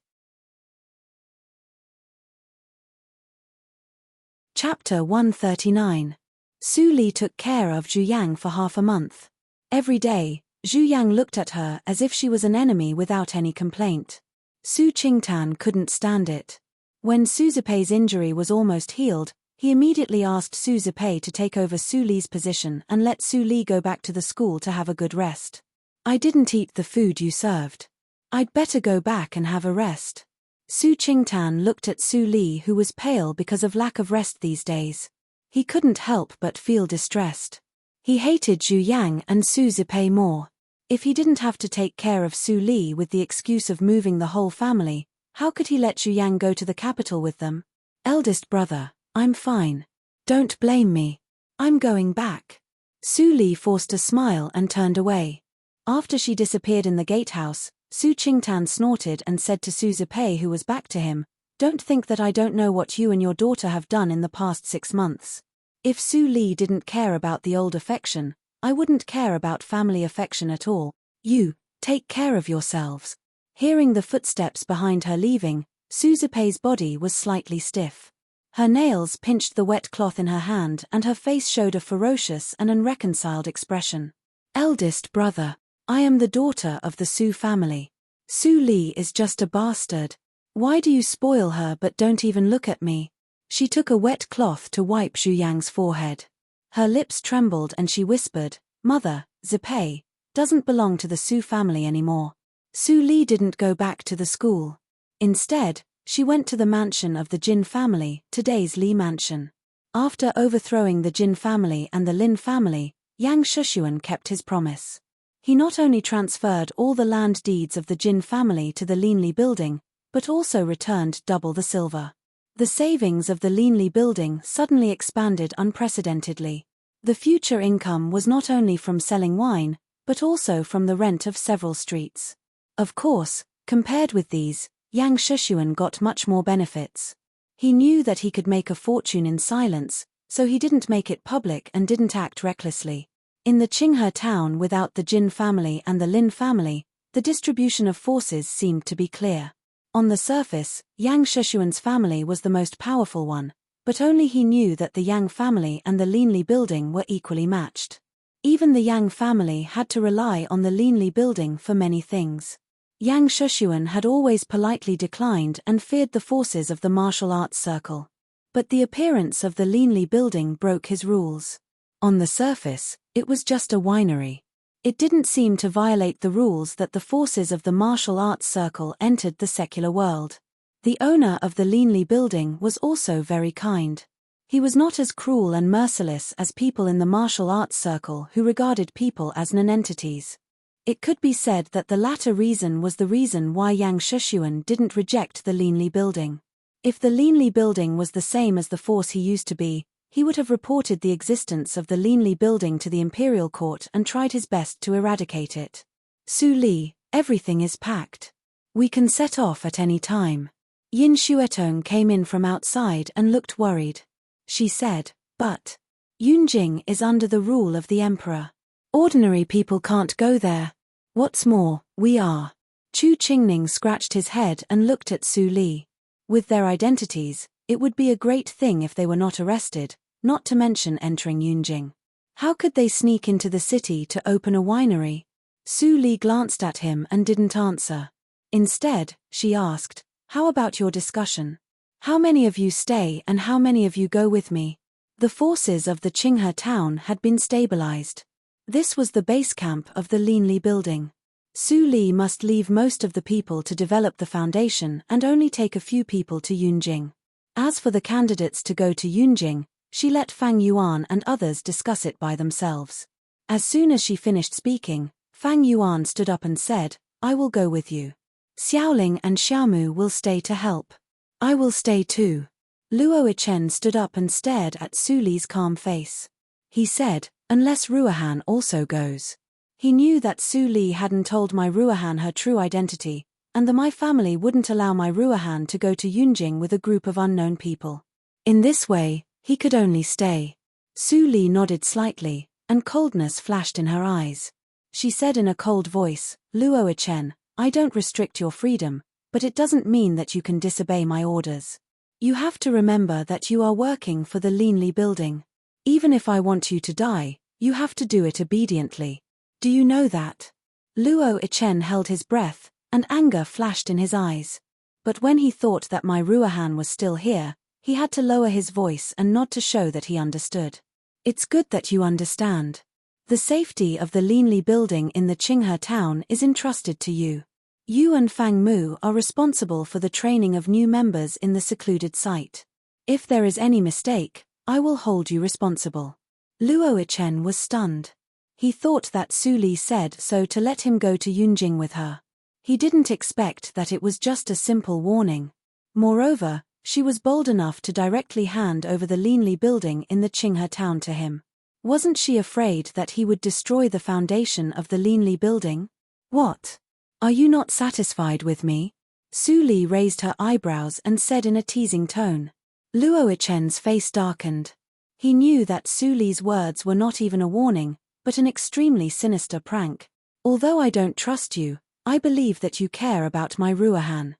Chapter 139. Su Li took care of Zhu Yang for half a month. Every day, Zhu Yang looked at her as if she was an enemy without any complaint. Su Qingtan couldn't stand it. When Su Zipei's injury was almost healed, he immediately asked Su Zipei to take over Su Li's position and let Su Li go back to the school to have a good rest. "I didn't eat the food you served. I'd better go back and have a rest." Su Qingtan looked at Su Li, who was pale because of lack of rest these days. He couldn't help but feel distressed. He hated Zhu Yang and Su Zipei more. If he didn't have to take care of Su Li with the excuse of moving the whole family, how could he let Zhu Yang go to the capital with them? "Eldest brother, I'm fine. Don't blame me. I'm going back." Su Li forced a smile and turned away. After she disappeared in the gatehouse, Su Qingtan snorted and said to Su Zipei, who was back to him, "Don't think that I don't know what you and your daughter have done in the past 6 months. If Su Li didn't care about the old affection, I wouldn't care about family affection at all. You, take care of yourselves." Hearing the footsteps behind her leaving, Su Zipei's body was slightly stiff. Her nails pinched the wet cloth in her hand and her face showed a ferocious and unreconciled expression. "Eldest brother, I am the daughter of the Su family. Su Li is just a bastard. Why do you spoil her but don't even look at me?" She took a wet cloth to wipe Zhu Yang's forehead. Her lips trembled and she whispered, "Mother, Zipei doesn't belong to the Su family anymore." Su Li didn't go back to the school. Instead, she went to the mansion of the Jin family, today's Li Mansion. After overthrowing the Jin family and the Lin family, Yang Shixuan kept his promise. He not only transferred all the land deeds of the Jin family to the Linli building, but also returned double the silver. The savings of the Linli building suddenly expanded unprecedentedly. The future income was not only from selling wine, but also from the rent of several streets. Of course, Compared with these, Yang Shushuan got much more benefits. He knew that he could make a fortune in silence, so he didn't make it public and didn't act recklessly. In the Qinghe town without the Jin family and the Lin family, the distribution of forces seemed to be clear. On the surface, Yang Shushuan's family was the most powerful one, but only he knew that the Yang family and the Linli building were equally matched. Even the Yang family had to rely on the Linli building for many things. Yang Shushuan had always politely declined and feared the forces of the martial arts circle. But the appearance of the Linli building broke his rules. On the surface, it was just a winery. It didn't seem to violate the rules that the forces of the martial arts circle entered the secular world. The owner of the Linli building was also very kind. He was not as cruel and merciless as people in the martial arts circle who regarded people as nonentities. It could be said that the latter reason was the reason why Yang Shushuan didn't reject the Linli building. If the Linli building was the same as the force he used to be, he would have reported the existence of the Linli building to the imperial court and tried his best to eradicate it. Su Li, everything is packed. We can set off at any time. Yin Xuetong came in from outside and looked worried. She said, but Yunjing is under the rule of the emperor. Ordinary people can't go there. What's more, we are. Chu Qingning scratched his head and looked at Su Li. With their identities, it would be a great thing if they were not arrested, not to mention entering Yunjing. How could they sneak into the city to open a winery? Su Li glanced at him and didn't answer. Instead, she asked, how about your discussion? How many of you stay and how many of you go with me? The forces of the Qinghe town had been stabilized. This was the base camp of the Linli building. Su Li must leave most of the people to develop the foundation and only take a few people to Yunjing. As for the candidates to go to Yunjing, she let Fang Yuan and others discuss it by themselves. As soon as she finished speaking, Fang Yuan stood up and said, I will go with you. Xiaoling and Xiaomu will stay to help. I will stay too. Luo Yichen stood up and stared at Su Li's calm face. He said, unless Ruohan also goes. He knew that Su Li hadn't told my Ruohan her true identity, and my family wouldn't allow my Ruohan to go to Yunjing with a group of unknown people. In this way, he could only stay. Su Li nodded slightly, and coldness flashed in her eyes. She said in a cold voice, Luo Yichen, I don't restrict your freedom, but it doesn't mean that you can disobey my orders. You have to remember that you are working for the Linli building. Even if I want you to die, you have to do it obediently. Do you know that? Luo Yichen held his breath, and anger flashed in his eyes. But when he thought that my Ruohan was still here, he had to lower his voice and nod to show that he understood. It's good that you understand. The safety of the Linli building in the Qinghe town is entrusted to you. You and Fang Mu are responsible for the training of new members in the secluded site. If there is any mistake, I will hold you responsible. Luo Yichen was stunned. He thought that Su Li said so to let him go to Yunjing with her. He didn't expect that it was just a simple warning. Moreover, she was bold enough to directly hand over the Linli building in the Qinghe town to him. Wasn't she afraid that he would destroy the foundation of the Linli building? What? Are you not satisfied with me? Su Li raised her eyebrows and said in a teasing tone. Luo Yichen's face darkened. He knew that Su Li's words were not even a warning, but an extremely sinister prank. Although I don't trust you, I believe that you care about my Ruohan.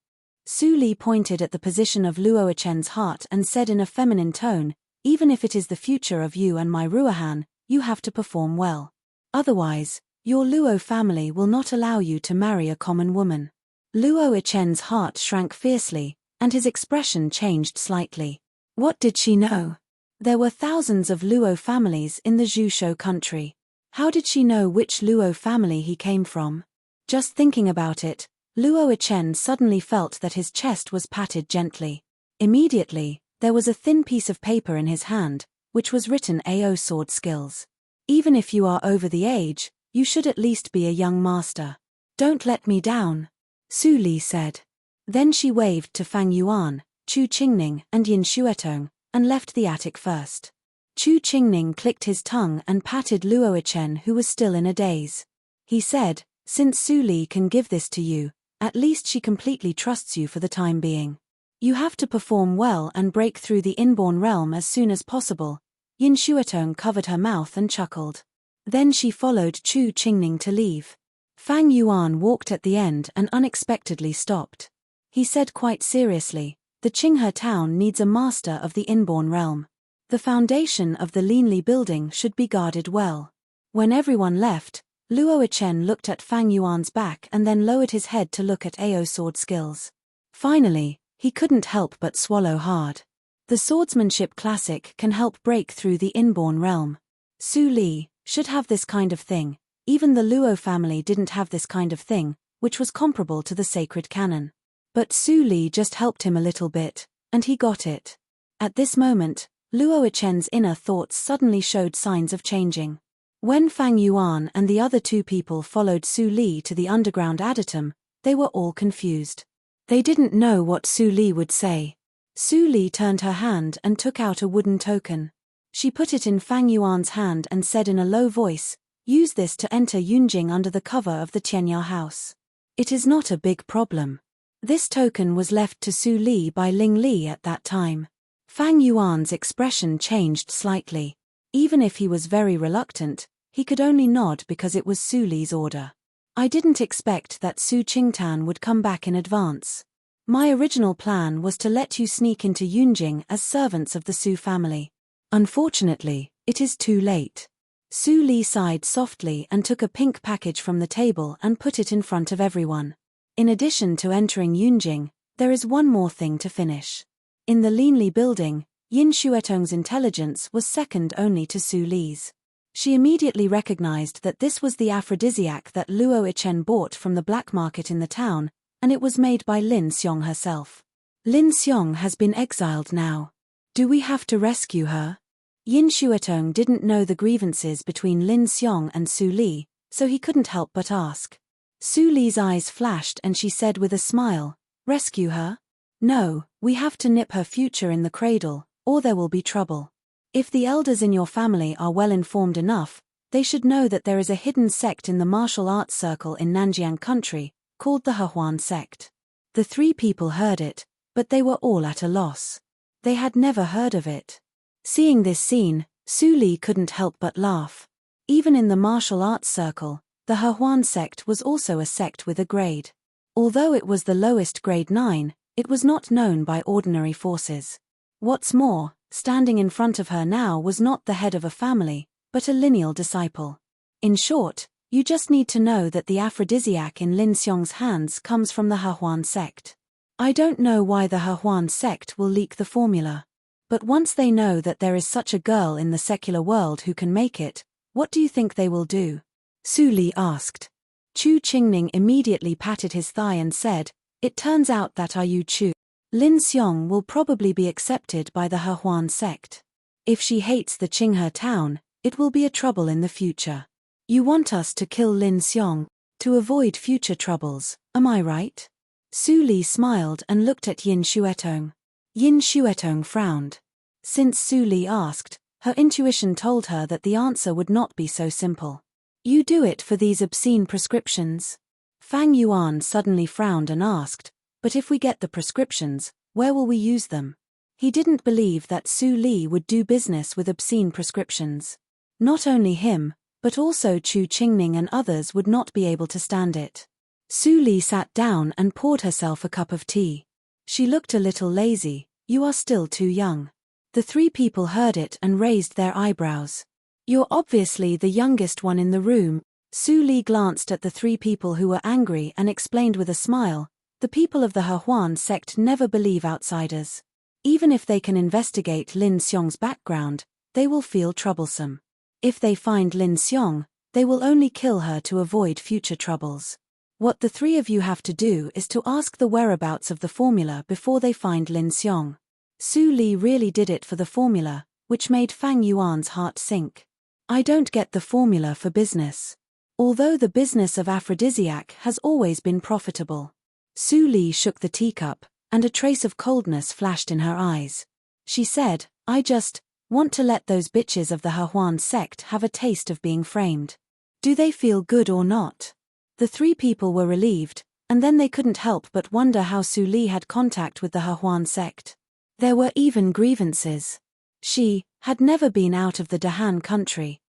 Su Li pointed at the position of Luo Yichen's heart and said in a feminine tone, even if it is the future of you and my Ruohan, you have to perform well. Otherwise, your Luo family will not allow you to marry a common woman. Luo Yichen's heart shrank fiercely, and his expression changed slightly. What did she know? There were thousands of Luo families in the Zhushou country. How did she know which Luo family he came from? Just thinking about it, Luo Yichen suddenly felt that his chest was patted gently. Immediately, there was a thin piece of paper in his hand, which was written AO sword skills. Even if you are over the age, you should at least be a young master. Don't let me down, Su Li said. Then she waved to Fang Yuan, Chu Qingning and Yin Xuetong, and left the attic first. Chu Qingning clicked his tongue and patted Luo Yichen, who was still in a daze. He said, since Su Li can give this to you, At least she completely trusts you for the time being. You have to perform well and break through the inborn realm as soon as possible. Yin Shuatong covered her mouth and chuckled. Then she followed Chu Qingning to leave. Fang Yuan walked at the end and unexpectedly stopped. He said quite seriously, the Qinghe town needs a master of the inborn realm. The foundation of the Linli building should be guarded well. When everyone left, Luo Chen looked at Fang Yuan's back and then lowered his head to look at Ao's sword skills. Finally, he couldn't help but swallow hard. The swordsmanship classic can help break through the inborn realm. Su Li should have this kind of thing. Even the Luo family didn't have this kind of thing, which was comparable to the sacred canon. But Su Li just helped him a little bit, and he got it. At this moment, Luo Chen's inner thoughts suddenly showed signs of changing. When Fang Yuan and the other two people followed Su Li to the underground adytum, they were all confused. They didn't know what Su Li would say. Su Li turned her hand and took out a wooden token. She put it in Fang Yuan's hand and said in a low voice, "Use this to enter Yunjing under the cover of the Tianya house. It is not a big problem." This token was left to Su Li by Ling Li at that time. Fang Yuan's expression changed slightly. Even if he was very reluctant, he could only nod because it was Su Li's order. I didn't expect that Su Qingtan would come back in advance. My original plan was to let you sneak into Yunjing as servants of the Su family. Unfortunately, it is too late. Su Li sighed softly and took a pink package from the table and put it in front of everyone. In addition to entering Yunjing, there is one more thing to finish. In the Linli building, Yin Shuetong's intelligence was second only to Su Li's. She immediately recognized that this was the aphrodisiac that Luo Ichen bought from the black market in the town, and it was made by Lin Xiong herself. Lin Xiong has been exiled now. Do we have to rescue her? Yin Shuetong didn't know the grievances between Lin Xiong and Su Li, so he couldn't help but ask. Su Li's eyes flashed and she said with a smile, "Rescue her? No, we have to nip her future in the cradle, or there will be trouble. If the elders in your family are well informed enough, they should know that there is a hidden sect in the martial arts circle in Nanjiang country, called the Hehuan sect." The three people heard it, but they were all at a loss. They had never heard of it. Seeing this scene, Su Li couldn't help but laugh. Even in the martial arts circle, the Hehuan sect was also a sect with a grade. Although it was the lowest grade 9, it was not known by ordinary forces. What's more, standing in front of her now was not the head of a family, but a lineal disciple. In short, you just need to know that the aphrodisiac in Lin Xiong's hands comes from the Hehuan sect. I don't know why the Hehuan sect will leak the formula. But once they know that there is such a girl in the secular world who can make it, what do you think they will do? Su Li asked. Chu Qingning immediately patted his thigh and said, "It turns out that Yu Chu, Lin Xiong will probably be accepted by the Hehuan sect. If she hates the Qinghe town, it will be a trouble in the future. You want us to kill Lin Xiong, to avoid future troubles, am I right?" Su Li smiled and looked at Yin Shuetong. Yin Shuetong frowned. Since Su Li asked, her intuition told her that the answer would not be so simple. "You do it for these obscene prescriptions?" Fang Yuan suddenly frowned and asked, "But if we get the prescriptions, where will we use them?" He didn't believe that Su Li would do business with obscene prescriptions. Not only him, but also Chu Qingning and others would not be able to stand it. Su Li sat down and poured herself a cup of tea. She looked a little lazy. "You are still too young." The three people heard it and raised their eyebrows. "You're obviously the youngest one in the room." Su Li glanced at the three people who were angry and explained with a smile, "The people of the Hehuan sect never believe outsiders. Even if they can investigate Lin Xiong's background, they will feel troublesome. If they find Lin Xiong, they will only kill her to avoid future troubles. What the three of you have to do is to ask the whereabouts of the formula before they find Lin Xiong." Su Li really did it for the formula, which made Fang Yuan's heart sink. "I don't get the formula for business. Although the business of aphrodisiac has always been profitable." Su Li shook the teacup, and a trace of coldness flashed in her eyes. She said, "I just want to let those bitches of the Hehuan sect have a taste of being framed. Do they feel good or not?" The three people were relieved, And then they couldn't help but wonder how Su Li had contact with the He sect. There were even grievances. She had never been out of the Dahan country.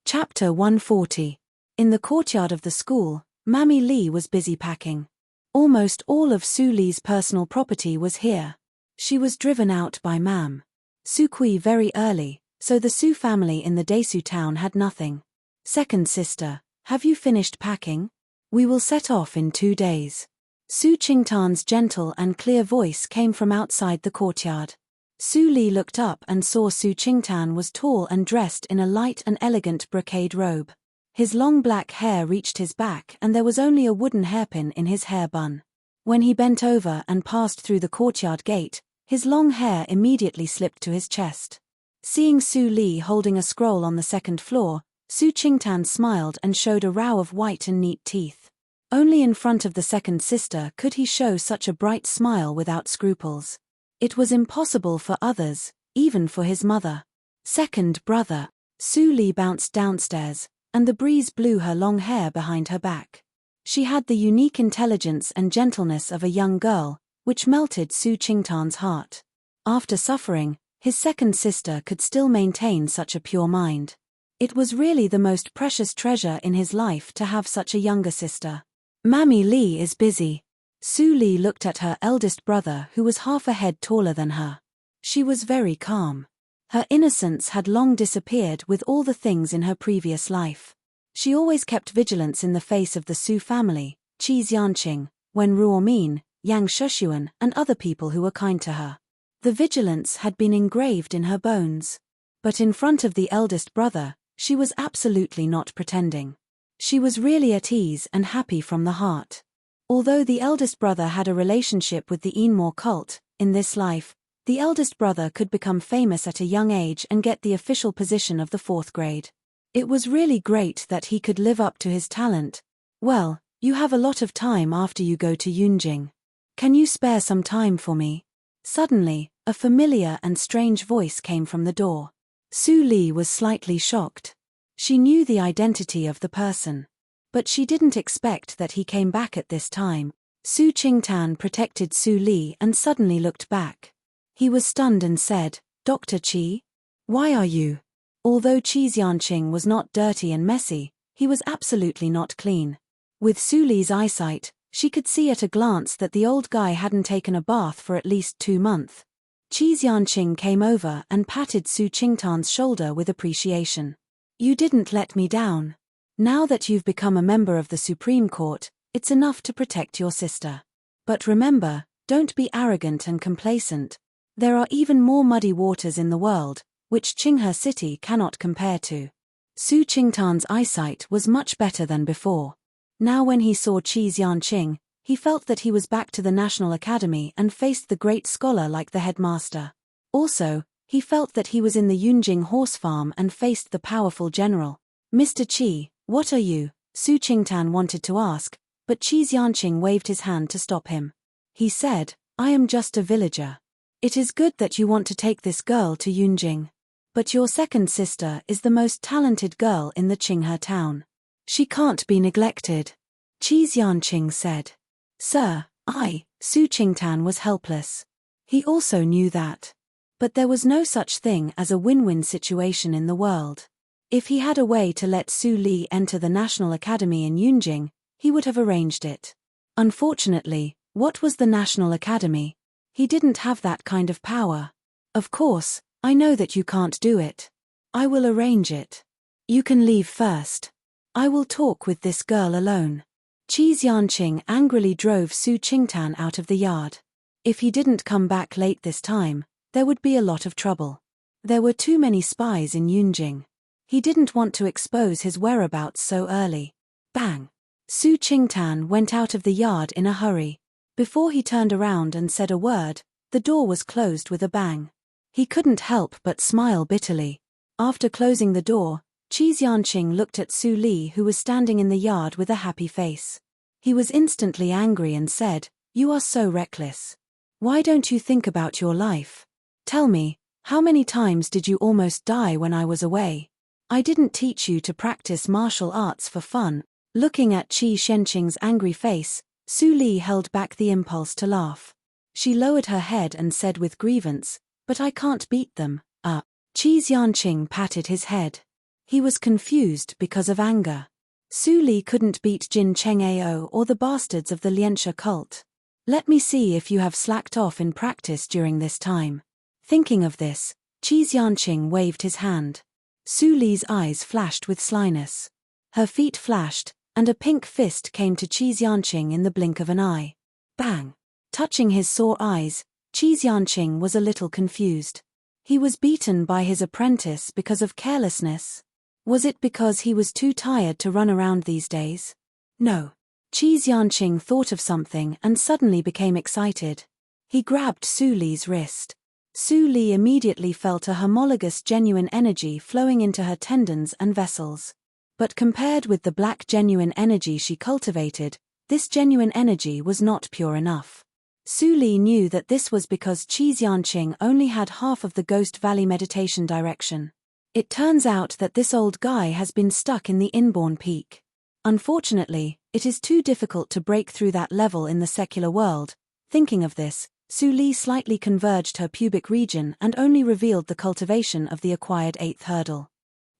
Chapter 140. In the courtyard of the school, Mammy Li was busy packing. Almost all of Su Li's personal property was here. She was driven out by Mam Su Kui very early, so the Su family in the Desu town had nothing. Second sister, have you finished packing? We will set off in 2 days. Su Qingtan's gentle and clear voice came from outside the courtyard. Su Li looked up and saw Su Qingtan was tall and dressed in a light and elegant brocade robe. His long black hair reached his back and there was only a wooden hairpin in his hair bun. When he bent over and passed through the courtyard gate, his long hair immediately slipped to his chest. Seeing Su Li holding a scroll on the second floor, Su Qingtan smiled and showed a row of white and neat teeth. Only in front of the second sister could he show such a bright smile without scruples. It was impossible for others, even for his mother. Second brother. Su Li bounced downstairs, and the breeze blew her long hair behind her back. She had the unique intelligence and gentleness of a young girl, which melted Su Qingtan's heart. After suffering, his second sister could still maintain such a pure mind. It was really the most precious treasure in his life to have such a younger sister. Mammy Li is busy. Su Li looked at her eldest brother who was half a head taller than her. She was very calm. Her innocence had long disappeared with all the things in her previous life. She always kept vigilance in the face of the Su family, Qi Xianqing, Wen Ruomin, Yang Shushuan and other people who were kind to her. The vigilance had been engraved in her bones. But in front of the eldest brother, she was absolutely not pretending. She was really at ease and happy from the heart. Although the eldest brother had a relationship with the Enmore cult, in this life, the eldest brother could become famous at a young age and get the official position of the 4th grade. It was really great that he could live up to his talent. Well, you have a lot of time after you go to Yunjing. Can you spare some time for me? Suddenly, a familiar and strange voice came from the door. Su Li was slightly shocked. She knew the identity of the person. But she didn't expect that he came back at this time. Su Qingtan protected Su Li and suddenly looked back. He was stunned and said, "Dr. Qi? Why are you?" Although Qi Xianqing was not dirty and messy, he was absolutely not clean. With Su Li's eyesight, she could see at a glance that the old guy hadn't taken a bath for at least 2 months. Qi Xianqing came over and patted Su Qingtan's shoulder with appreciation. "You didn't let me down. Now that you've become a member of the Supreme Court, it's enough to protect your sister. But remember, don't be arrogant and complacent. There are even more muddy waters in the world, which Qinghe City cannot compare to." Su Qingtan's eyesight was much better than before. Now when he saw Qi Xianqing, he felt that he was back to the National Academy and faced the great scholar like the headmaster. Also, he felt that he was in the Yunjing horse farm and faced the powerful general. "Mr. Qi, what are you?" Su Qingtan wanted to ask, but Qi Xianqing waved his hand to stop him. He said, "I am just a villager. It is good that you want to take this girl to Yunjing. But your second sister is the most talented girl in the Qinghe town. She can't be neglected." Qi Xianqing said. "Sir, Su Qingtan was helpless. He also knew that. But there was no such thing as a win-win situation in the world. If he had a way to let Su Li enter the National Academy in Yunjing, he would have arranged it. Unfortunately, what was the National Academy? He didn't have that kind of power. Of course, I know that you can't do it. I will arrange it. You can leave first. I will talk with this girl alone." Qi Xianqing angrily drove Su Qingtan out of the yard. If he didn't come back late this time, there would be a lot of trouble. There were too many spies in Yunjing. He didn't want to expose his whereabouts so early. Bang! Su Qingtan went out of the yard in a hurry. Before he turned around and said a word, the door was closed with a bang. He couldn't help but smile bitterly. After closing the door, Qi Xianqing looked at Su Li who was standing in the yard with a happy face. He was instantly angry and said, "You are so reckless. Why don't you think about your life? Tell me, how many times did you almost die when I was away? I didn't teach you to practice martial arts for fun. Looking at Qi Shenqing's angry face, Su Li held back the impulse to laugh. She lowered her head and said with grievance, "But I can't beat them." Qi Xianqing patted his head. He was confused because of anger. Su Li couldn't beat Jin Cheng'ao or the bastards of the Lianxia cult. Let me see if you have slacked off in practice during this time. Thinking of this, Qi Xianqing waved his hand. Su Li's eyes flashed with slyness. Her feet flashed, and a pink fist came to Qi Xianqing in the blink of an eye. Bang! Touching his sore eyes, Qi Xianqing was a little confused. He was beaten by his apprentice because of carelessness. Was it because he was too tired to run around these days? No. Qi Xianqing thought of something and suddenly became excited. He grabbed Su Li's wrist. Su Li immediately felt a homologous genuine energy flowing into her tendons and vessels. But compared with the black genuine energy she cultivated, this genuine energy was not pure enough. Su Li knew that this was because Qi Xianqing only had half of the Ghost Valley meditation direction. It turns out that this old guy has been stuck in the inborn peak. Unfortunately, it is too difficult to break through that level in the secular world. Thinking of this, Su Li slightly converged her pubic region and only revealed the cultivation of the acquired 8th hurdle.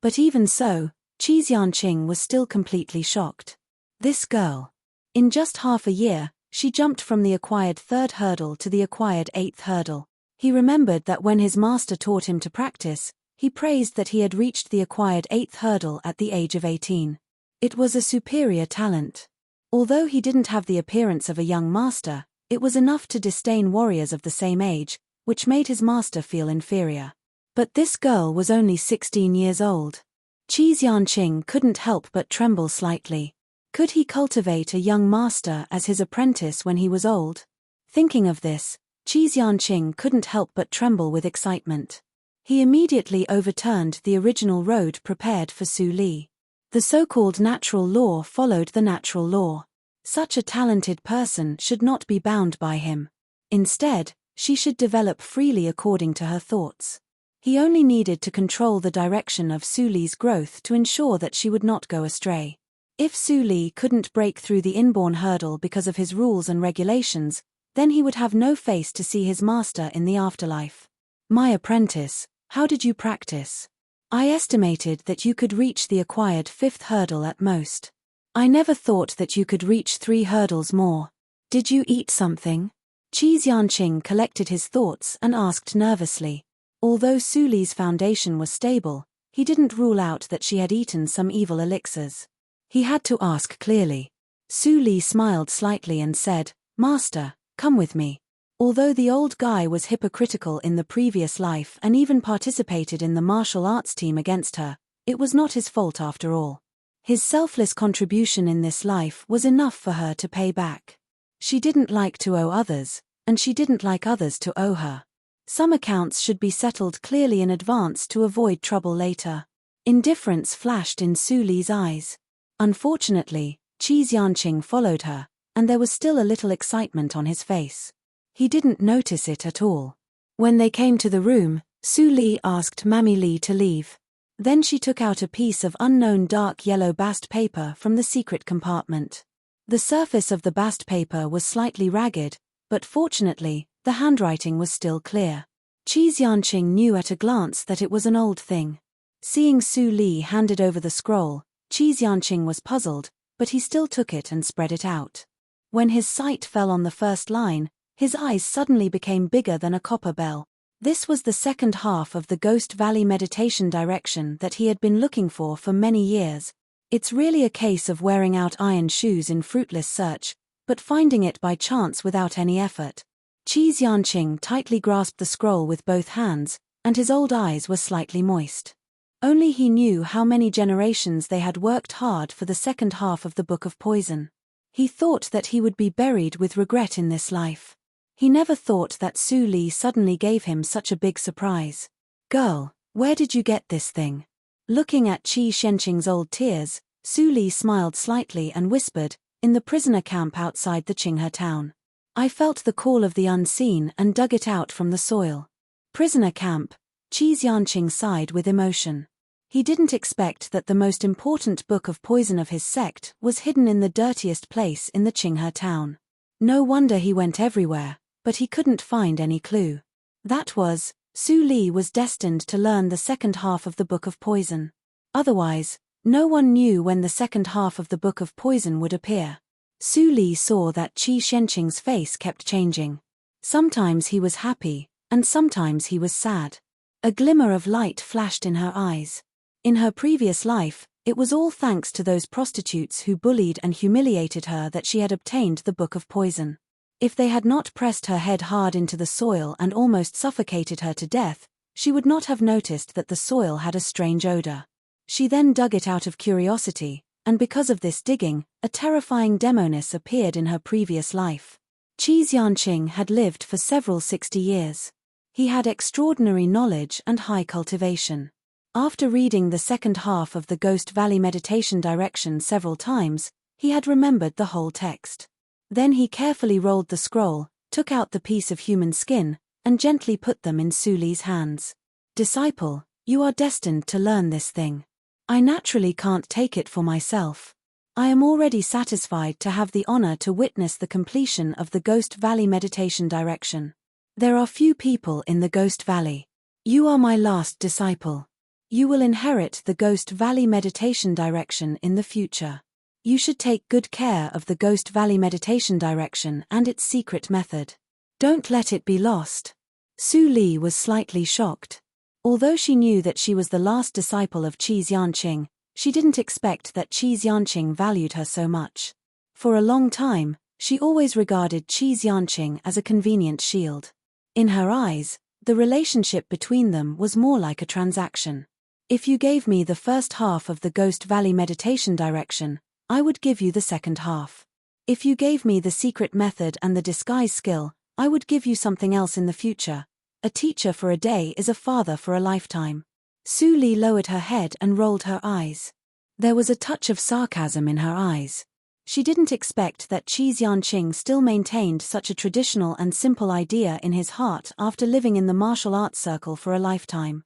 But even so, Qi Xianqing was still completely shocked. This girl. In just half a year, she jumped from the acquired 3rd hurdle to the acquired 8th hurdle. He remembered that when his master taught him to practice, he praised that he had reached the acquired 8th hurdle at the age of 18. It was a superior talent. Although he didn't have the appearance of a young master, it was enough to disdain warriors of the same age, which made his master feel inferior. But this girl was only 16 years old. Qi Xianqing couldn't help but tremble slightly. Could he cultivate a young master as his apprentice when he was old? Thinking of this, Qi Xianqing couldn't help but tremble with excitement. He immediately overturned the original road prepared for Su Li. The so-called natural law followed the natural law. Such a talented person should not be bound by him. Instead, she should develop freely according to her thoughts. He only needed to control the direction of Su Li's growth to ensure that she would not go astray. If Su Li couldn't break through the inborn hurdle because of his rules and regulations, then he would have no face to see his master in the afterlife. My apprentice, how did you practice? I estimated that you could reach the acquired 5th hurdle at most. I never thought that you could reach 3 hurdles more. Did you eat something? Qi Xianqing collected his thoughts and asked nervously. Although Su Li's foundation was stable, he didn't rule out that she had eaten some evil elixirs. He had to ask clearly. Su Li smiled slightly and said, "Master, come with me." Although the old guy was hypocritical in the previous life and even participated in the martial arts team against her, it was not his fault after all. His selfless contribution in this life was enough for her to pay back. She didn't like to owe others, and she didn't like others to owe her. Some accounts should be settled clearly in advance to avoid trouble later. Indifference flashed in Su Li's eyes. Unfortunately, Qi Xianqing followed her, and there was still a little excitement on his face. He didn't notice it at all. When they came to the room, Su Li asked Mammy Li to leave. Then she took out a piece of unknown dark yellow bast paper from the secret compartment. The surface of the bast paper was slightly ragged, but fortunately, the handwriting was still clear. Qi Xianqing knew at a glance that it was an old thing. Seeing Su Li handed over the scroll, Qi Xianqing was puzzled, but he still took it and spread it out. When his sight fell on the first line, his eyes suddenly became bigger than a copper bell. This was the second half of the Ghost Valley meditation direction that he had been looking for many years. It's really a case of wearing out iron shoes in fruitless search, but finding it by chance without any effort. Qi Xianqing tightly grasped the scroll with both hands, and his old eyes were slightly moist. Only he knew how many generations they had worked hard for the second half of the Book of Poison. He thought that he would be buried with regret in this life. He never thought that Su Li suddenly gave him such a big surprise. "Girl, where did you get this thing?" Looking at Qi Shenqing's old tears, Su Li smiled slightly and whispered, "In the prisoner camp outside the Qinghe town. I felt the call of the unseen and dug it out from the soil." Prisoner camp, Qi Xianqing sighed with emotion. He didn't expect that the most important book of poison of his sect was hidden in the dirtiest place in the Qinghe town. No wonder he went everywhere, but he couldn't find any clue. That was, Su Li was destined to learn the second half of the book of poison. Otherwise, no one knew when the second half of the book of poison would appear. Su Li saw that Qi Xianqing's face kept changing. Sometimes he was happy, and sometimes he was sad. A glimmer of light flashed in her eyes. In her previous life, it was all thanks to those prostitutes who bullied and humiliated her that she had obtained the book of poison. If they had not pressed her head hard into the soil and almost suffocated her to death, she would not have noticed that the soil had a strange odor. She then dug it out of curiosity, and because of this digging, a terrifying demoness appeared in her previous life. Qi Xianqing had lived for several 60 years. He had extraordinary knowledge and high cultivation. After reading the second half of the Ghost Valley meditation direction several times, he had remembered the whole text. Then he carefully rolled the scroll, took out the piece of human skin, and gently put them in Su Li's hands. "Disciple, you are destined to learn this thing. I naturally can't take it for myself. I am already satisfied to have the honor to witness the completion of the Ghost Valley meditation direction. There are few people in the Ghost Valley. You are my last disciple. You will inherit the Ghost Valley meditation direction in the future. You should take good care of the Ghost Valley meditation direction and its secret method. Don't let it be lost." Su Li was slightly shocked. Although she knew that she was the last disciple of Qi Xianqing, she didn't expect that Qi Xianqing valued her so much. For a long time, she always regarded Qi Xianqing as a convenient shield. In her eyes, the relationship between them was more like a transaction. If you gave me the first half of the Ghost Valley meditation direction, I would give you the second half. If you gave me the secret method and the disguise skill, I would give you something else in the future. A teacher for a day is a father for a lifetime. Su Li lowered her head and rolled her eyes. There was a touch of sarcasm in her eyes. She didn't expect that Qi Xianqing still maintained such a traditional and simple idea in his heart after living in the martial arts circle for a lifetime.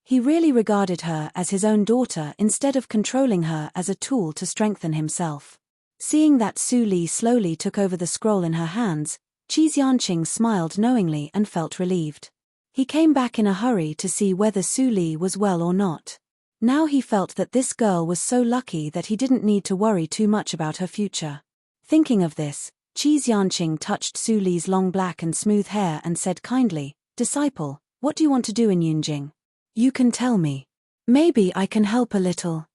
He really regarded her as his own daughter instead of controlling her as a tool to strengthen himself. Seeing that Su Li slowly took over the scroll in her hands, Qi Xianqing smiled knowingly and felt relieved. He came back in a hurry to see whether Su Li was well or not. Now he felt that this girl was so lucky that he didn't need to worry too much about her future. Thinking of this, Qi Xianqing touched Su Li's long black and smooth hair and said kindly, "Disciple, what do you want to do in Yunjing? You can tell me. Maybe I can help a little."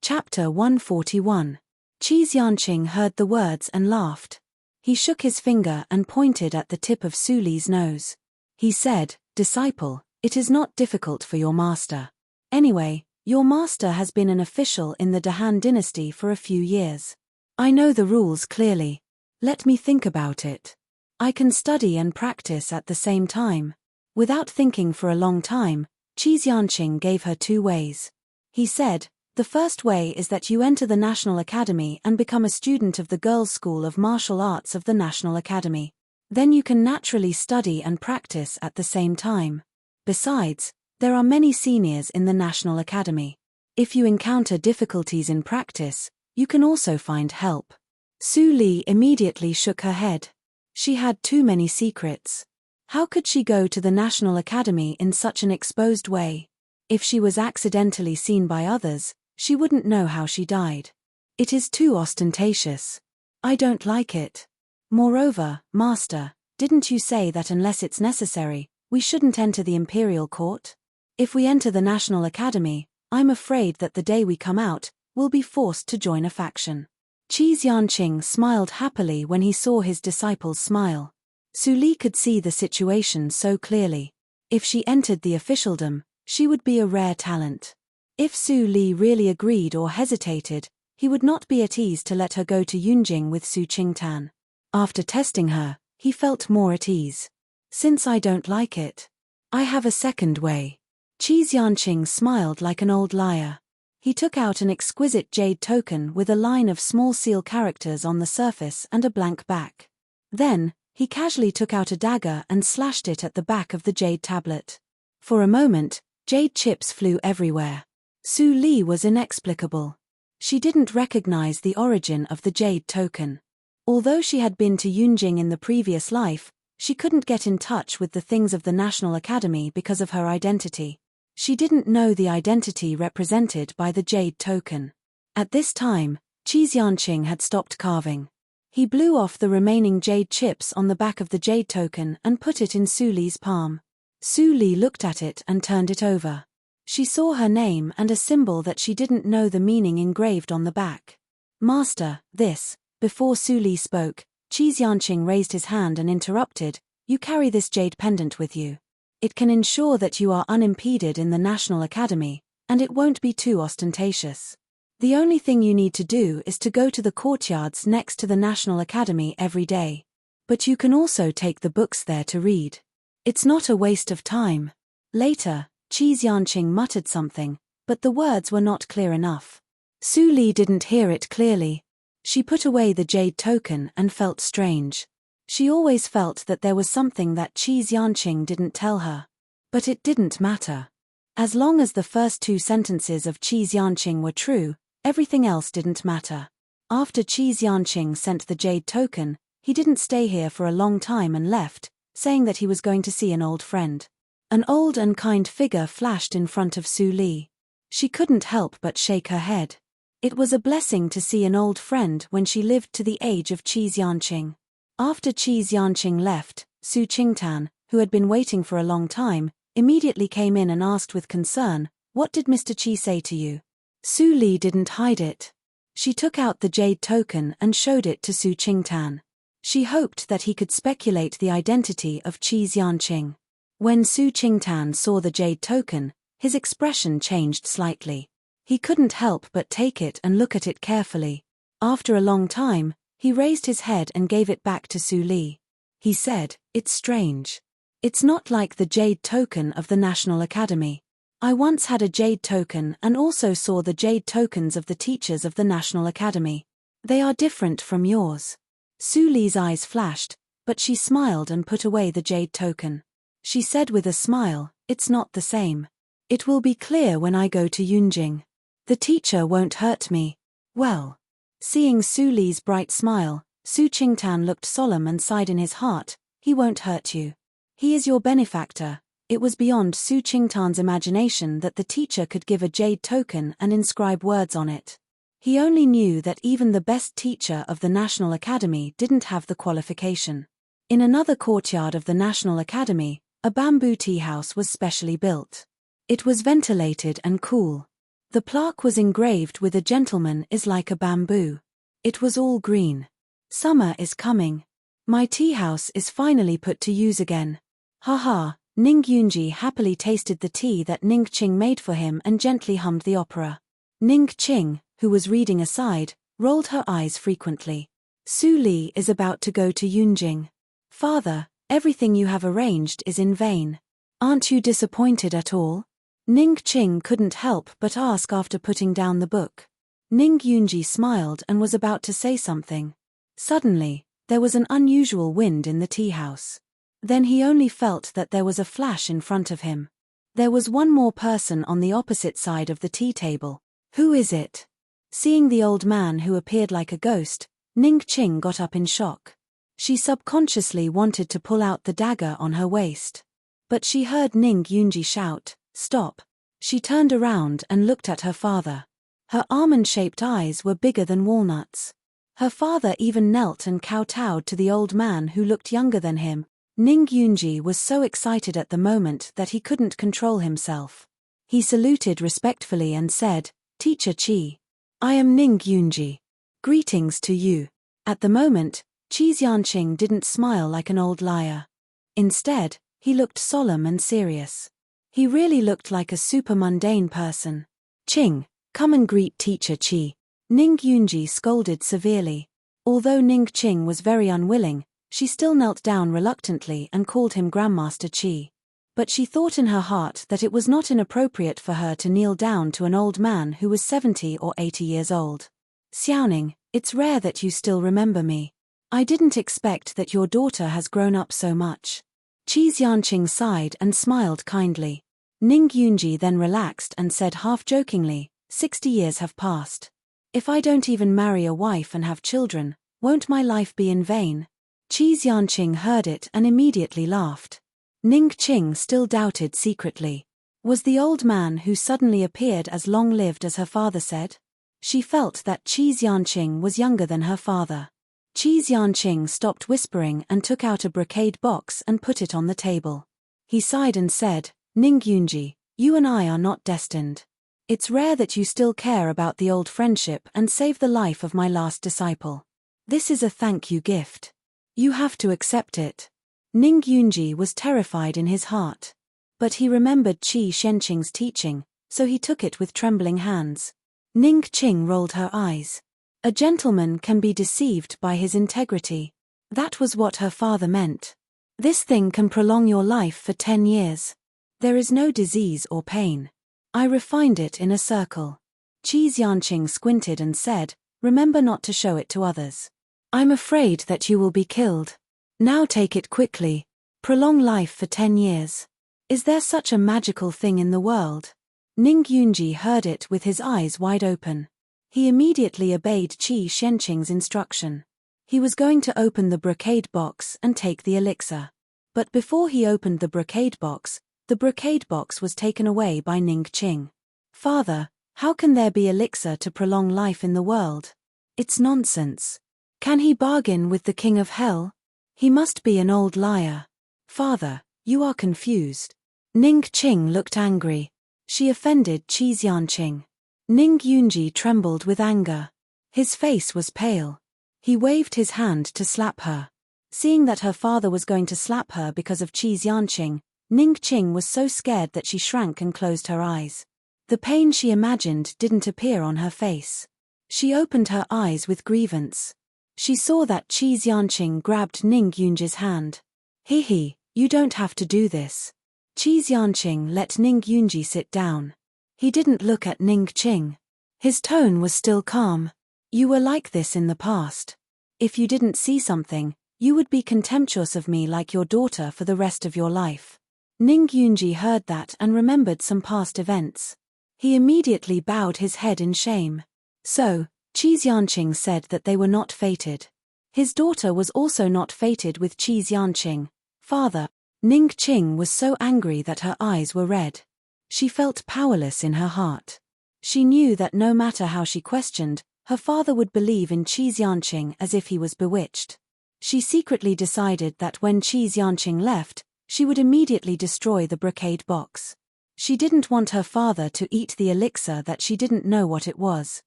Chapter 141. Qi Xianqing heard the words and laughed. He shook his finger and pointed at the tip of Su Li's nose. He said, "Disciple, it is not difficult for your master. Anyway, your master has been an official in the Dahan dynasty for a few years. I know the rules clearly. Let me think about it. I can study and practice at the same time." Without thinking for a long time, Qi Xianqing gave her 2 ways. He said, "The first way is that you enter the National Academy and become a student of the Girls' School of Martial Arts of the National Academy. Then you can naturally study and practice at the same time. Besides, there are many seniors in the National Academy. If you encounter difficulties in practice, you can also find help." Su Li immediately shook her head. She had too many secrets. How could she go to the National Academy in such an exposed way? If she was accidentally seen by others, she wouldn't know how she died. It is too ostentatious. I don't like it. Moreover, Master, didn't you say that unless it's necessary, we shouldn't enter the Imperial Court? If we enter the National Academy, I'm afraid that the day we come out, we'll be forced to join a faction. Qi Xianqing smiled happily when he saw his disciple's smile. Su Li could see the situation so clearly. If she entered the officialdom, she would be a rare talent. If Su Li really agreed or hesitated, he would not be at ease to let her go to Yunjing with Su Qingtan. After testing her, he felt more at ease. Since I don't like it, I have a second way. Qi Xianqing smiled like an old liar. He took out an exquisite jade token with a line of small seal characters on the surface and a blank back. Then, He casually took out a dagger and slashed it at the back of the jade tablet. For a moment, jade chips flew everywhere. Su Li was inexplicable. She didn't recognize the origin of the jade token. Although she had been to Yunjing in the previous life, she couldn't get in touch with the things of the National Academy because of her identity. She didn't know the identity represented by the jade token. At this time, Enchanting had stopped carving. He blew off the remaining jade chips on the back of the jade token and put it in Su Li's palm. Su Li looked at it and turned it over. She saw her name and a symbol that she didn't know the meaning engraved on the back. Master, this. Before Su Li spoke, Enchanting raised his hand and interrupted, you carry this jade pendant with you. It can ensure that you are unimpeded in the National Academy, and it won't be too ostentatious. The only thing you need to do is to go to the courtyards next to the National Academy every day. But you can also take the books there to read. It's not a waste of time. Later, Enchanting muttered something, but the words were not clear enough. Su Li didn't hear it clearly. She put away the jade token and felt strange. She always felt that there was something that Enchanting didn't tell her. But it didn't matter. As long as the first two sentences of Enchanting were true, everything else didn't matter. After Enchanting sent the jade token, he didn't stay here for a long time and left, saying that he was going to see an old friend. An old and kind figure flashed in front of Su Li. She couldn't help but shake her head. It was a blessing to see an old friend when she lived to the age of Enchanting. After Enchanting left, Su Qingtan, who had been waiting for a long time, immediately came in and asked with concern, "What did Mr. Qi say to you?" Su Li didn't hide it. She took out the jade token and showed it to Su Qingtan. She hoped that he could speculate the identity of Enchanting. When Su Qingtan saw the jade token, his expression changed slightly. He couldn't help but take it and look at it carefully. After a long time, he raised his head and gave it back to Su Li. He said, "It's strange. It's not like the jade token of the National Academy. I once had a jade token and also saw the jade tokens of the teachers of the National Academy. They are different from yours." Su Li's eyes flashed, but she smiled and put away the jade token. She said with a smile, "It's not the same. It will be clear when I go to Yunjing. The teacher won't hurt me." Well. Seeing Su Li's bright smile, Su Qingtan looked solemn and sighed in his heart, "He won't hurt you. He is your benefactor." It was beyond Su Qingtan's imagination that the teacher could give a jade token and inscribe words on it. He only knew that even the best teacher of the National Academy didn't have the qualification. In another courtyard of the National Academy, a bamboo tea house was specially built. It was ventilated and cool. The plaque was engraved with "A gentleman is like a bamboo." It was all green. "Summer is coming. My tea house is finally put to use again. Haha." Ning Yunji happily tasted the tea that Ning Qing made for him and gently hummed the opera. Ning Qing, who was reading aside, rolled her eyes frequently. Su Li is about to go to Yunjing. "Father, everything you have arranged is in vain. Aren't you disappointed at all?" Ning Qing couldn't help but ask after putting down the book. Ning Yunji smiled and was about to say something. Suddenly, there was an unusual wind in the tea house. Then he only felt that there was a flash in front of him. There was one more person on the opposite side of the tea table. "Who is it?" Seeing the old man who appeared like a ghost, Ning Qing got up in shock. She subconsciously wanted to pull out the dagger on her waist. But she heard Ning Yunji shout, "Stop." She turned around and looked at her father. Her almond-shaped eyes were bigger than walnuts. Her father even knelt and kowtowed to the old man who looked younger than him. Ning Yunji was so excited at the moment that he couldn't control himself. He saluted respectfully and said, "Teacher Qi. I am Ning Yunji. Greetings to you." At the moment, Enchanting didn't smile like an old liar. Instead, he looked solemn and serious. He really looked like a super mundane person. "Qing, come and greet Teacher Qi." Ning Yunji scolded severely. Although Ning Qing was very unwilling, she still knelt down reluctantly and called him Grandmaster Qi. But she thought in her heart that it was not inappropriate for her to kneel down to an old man who was 70 or 80 years old. "Xiaoning, it's rare that you still remember me. I didn't expect that your daughter has grown up so much. Qi Xianqing sighed and smiled kindly. Ning Yunji then relaxed and said half-jokingly, 60 years have passed. If I don't even marry a wife and have children, won't my life be in vain? Qi Xianqing heard it and immediately laughed. Ning Qing still doubted secretly. Was the old man who suddenly appeared as long-lived as her father said? She felt that Qi Xianqing was younger than her father. Qi Xianqing stopped whispering and took out a brocade box and put it on the table. He sighed and said, Ning Yunji, you and I are not destined. It's rare that you still care about the old friendship and save the life of my last disciple. This is a thank you gift. You have to accept it. Ning Yunji was terrified in his heart. But he remembered Qi Xianqing's teaching, so he took it with trembling hands. Ning Qing rolled her eyes. A gentleman can be deceived by his integrity. That was what her father meant. This thing can prolong your life for 10 years. There is no disease or pain. I refined it in a circle. Qi Xianqing squinted and said, remember not to show it to others. I'm afraid that you will be killed. Now take it quickly. Prolong life for 10 years. Is there such a magical thing in the world? Ning Yunji heard it with his eyes wide open. He immediately obeyed Qi Xianqing's instruction. He was going to open the brocade box and take the elixir. But before he opened the brocade box was taken away by Ning Qing. Father, how can there be elixir to prolong life in the world? It's nonsense. Can he bargain with the king of hell? He must be an old liar. Father, you are confused. Ning Qing looked angry. She offended Qi Xianqing. Ning Yunji trembled with anger. His face was pale. He waved his hand to slap her. Seeing that her father was going to slap her because of Qi Xianqing, Ning Qing was so scared that she shrank and closed her eyes. The pain she imagined didn't appear on her face. She opened her eyes with grievance. She saw that Qi Xianqing grabbed Ning Yunji's hand. He, you don't have to do this. Qi Xianqing let Ning Yunji sit down. He didn't look at Ning Qing. His tone was still calm. You were like this in the past. If you didn't see something, you would be contemptuous of me like your daughter for the rest of your life. Ning Yunji heard that and remembered some past events. He immediately bowed his head in shame. So, Qi Xianqing said that they were not fated. His daughter was also not fated with Qi Xianqing. Father, Ning Qing was so angry that her eyes were red. She felt powerless in her heart. She knew that no matter how she questioned, her father would believe in Qi Xianqing as if he was bewitched. She secretly decided that when Qi Xianqing left, she would immediately destroy the brocade box. She didn't want her father to eat the elixir that she didn't know what it was.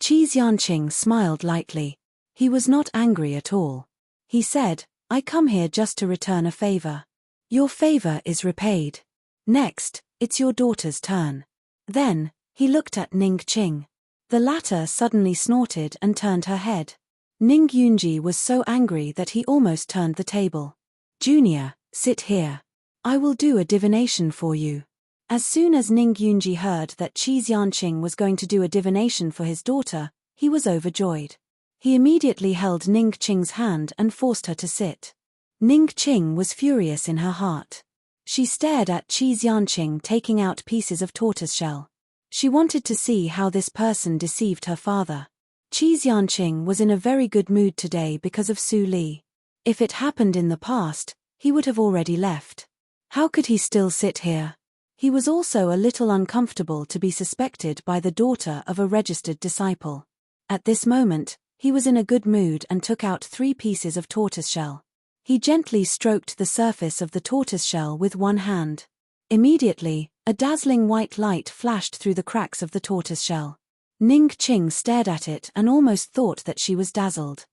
Qi Xianqing smiled lightly. He was not angry at all. He said, I come here just to return a favor. Your favor is repaid. Next, it's your daughter's turn. Then, he looked at Ning Qing. The latter suddenly snorted and turned her head. Ning Yunji was so angry that he almost turned the table. Junior, sit here. I will do a divination for you. As soon as Ning Yunji heard that Qi Xianqing was going to do a divination for his daughter, he was overjoyed. He immediately held Ning Qing's hand and forced her to sit. Ning Qing was furious in her heart. She stared at Qi Xianqing taking out pieces of tortoiseshell. She wanted to see how this person deceived her father. Qi Xianqing was in a very good mood today because of Su Li. If it happened in the past, he would have already left. How could he still sit here? He was also a little uncomfortable to be suspected by the daughter of a registered disciple. At this moment, he was in a good mood and took out 3 pieces of tortoiseshell. He gently stroked the surface of the tortoiseshell with one hand. Immediately, a dazzling white light flashed through the cracks of the tortoiseshell. Ning Qing stared at it and almost thought that she was dazzled.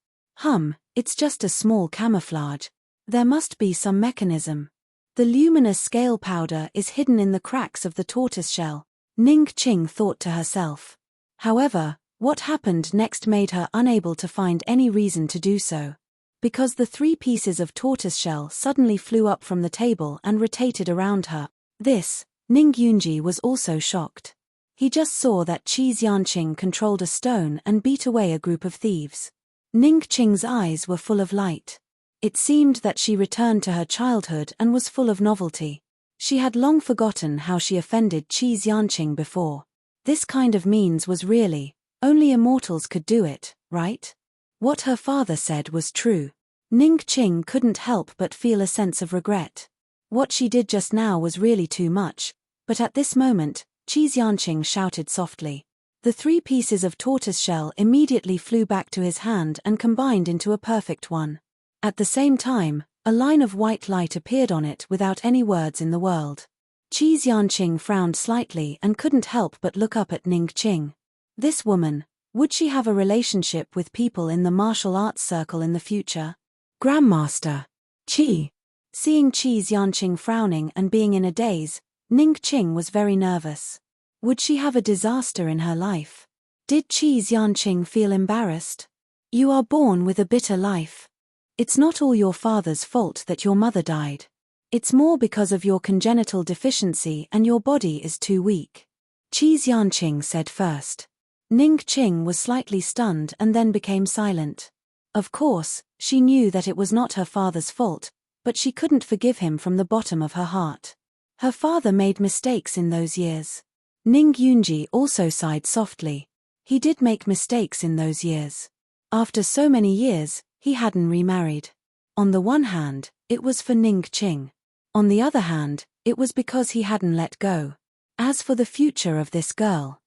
It's just a small camouflage. There must be some mechanism. The luminous scale powder is hidden in the cracks of the tortoiseshell, Ning Qing thought to herself. However, what happened next made her unable to find any reason to do so. Because the 3 pieces of tortoiseshell suddenly flew up from the table and rotated around her. This, Ning Yunji was also shocked. He just saw that Qi Xianqing controlled a stone and beat away a group of thieves. Ning Qing's eyes were full of light. It seemed that she returned to her childhood and was full of novelty. She had long forgotten how she offended Qi Xianqing before. This kind of means was really, only immortals could do it, right? What her father said was true. Ning Qing couldn't help but feel a sense of regret. What she did just now was really too much, but at this moment, Qi Xianqing shouted softly. The 3 pieces of tortoiseshell immediately flew back to his hand and combined into a perfect one. At the same time, a line of white light appeared on it without any words in the world. Qi Xianqing frowned slightly and couldn't help but look up at Ning Qing. This woman, would she have a relationship with people in the martial arts circle in the future? Grandmaster Qi. Seeing Qi Xianqing frowning and being in a daze, Ning Qing was very nervous. Would she have a disaster in her life? Did Qi Xianqing feel embarrassed? You are born with a bitter life. It's not all your father's fault that your mother died. It's more because of your congenital deficiency and your body is too weak. Qi Xianqing said first. Ning Qing was slightly stunned and then became silent. Of course, she knew that it was not her father's fault, but she couldn't forgive him from the bottom of her heart. Her father made mistakes in those years. Ning Yunji also sighed softly. He did make mistakes in those years. After so many years, he hadn't remarried. On the one hand, it was for Ning Qing. On the other hand, it was because he hadn't let go. As for the future of this girl.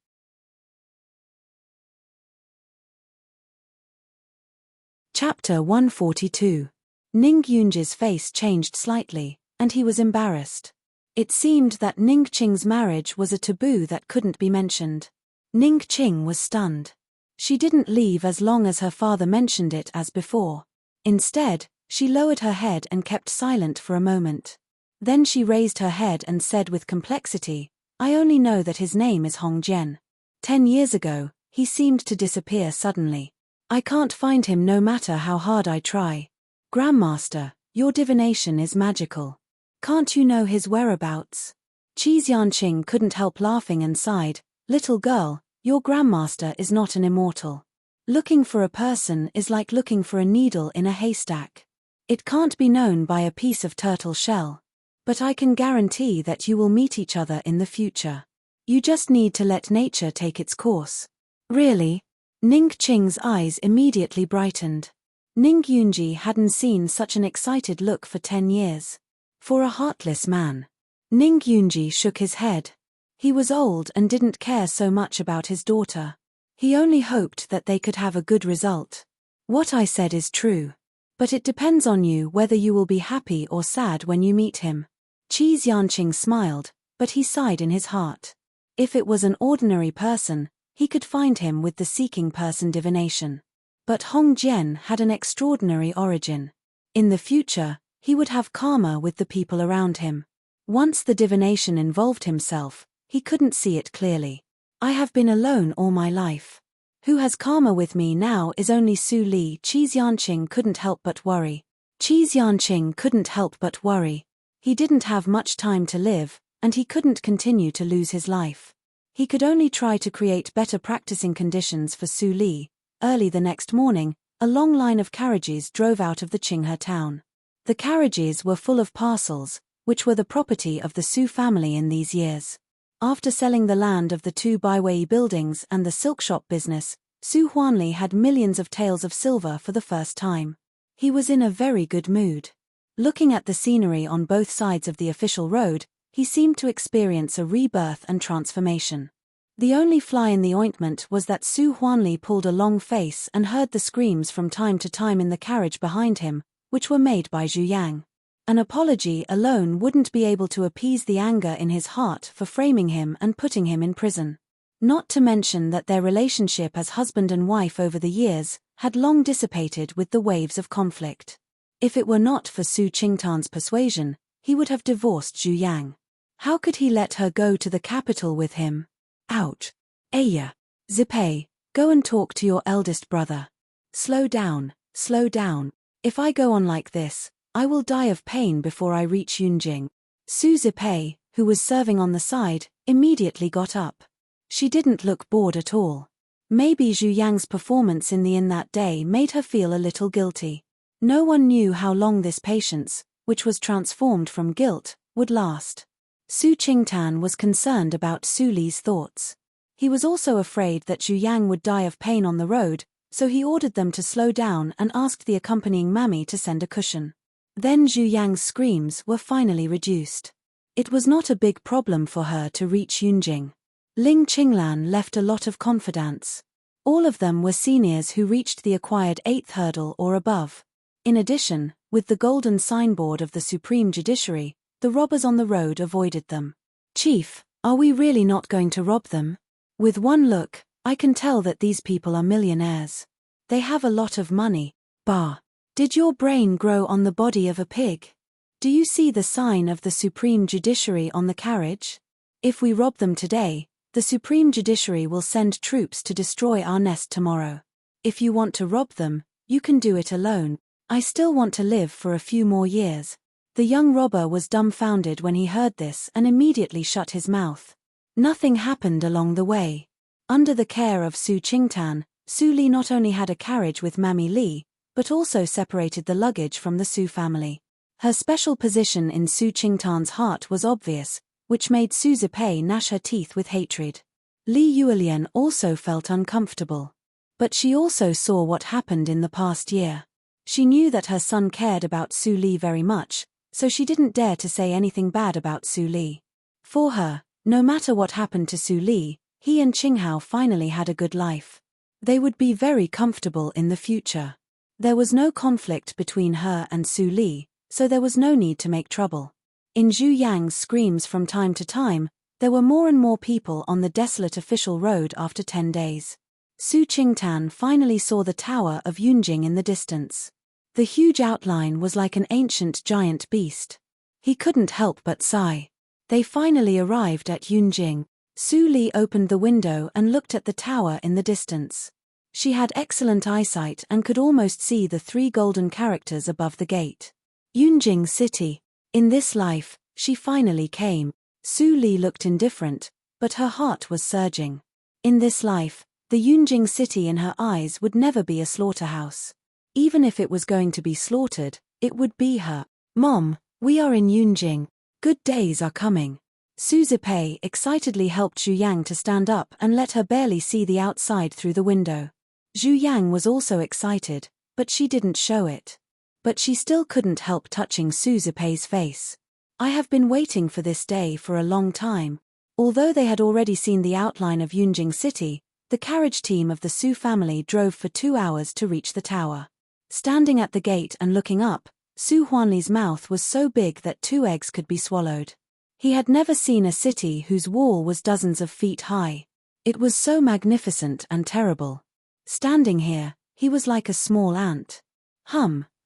Chapter 142. Ning Yunji's face changed slightly, and he was embarrassed. It seemed that Ning Qing's marriage was a taboo that couldn't be mentioned. Ning Qing was stunned. She didn't leave as long as her father mentioned it as before. Instead, she lowered her head and kept silent for a moment. Then she raised her head and said with complexity, I only know that his name is Hong Jian. 10 years ago, he seemed to disappear suddenly. I can't find him no matter how hard I try. Grandmaster, your divination is magical. Can't you know his whereabouts? Qi Xianqing couldn't help laughing and sighed, Little girl, your grandmaster is not an immortal. Looking for a person is like looking for a needle in a haystack. It can't be known by a piece of turtle shell. But I can guarantee that you will meet each other in the future. You just need to let nature take its course. Really? Ning Qing's eyes immediately brightened. Ning Yunji hadn't seen such an excited look for 10 years. For a heartless man. Ning Yunji shook his head. He was old and didn't care so much about his daughter. He only hoped that they could have a good result. What I said is true. But it depends on you whether you will be happy or sad when you meet him. Qi Xianqing smiled, but he sighed in his heart. If it was an ordinary person, he could find him with the seeking person divination. But Hong Jian had an extraordinary origin. In the future, he would have karma with the people around him. Once the divination involved himself, he couldn't see it clearly. I have been alone all my life. Who has karma with me now is only Su Li. Qi Xianqing couldn't help but worry. Qi Xianqing couldn't help but worry. He didn't have much time to live, and he couldn't continue to lose his life. He could only try to create better practicing conditions for Su Li. Early the next morning, a long line of carriages drove out of the Qinghe town. The carriages were full of parcels, which were the property of the Su family in these years. After selling the land of the 2 Baiwei buildings and the silk shop business, Su Huanli had millions of taels of silver for the first time. He was in a very good mood. Looking at the scenery on both sides of the official road, he seemed to experience a rebirth and transformation. The only fly in the ointment was that Su Huanli pulled a long face and heard the screams from time to time in the carriage behind him, which were made by Zhu Yang. An apology alone wouldn't be able to appease the anger in his heart for framing him and putting him in prison. Not to mention that their relationship as husband and wife over the years had long dissipated with the waves of conflict. If it were not for Su Qingtan's persuasion, he would have divorced Zhu Yang. How could he let her go to the capital with him? Ouch. Aya. Zipei, go and talk to your eldest brother. Slow down, slow down. If I go on like this, I will die of pain before I reach Yunjing. Su Zipei, who was serving on the side, immediately got up. She didn't look bored at all. Maybe Zhu Yang's performance in the inn that day made her feel a little guilty. No one knew how long this patience, which was transformed from guilt, would last. Su Qingtan was concerned about Su Li's thoughts. He was also afraid that Zhu Yang would die of pain on the road, so he ordered them to slow down and asked the accompanying mammy to send a cushion. Then Zhu Yang's screams were finally reduced. It was not a big problem for her to reach Yunjing. Ling Qinglan left a lot of confidants. All of them were seniors who reached the acquired 8th hurdle or above. In addition, with the golden signboard of the Supreme Judiciary, the robbers on the road avoided them. "Chief, are we really not going to rob them? With one look, I can tell that these people are millionaires. They have a lot of money." Bah! Did your brain grow on the body of a pig? Do you see the sign of the Supreme Judiciary on the carriage? If we rob them today, the Supreme Judiciary will send troops to destroy our nest tomorrow. If you want to rob them, you can do it alone. I still want to live for a few more years. The young robber was dumbfounded when he heard this and immediately shut his mouth. Nothing happened along the way. Under the care of Su Qingtan, Su Li not only had a carriage with Mammy Li, but also separated the luggage from the Su family. Her special position in Su Qingtan's heart was obvious, which made Su Zipei gnash her teeth with hatred. Li Yuelian also felt uncomfortable. But she also saw what happened in the past year. She knew that her son cared about Su Li very much, so she didn't dare to say anything bad about Su Li. For her, no matter what happened to Su Li, he and Qinghao finally had a good life. They would be very comfortable in the future. There was no conflict between her and Su Li, so there was no need to make trouble. In Zhu Yang's screams from time to time, there were more and more people on the desolate official road after 10 days. Su Qingtan finally saw the tower of Yunjing in the distance. The huge outline was like an ancient giant beast. He couldn't help but sigh. They finally arrived at Yunjing. Su Li opened the window and looked at the tower in the distance. She had excellent eyesight and could almost see the 3 golden characters above the gate. Yunjing City. In this life, she finally came. Su Li looked indifferent, but her heart was surging. In this life, the Yunjing City in her eyes would never be a slaughterhouse. Even if it was going to be slaughtered, it would be her. "Mom, we are in Yunjing. Good days are coming." Su Zipei excitedly helped Zhu Yang to stand up and let her barely see the outside through the window. Zhu Yang was also excited, but she didn't show it. But she still couldn't help touching Su Zipei's face. "I have been waiting for this day for a long time." Although they had already seen the outline of Yunjing City, the carriage team of the Su family drove for 2 hours to reach the tower. Standing at the gate and looking up, Su Huanli's mouth was so big that 2 eggs could be swallowed. He had never seen a city whose wall was dozens of feet high. It was so magnificent and terrible. Standing here, he was like a small ant.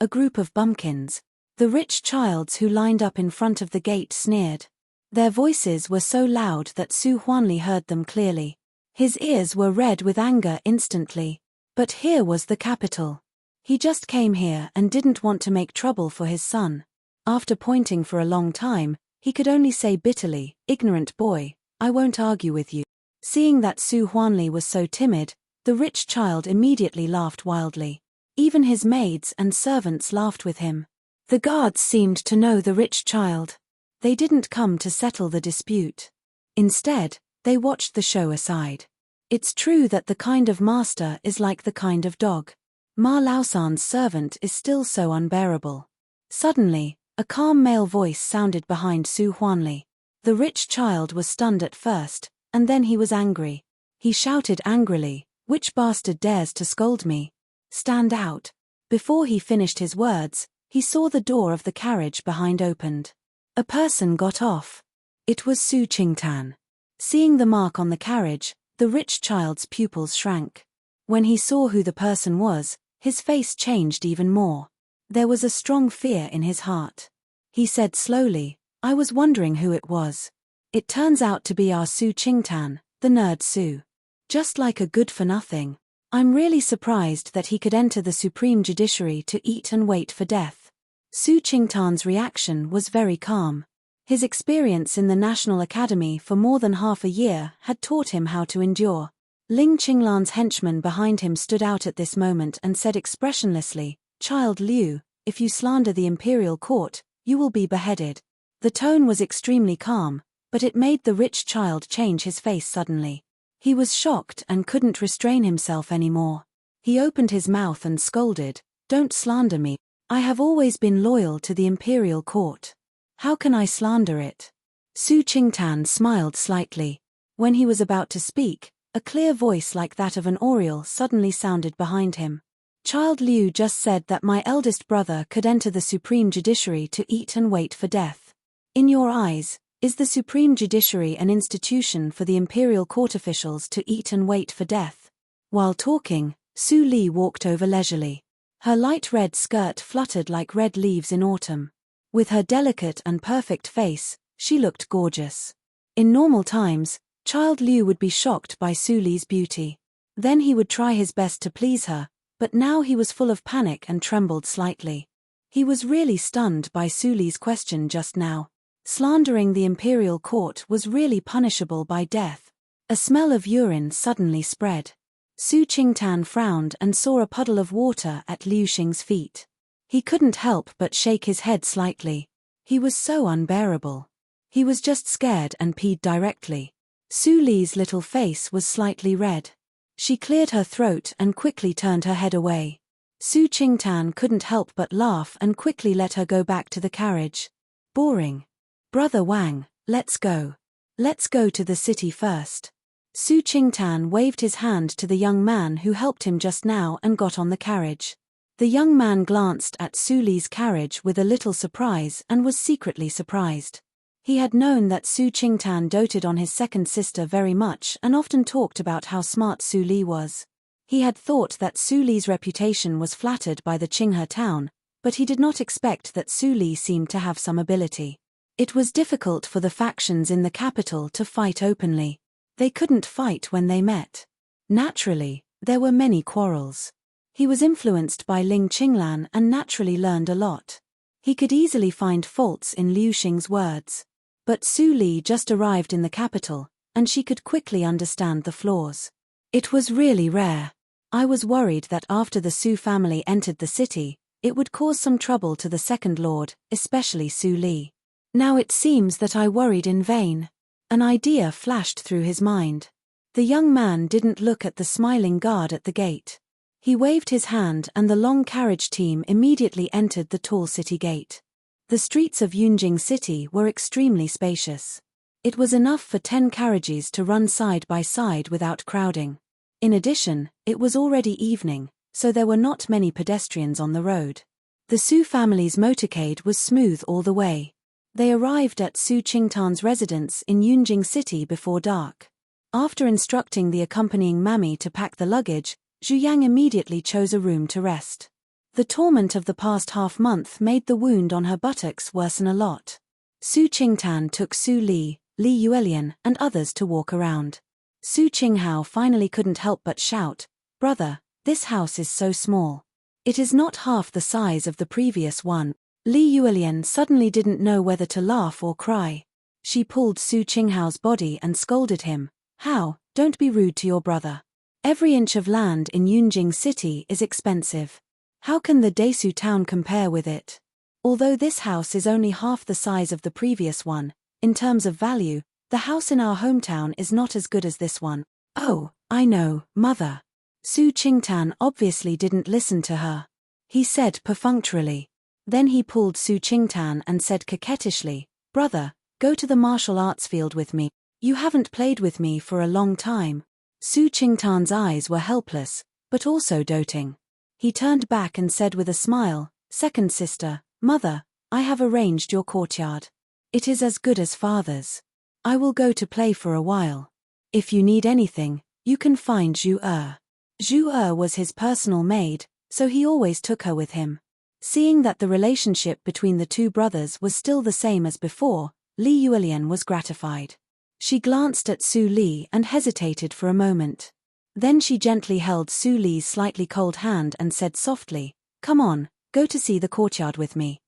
A group of bumpkins. The rich childs who lined up in front of the gate sneered. Their voices were so loud that Su Huanli heard them clearly. His ears were red with anger instantly. But here was the capital. He just came here and didn't want to make trouble for his son. After pointing for a long time, he could only say bitterly, "Ignorant boy, I won't argue with you." Seeing that Su Huanli was so timid, the rich child immediately laughed wildly. Even his maids and servants laughed with him. The guards seemed to know the rich child. They didn't come to settle the dispute. Instead, they watched the show aside. It's true that the kind of master is like the kind of dog. Ma Laosan's servant is still so unbearable. Suddenly, a calm male voice sounded behind Su Huanli. The rich child was stunned at first, and then he was angry. He shouted angrily, "Which bastard dares to scold me? Stand out." Before he finished his words, he saw the door of the carriage behind opened. A person got off. It was Su Qingtan. Seeing the mark on the carriage, the rich child's pupils shrank. When he saw who the person was, his face changed even more. There was a strong fear in his heart. He said slowly, "I was wondering who it was. It turns out to be our Su Qingtan, the nerd Su. Just like a good-for-nothing. I'm really surprised that he could enter the Supreme Judiciary to eat and wait for death." Su Qingtan's reaction was very calm. His experience in the National Academy for more than half a year had taught him how to endure. Ling Qinglan's henchman behind him stood out at this moment and said expressionlessly, "Child Liu, if you slander the imperial court, you will be beheaded." The tone was extremely calm, but it made the rich child change his face suddenly. He was shocked and couldn't restrain himself anymore. He opened his mouth and scolded, "Don't slander me. I have always been loyal to the imperial court. How can I slander it?" Su Qingtan smiled slightly. When he was about to speak, a clear voice like that of an oriole suddenly sounded behind him. "Child Liu just said that my eldest brother could enter the Supreme Judiciary to eat and wait for death. In your eyes, is the Supreme Judiciary an institution for the imperial court officials to eat and wait for death?" While talking, Su Li walked over leisurely. Her light red skirt fluttered like red leaves in autumn. With her delicate and perfect face, she looked gorgeous. In normal times, Child Liu would be shocked by Su Li's beauty. Then he would try his best to please her, but now he was full of panic and trembled slightly. He was really stunned by Su Li's question just now. Slandering the imperial court was really punishable by death. A smell of urine suddenly spread. Su Qingtan frowned and saw a puddle of water at Liu Xing's feet. He couldn't help but shake his head slightly. He was so unbearable. He was just scared and peed directly. Su Li's little face was slightly red. She cleared her throat and quickly turned her head away. Su Qingtan couldn't help but laugh and quickly let her go back to the carriage. "Boring. Brother Wang, let's go. Let's go to the city first." Su Qingtan waved his hand to the young man who helped him just now and got on the carriage. The young man glanced at Su Li's carriage with a little surprise and was secretly surprised. He had known that Su Qingtan doted on his second sister very much and often talked about how smart Su Li was. He had thought that Su Li's reputation was flattered by the Qinghe town, but he did not expect that Su Li seemed to have some ability. It was difficult for the factions in the capital to fight openly. They couldn't fight when they met. Naturally, there were many quarrels. He was influenced by Ling Qinglan and naturally learned a lot. He could easily find faults in Liu Xing's words. But Su Li just arrived in the capital, and she could quickly understand the flaws. It was really rare. I was worried that after the Su family entered the city, it would cause some trouble to the second lord, especially Su Li. Now it seems that I worried in vain. An idea flashed through his mind. The young man didn't look at the smiling guard at the gate. He waved his hand and the long carriage team immediately entered the tall city gate. The streets of Yunjing City were extremely spacious. It was enough for 10 carriages to run side by side without crowding. In addition, it was already evening, so there were not many pedestrians on the road. The Su family's motorcade was smooth all the way. They arrived at Su Qingtan's residence in Yunjing City before dark. After instructing the accompanying mammy to pack the luggage, Zhu Yang immediately chose a room to rest. The torment of the past half-month made the wound on her buttocks worsen a lot. Su Qingtan took Su Li, Li Yuelian, and others to walk around. Su Qinghao finally couldn't help but shout, "Brother, this house is so small. It is not half the size of the previous one." Li Yuelian suddenly didn't know whether to laugh or cry. She pulled Su Qinghao's body and scolded him, "How, don't be rude to your brother. Every inch of land in Yunjing City is expensive. How can the Desu town compare with it? Although this house is only half the size of the previous one, in terms of value, the house in our hometown is not as good as this one." "Oh, I know, mother." Su Qingtan obviously didn't listen to her. He said perfunctorily. Then he pulled Su Qingtan and said coquettishly, "Brother, go to the martial arts field with me. You haven't played with me for a long time." Su Qingtan's eyes were helpless, but also doting. He turned back and said with a smile, "Second sister, mother, I have arranged your courtyard. It is as good as father's. I will go to play for a while. If you need anything, you can find Zhu Er." Zhu Er was his personal maid, so he always took her with him. Seeing that the relationship between the two brothers was still the same as before, Li Yuelian was gratified. She glanced at Su Li and hesitated for a moment. Then she gently held Su Li's slightly cold hand and said softly, "Come on, go to see the courtyard with me."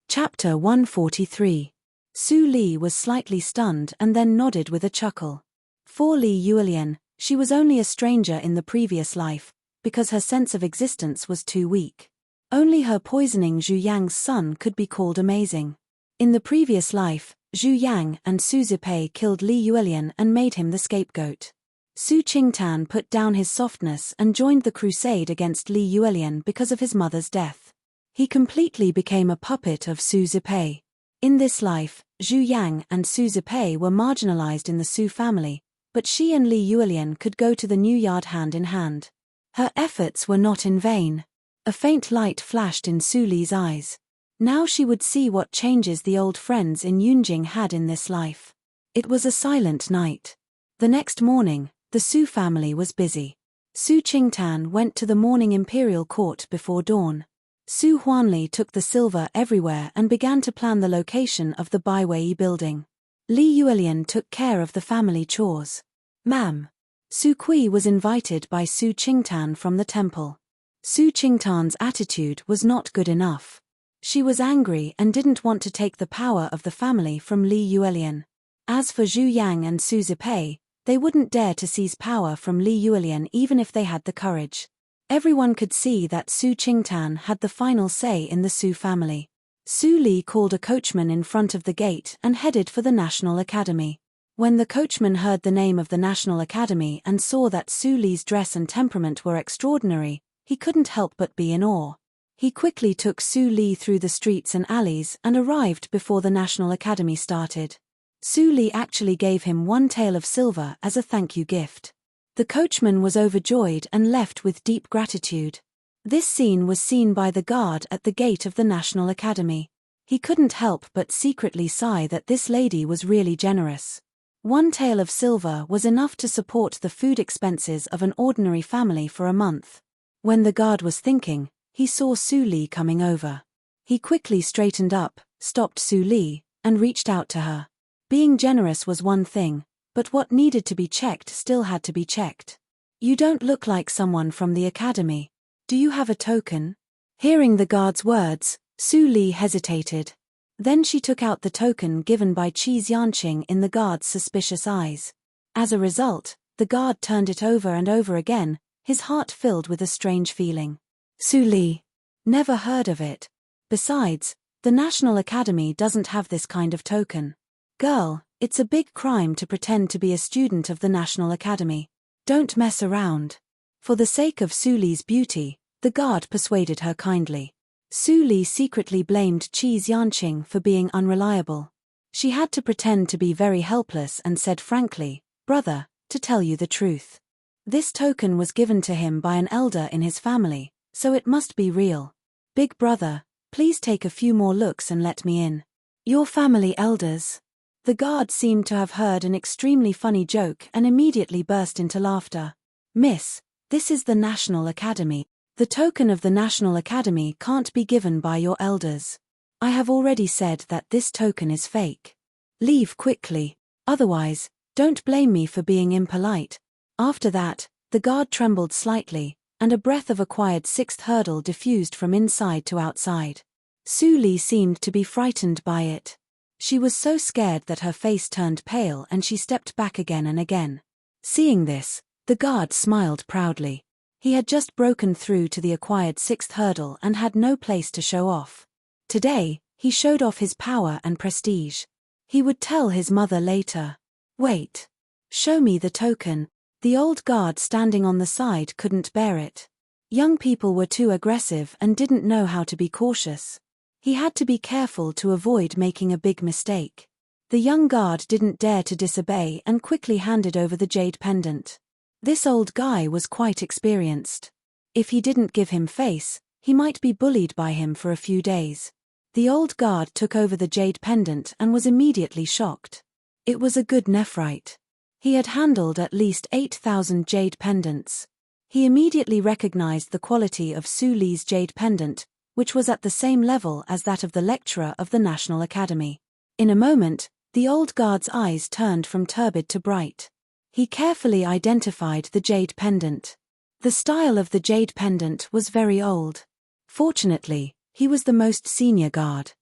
Chapter 143. Su Li was slightly stunned and then nodded with a chuckle. For Li Yuelian, she was only a stranger in the previous life, because her sense of existence was too weak. Only her poisoning Zhu Yang's son could be called amazing. In the previous life, Zhu Yang and Su Zipei killed Li Yuelian and made him the scapegoat. Su Qingtan put down his softness and joined the crusade against Li Yuelian because of his mother's death. He completely became a puppet of Su Zipei. In this life, Zhu Yang and Su Zipei were marginalized in the Su family, but she and Li Yuelian could go to the new yard hand in hand. Her efforts were not in vain. A faint light flashed in Su Li's eyes. Now she would see what changes the old friends in Yunjing had in this life. It was a silent night. The next morning, the Su family was busy. Su Qingtan went to the morning imperial court before dawn. Su Huanli took the silver everywhere and began to plan the location of the Baiwei building. Li Yuelian took care of the family chores. Ma'am. Su Kui was invited by Su Qingtan from the temple. Su Qingtan's attitude was not good enough. She was angry and didn't want to take the power of the family from Li Yuelian. As for Zhu Yang and Su Zipei, they wouldn't dare to seize power from Li Yuelian even if they had the courage. Everyone could see that Su Qingtan had the final say in the Su family. Su Li called a coachman in front of the gate and headed for the National Academy. When the coachman heard the name of the National Academy and saw that Su Li's dress and temperament were extraordinary, he couldn't help but be in awe. He quickly took Su Li through the streets and alleys and arrived before the National Academy started. Su Li actually gave him 1 tael of silver as a thank you gift. The coachman was overjoyed and left with deep gratitude. This scene was seen by the guard at the gate of the National Academy. He couldn't help but secretly sigh that this lady was really generous. 1 tael of silver was enough to support the food expenses of an ordinary family for a month. When the guard was thinking, he saw Su Li coming over. He quickly straightened up, stopped Su Li, and reached out to her. Being generous was one thing, but what needed to be checked still had to be checked. You don't look like someone from the academy. Do you have a token? Hearing the guard's words, Su Li hesitated. Then she took out the token given by Qi Xianqing in the guard's suspicious eyes. As a result, the guard turned it over and over again, his heart filled with a strange feeling. Su Li. Never heard of it. Besides, the National Academy doesn't have this kind of token. Girl, it's a big crime to pretend to be a student of the National Academy. Don't mess around. For the sake of Su Li's beauty, the guard persuaded her kindly. Su Li secretly blamed Qi Xianqing for being unreliable. She had to pretend to be very helpless and said frankly, "Brother, to tell you the truth. This token was given to him by an elder in his family, so it must be real. Big brother, please take a few more looks and let me in." Your family elders. The guard seemed to have heard an extremely funny joke and immediately burst into laughter. Miss, this is the National Academy. The token of the National Academy can't be given by your elders. I have already said that this token is fake. Leave quickly, otherwise, don't blame me for being impolite. After that, the guard trembled slightly, and a breath of a quiet 6th hurdle diffused from inside to outside. Su Li seemed to be frightened by it. She was so scared that her face turned pale and she stepped back again and again. Seeing this, the guard smiled proudly. He had just broken through to the acquired 6th hurdle and had no place to show off. Today, he showed off his power and prestige. He would tell his mother later. Wait. Show me the token. The old guard standing on the side couldn't bear it. Young people were too aggressive and didn't know how to be cautious. He had to be careful to avoid making a big mistake. The young guard didn't dare to disobey and quickly handed over the jade pendant. This old guy was quite experienced. If he didn't give him face, he might be bullied by him for a few days. The old guard took over the jade pendant and was immediately shocked. It was a good nephrite. He had handled at least 8,000 jade pendants. He immediately recognized the quality of Su Li's jade pendant, which was at the same level as that of the lecturer of the National Academy. In a moment, the old guard's eyes turned from turbid to bright. He carefully identified the jade pendant. The style of the jade pendant was very old. Fortunately, he was the most senior guard.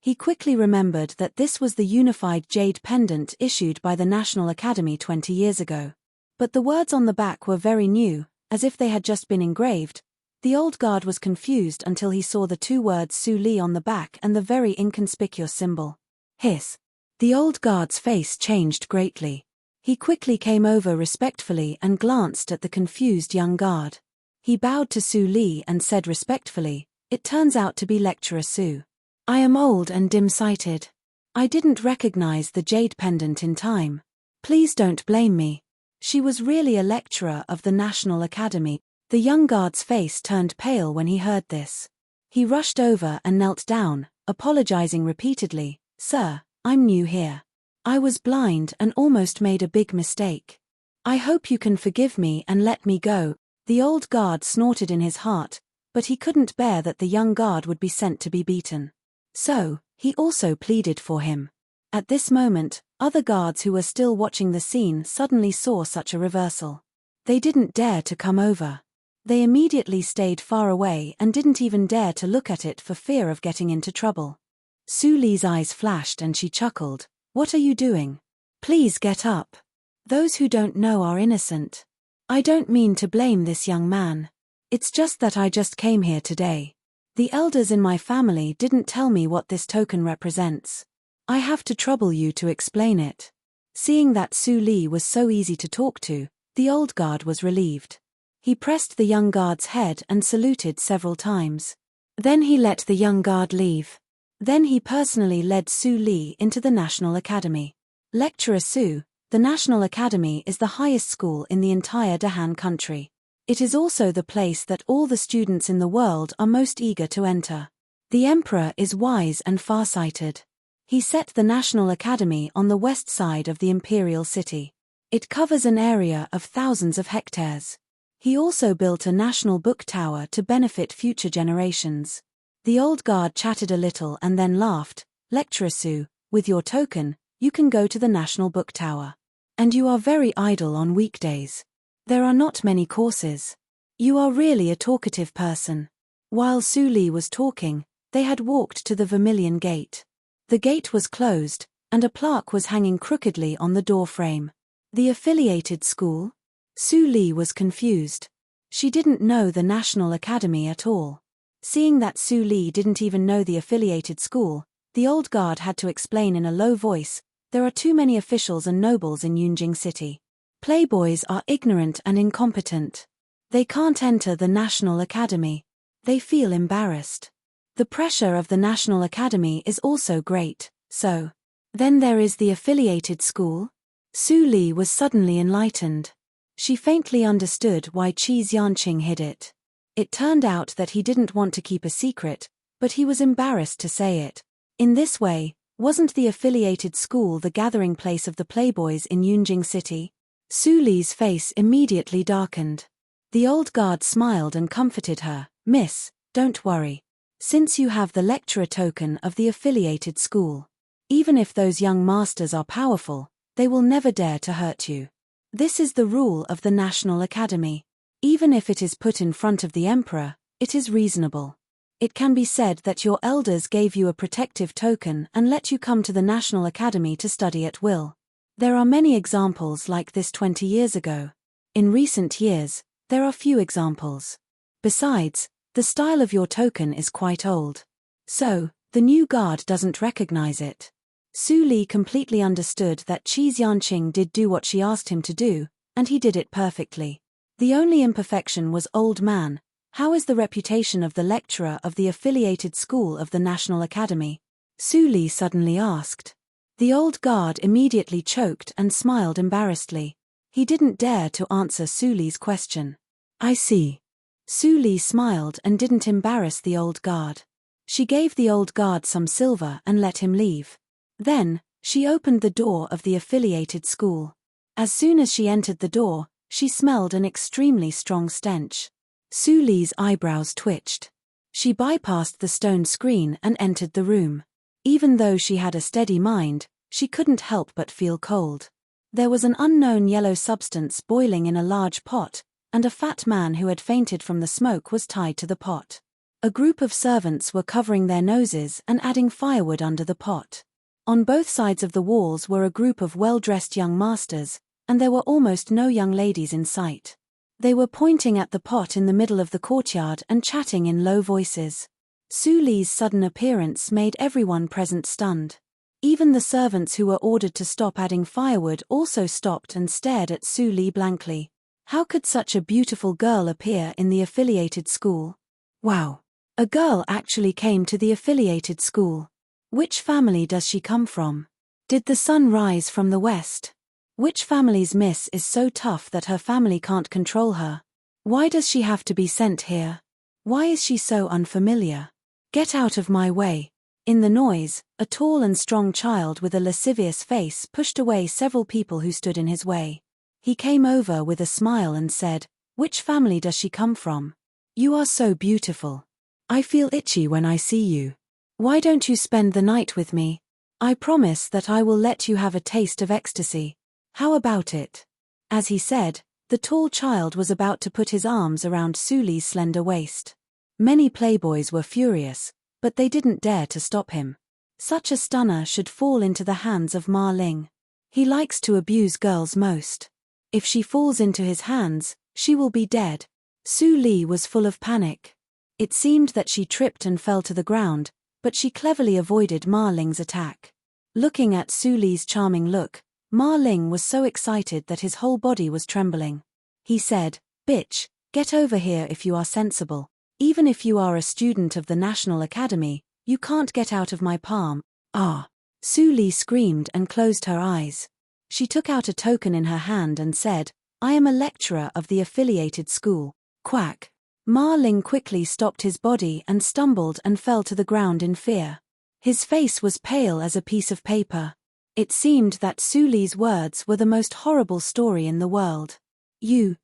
He quickly remembered that this was the unified jade pendant issued by the National Academy 20 years ago. But the words on the back were very new, as if they had just been engraved. The old guard was confused until he saw the two words Su Li on the back and the very inconspicuous symbol. Hiss. The old guard's face changed greatly. He quickly came over respectfully and glanced at the confused young guard. He bowed to Su Li and said respectfully, "It turns out to be Lecturer Su. I am old and dim-sighted. I didn't recognize the jade pendant in time. Please don't blame me." She was really a lecturer of the National Academy. The young guard's face turned pale when he heard this. He rushed over and knelt down, apologizing repeatedly. "Sir, I'm new here. I was blind and almost made a big mistake. I hope you can forgive me and let me go." The old guard snorted in his heart, but he couldn't bear that the young guard would be sent to be beaten. So, he also pleaded for him. At this moment, other guards who were still watching the scene suddenly saw such a reversal. They didn't dare to come over. They immediately stayed far away and didn't even dare to look at it for fear of getting into trouble. Su Li's eyes flashed and she chuckled. "What are you doing? Please get up. Those who don't know are innocent. I don't mean to blame this young man. It's just that I just came here today. The elders in my family didn't tell me what this token represents. I have to trouble you to explain it." Seeing that Su Li was so easy to talk to, the old guard was relieved. He pressed the young guard's head and saluted several times. Then he let the young guard leave. Then he personally led Su Li into the National Academy. Lecturer Su, the National Academy is the highest school in the entire Dahan country. It is also the place that all the students in the world are most eager to enter. The emperor is wise and farsighted. He set the National Academy on the west side of the imperial city. It covers an area of thousands of hectares. He also built a national book tower to benefit future generations. The old guard chatted a little and then laughed. "Lecturer Su, with your token, you can go to the National Book Tower. And you are very idle on weekdays. There are not many courses. You are really a talkative person." While Su Li was talking, they had walked to the Vermilion Gate. The gate was closed, and a plaque was hanging crookedly on the door frame. The affiliated school? Su Li was confused. She didn't know the National Academy at all. Seeing that Su Li didn't even know the affiliated school, the old guard had to explain in a low voice, "There are too many officials and nobles in Yunjing City. Playboys are ignorant and incompetent. They can't enter the National Academy. They feel embarrassed. The pressure of the National Academy is also great, so. Then there is the affiliated school?" Su Li was suddenly enlightened. She faintly understood why Qi Xianqing hid it. It turned out that he didn't want to keep a secret, but he was embarrassed to say it. In this way, wasn't the affiliated school the gathering place of the playboys in Yunjing City? Su Li's face immediately darkened. The old guard smiled and comforted her. "Miss, don't worry. Since you have the lecturer token of the affiliated school, even if those young masters are powerful, they will never dare to hurt you. This is the rule of the National Academy. Even if it is put in front of the emperor, it is reasonable. It can be said that your elders gave you a protective token and let you come to the National Academy to study at will. There are many examples like this 20 years ago. In recent years, there are few examples. Besides, the style of your token is quite old. So, the new guard doesn't recognize it." Su Li completely understood that Qi Xianqing did do what she asked him to do, and he did it perfectly. The only imperfection was "old man." How is the reputation of the lecturer of the affiliated school of the National Academy? Su Li suddenly asked. The old guard immediately choked and smiled embarrassedly. He didn't dare to answer Su Li's question. "I see." Su Li smiled and didn't embarrass the old guard. She gave the old guard some silver and let him leave. Then, she opened the door of the affiliated school. As soon as she entered the door, she smelled an extremely strong stench. Su Li's eyebrows twitched. She bypassed the stone screen and entered the room. Even though she had a steady mind, she couldn't help but feel cold. There was an unknown yellow substance boiling in a large pot, and a fat man who had fainted from the smoke was tied to the pot. A group of servants were covering their noses and adding firewood under the pot. On both sides of the walls were a group of well-dressed young masters, and there were almost no young ladies in sight. They were pointing at the pot in the middle of the courtyard and chatting in low voices. Su Li's sudden appearance made everyone present stunned. Even the servants who were ordered to stop adding firewood also stopped and stared at Su Li blankly. How could such a beautiful girl appear in the affiliated school? Wow! A girl actually came to the affiliated school. Which family does she come from? Did the sun rise from the west? Which family's miss is so tough that her family can't control her? Why does she have to be sent here? Why is she so unfamiliar? Get out of my way. In the noise, a tall and strong child with a lascivious face pushed away several people who stood in his way. He came over with a smile and said, "Which family does she come from? You are so beautiful. I feel itchy when I see you. Why don't you spend the night with me? I promise that I will let you have a taste of ecstasy. How about it?" As he said, the tall child was about to put his arms around Su Li's slender waist. Many playboys were furious, but they didn't dare to stop him. Such a stunner should fall into the hands of Ma Ling. He likes to abuse girls most. If she falls into his hands, she will be dead. Su Li was full of panic. It seemed that she tripped and fell to the ground, but she cleverly avoided Ma Ling's attack. Looking at Su Li's charming look, Ma Ling was so excited that his whole body was trembling. He said, "Bitch, get over here if you are sensible. Even if you are a student of the National Academy, you can't get out of my palm." "Ah!" Su Li screamed and closed her eyes. She took out a token in her hand and said, "I am a lecturer of the affiliated school." Quack. Ma Ling quickly stopped his body and stumbled and fell to the ground in fear. His face was pale as a piece of paper. It seemed that Su Li's words were the most horrible story in the world. You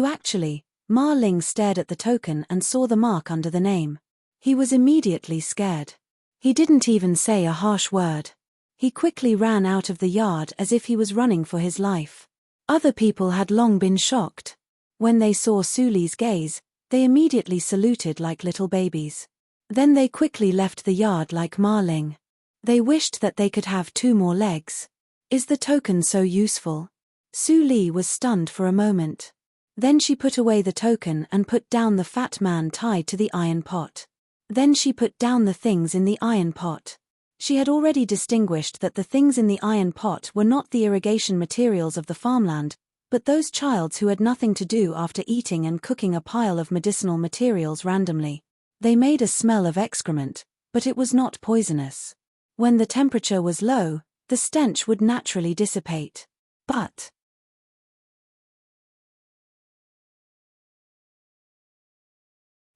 actually." Ma Ling stared at the token and saw the mark under the name. He was immediately scared. He didn't even say a harsh word. He quickly ran out of the yard as if he was running for his life. Other people had long been shocked. When they saw Su Li's gaze, they immediately saluted like little babies. Then they quickly left the yard like Ma Ling. They wished that they could have 2 more legs. Is the token so useful? Su Li was stunned for a moment. Then she put away the token and put down the fat man tied to the iron pot. Then she put down the things in the iron pot. She had already distinguished that the things in the iron pot were not the irrigation materials of the farmland, but those childs who had nothing to do after eating and cooking a pile of medicinal materials randomly. They made a smell of excrement, but it was not poisonous. When the temperature was low, the stench would naturally dissipate. But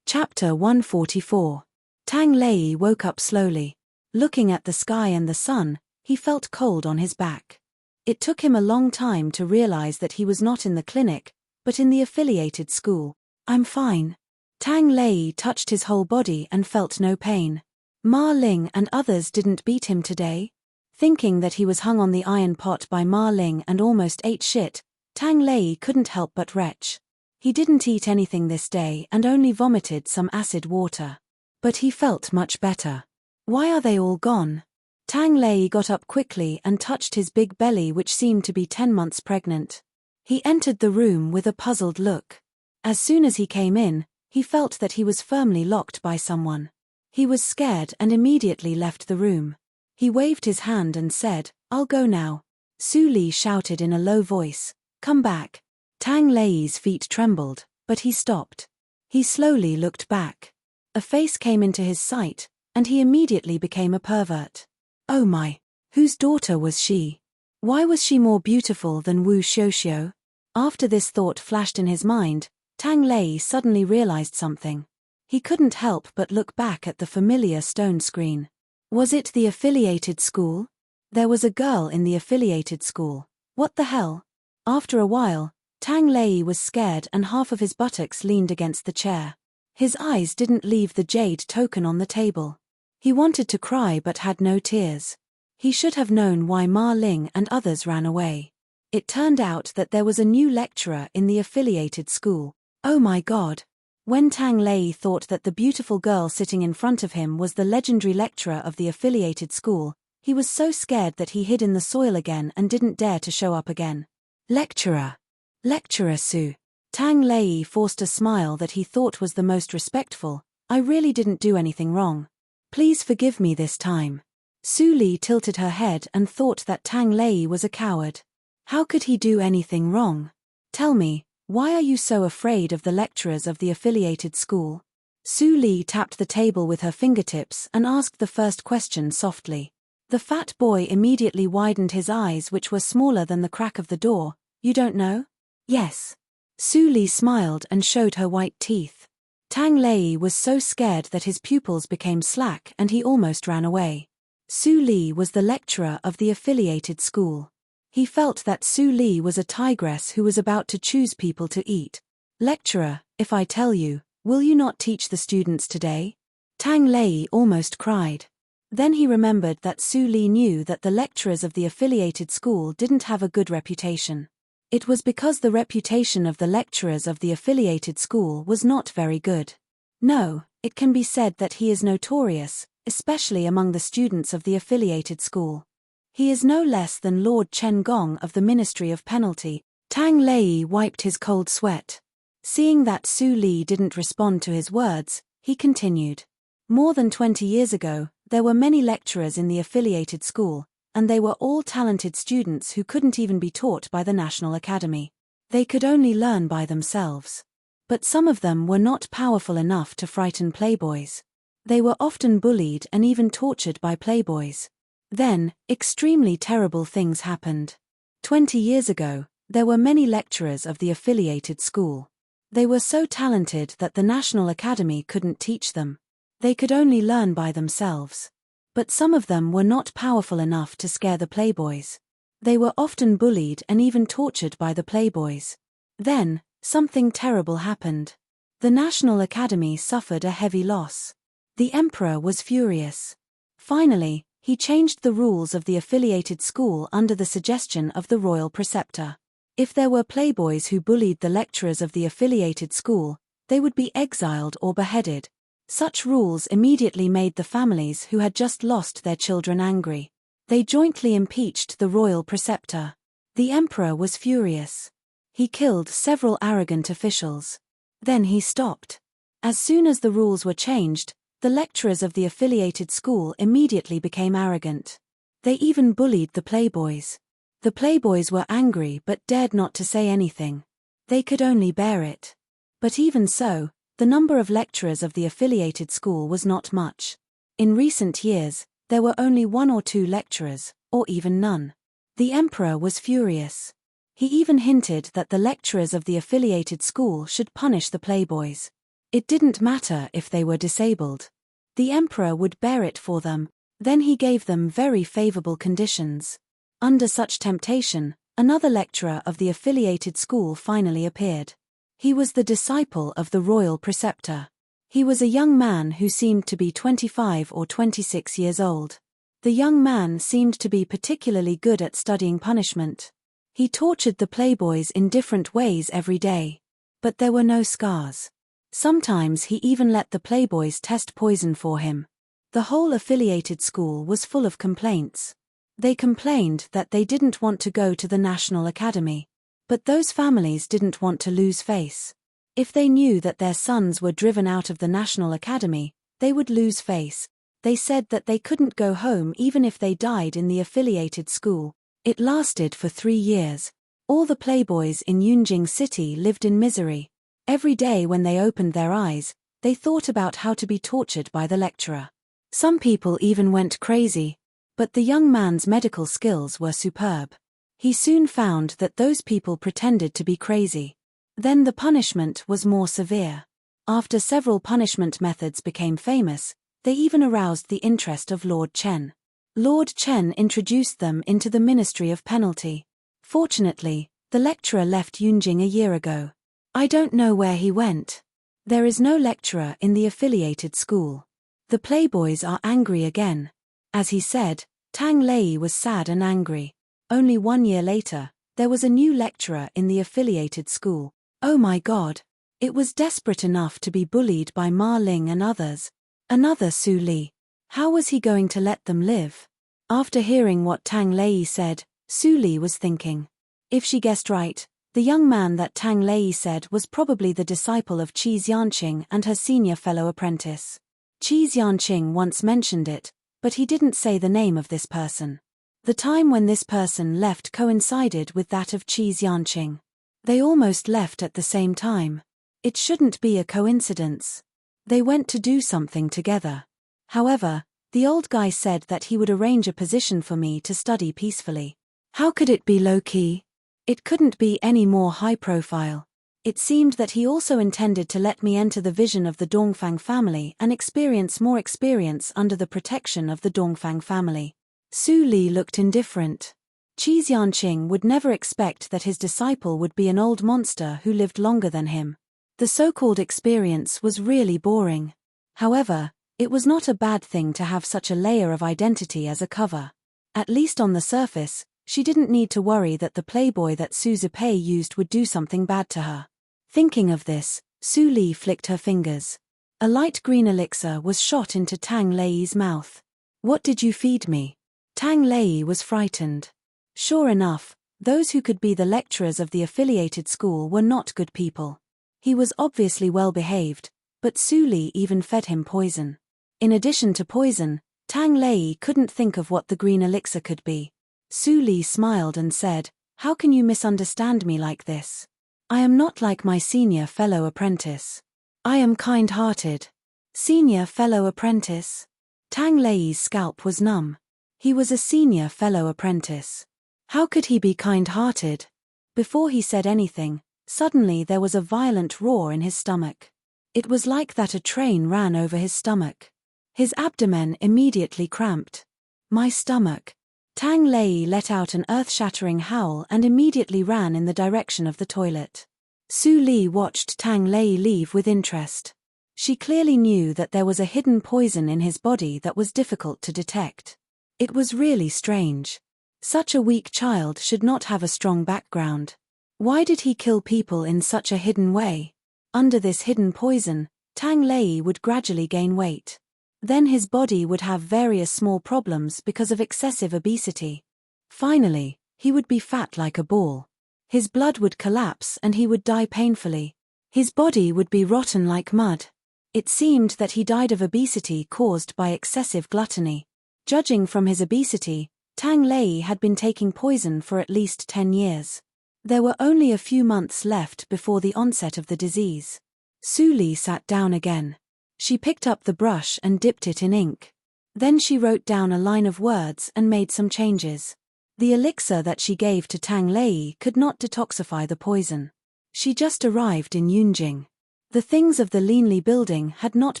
Chapter 144. Tang Lei woke up slowly. Looking at the sky and the sun, he felt cold on his back. It took him a long time to realize that he was not in the clinic, but in the affiliated school. "I'm fine." Tang Lei touched his whole body and felt no pain. Ma Ling and others didn't beat him today. Thinking that he was hung on the iron pot by Ma Ling and almost ate shit, Tang Lei couldn't help but retch. He didn't eat anything this day and only vomited some acid water. But he felt much better. Why are they all gone? Tang Lei got up quickly and touched his big belly, which seemed to be 10 months pregnant. He entered the room with a puzzled look. As soon as he came in, he felt that he was firmly locked by someone. He was scared and immediately left the room. He waved his hand and said, "I'll go now." Su Li shouted in a low voice, "Come back." Tang Lei's feet trembled, but he stopped. He slowly looked back. A face came into his sight, and he immediately became a pervert. Oh my! Whose daughter was she? Why was she more beautiful than Wu Xiuxiu? After this thought flashed in his mind, Tang Lei suddenly realized something. He couldn't help but look back at the familiar stone screen. Was it the affiliated school? There was a girl in the affiliated school. What the hell? After a while, Tang Lei was scared and half of his buttocks leaned against the chair. His eyes didn't leave the jade token on the table. He wanted to cry but had no tears. He should have known why Ma Ling and others ran away. It turned out that there was a new lecturer in the affiliated school. Oh my god! When Tang Lei thought that the beautiful girl sitting in front of him was the legendary lecturer of the affiliated school, he was so scared that he hid in the soil again and didn't dare to show up again. Lecturer. Lecturer Su. Tang Lei forced a smile that he thought was the most respectful. I really didn't do anything wrong. Please forgive me this time. Su Li tilted her head and thought that Tang Lei was a coward. How could he do anything wrong? Tell me, why are you so afraid of the lecturers of the affiliated school? Su Li tapped the table with her fingertips and asked the first question softly. The fat boy immediately widened his eyes, which were smaller than the crack of the door. You don't know? Yes. Su Li smiled and showed her white teeth. Tang Lei was so scared that his pupils became slack and he almost ran away. Su Li was the lecturer of the affiliated school. He felt that Su Li was a tigress who was about to choose people to eat. Lecturer, if I tell you, will you not teach the students today? Tang Lei almost cried. Then he remembered that Su Li knew that the lecturers of the affiliated school didn't have a good reputation. It was because the reputation of the lecturers of the affiliated school was not very good. No, it can be said that he is notorious, especially among the students of the affiliated school. He is no less than Lord Chen Gong of the Ministry of Penalty. Tang Lei wiped his cold sweat. Seeing that Su Li didn't respond to his words, he continued. More than 20 years ago, there were many lecturers in the affiliated school, and they were all talented students who couldn't even be taught by the National Academy. They could only learn by themselves. But some of them were not powerful enough to frighten playboys. They were often bullied and even tortured by playboys. Then, extremely terrible things happened. 20 years ago, there were many lecturers of the affiliated school. They were so talented that the National Academy couldn't teach them. They could only learn by themselves. But some of them were not powerful enough to scare the playboys. They were often bullied and even tortured by the playboys. Then, something terrible happened. The National Academy suffered a heavy loss. The emperor was furious. Finally, he changed the rules of the affiliated school under the suggestion of the royal preceptor. If there were playboys who bullied the lecturers of the affiliated school, they would be exiled or beheaded. Such rules immediately made the families who had just lost their children angry. They jointly impeached the royal preceptor. The emperor was furious. He killed several arrogant officials. Then he stopped. As soon as the rules were changed, the lecturers of the affiliated school immediately became arrogant. They even bullied the playboys. The playboys were angry but dared not to say anything. They could only bear it. But even so, the number of lecturers of the affiliated school was not much. In recent years, there were only 1 or 2 lecturers, or even none. The emperor was furious. He even hinted that the lecturers of the affiliated school should punish the playboys. It didn't matter if they were disabled. The emperor would bear it for them. Then he gave them very favorable conditions. Under such temptation, another lecturer of the affiliated school finally appeared. He was the disciple of the royal preceptor. He was a young man who seemed to be 25 or 26 years old. The young man seemed to be particularly good at studying punishment. He tortured the playboys in different ways every day. But there were no scars. Sometimes he even let the playboys test poison for him. The whole affiliated school was full of complaints. They complained that they didn't want to go to the National Academy. But those families didn't want to lose face. If they knew that their sons were driven out of the National Academy, they would lose face. They said that they couldn't go home even if they died in the affiliated school. It lasted for 3 years. All the playboys in Yunjing City lived in misery. Every day when they opened their eyes, they thought about how to be tortured by the lecturer. Some people even went crazy. But the young man's medical skills were superb. He soon found that those people pretended to be crazy. Then the punishment was more severe. After several punishment methods became famous, they even aroused the interest of Lord Chen. Lord Chen introduced them into the Ministry of Penalty. Fortunately, the lecturer left Yunjing a year ago. I don't know where he went. There is no lecturer in the affiliated school. The playboys are angry again. As he said, Tang Lei was sad and angry. Only 1 year later, there was a new lecturer in the affiliated school. Oh my God! It was desperate enough to be bullied by Ma Ling and others. Another Su Li. How was he going to let them live? After hearing what Tang Lei said, Su Li was thinking. If she guessed right, the young man that Tang Lei said was probably the disciple of Qi Xianqing and her senior fellow apprentice. Qi Xianqing once mentioned it, but he didn't say the name of this person. The time when this person left coincided with that of Qi Xianqing. They almost left at the same time. It shouldn't be a coincidence. They went to do something together. However, the old guy said that he would arrange a position for me to study peacefully. How could it be low-key? It couldn't be any more high-profile. It seemed that he also intended to let me enter the vision of the Dongfang family and experience more experience under the protection of the Dongfang family. Su Li looked indifferent. Qi Xianqing would never expect that his disciple would be an old monster who lived longer than him. The so-called experience was really boring. However, it was not a bad thing to have such a layer of identity as a cover. At least on the surface, she didn't need to worry that the playboy that Su Zipei used would do something bad to her. Thinking of this, Su Li flicked her fingers. A light green elixir was shot into Tang Lei's mouth. What did you feed me? Tang Lei was frightened. Sure enough, those who could be the lecturers of the affiliated school were not good people. He was obviously well behaved, but Su Li even fed him poison. In addition to poison, Tang Lei couldn't think of what the green elixir could be. Su Li smiled and said, "How can you misunderstand me like this? I am not like my senior fellow apprentice. I am kind-hearted." Senior fellow apprentice? Tang Lei's scalp was numb. He was a senior fellow apprentice. How could he be kind-hearted? Before he said anything, suddenly there was a violent roar in his stomach. It was like that a train ran over his stomach. His abdomen immediately cramped. My stomach. Tang Lei let out an earth-shattering howl and immediately ran in the direction of the toilet. Su Li watched Tang Lei leave with interest. She clearly knew that there was a hidden poison in his body that was difficult to detect. It was really strange. Such a weak child should not have a strong background. Why did he kill people in such a hidden way? Under this hidden poison, Tang Lei would gradually gain weight. Then his body would have various small problems because of excessive obesity. Finally, he would be fat like a ball. His blood would collapse and he would die painfully. His body would be rotten like mud. It seemed that he died of obesity caused by excessive gluttony. Judging from his obesity, Tang Lei had been taking poison for at least 10 years. There were only a few months left before the onset of the disease. Su Li sat down again. She picked up the brush and dipped it in ink. Then she wrote down a line of words and made some changes. The elixir that she gave to Tang Lei could not detoxify the poison. She just arrived in Yunjing. The things of the Linli building had not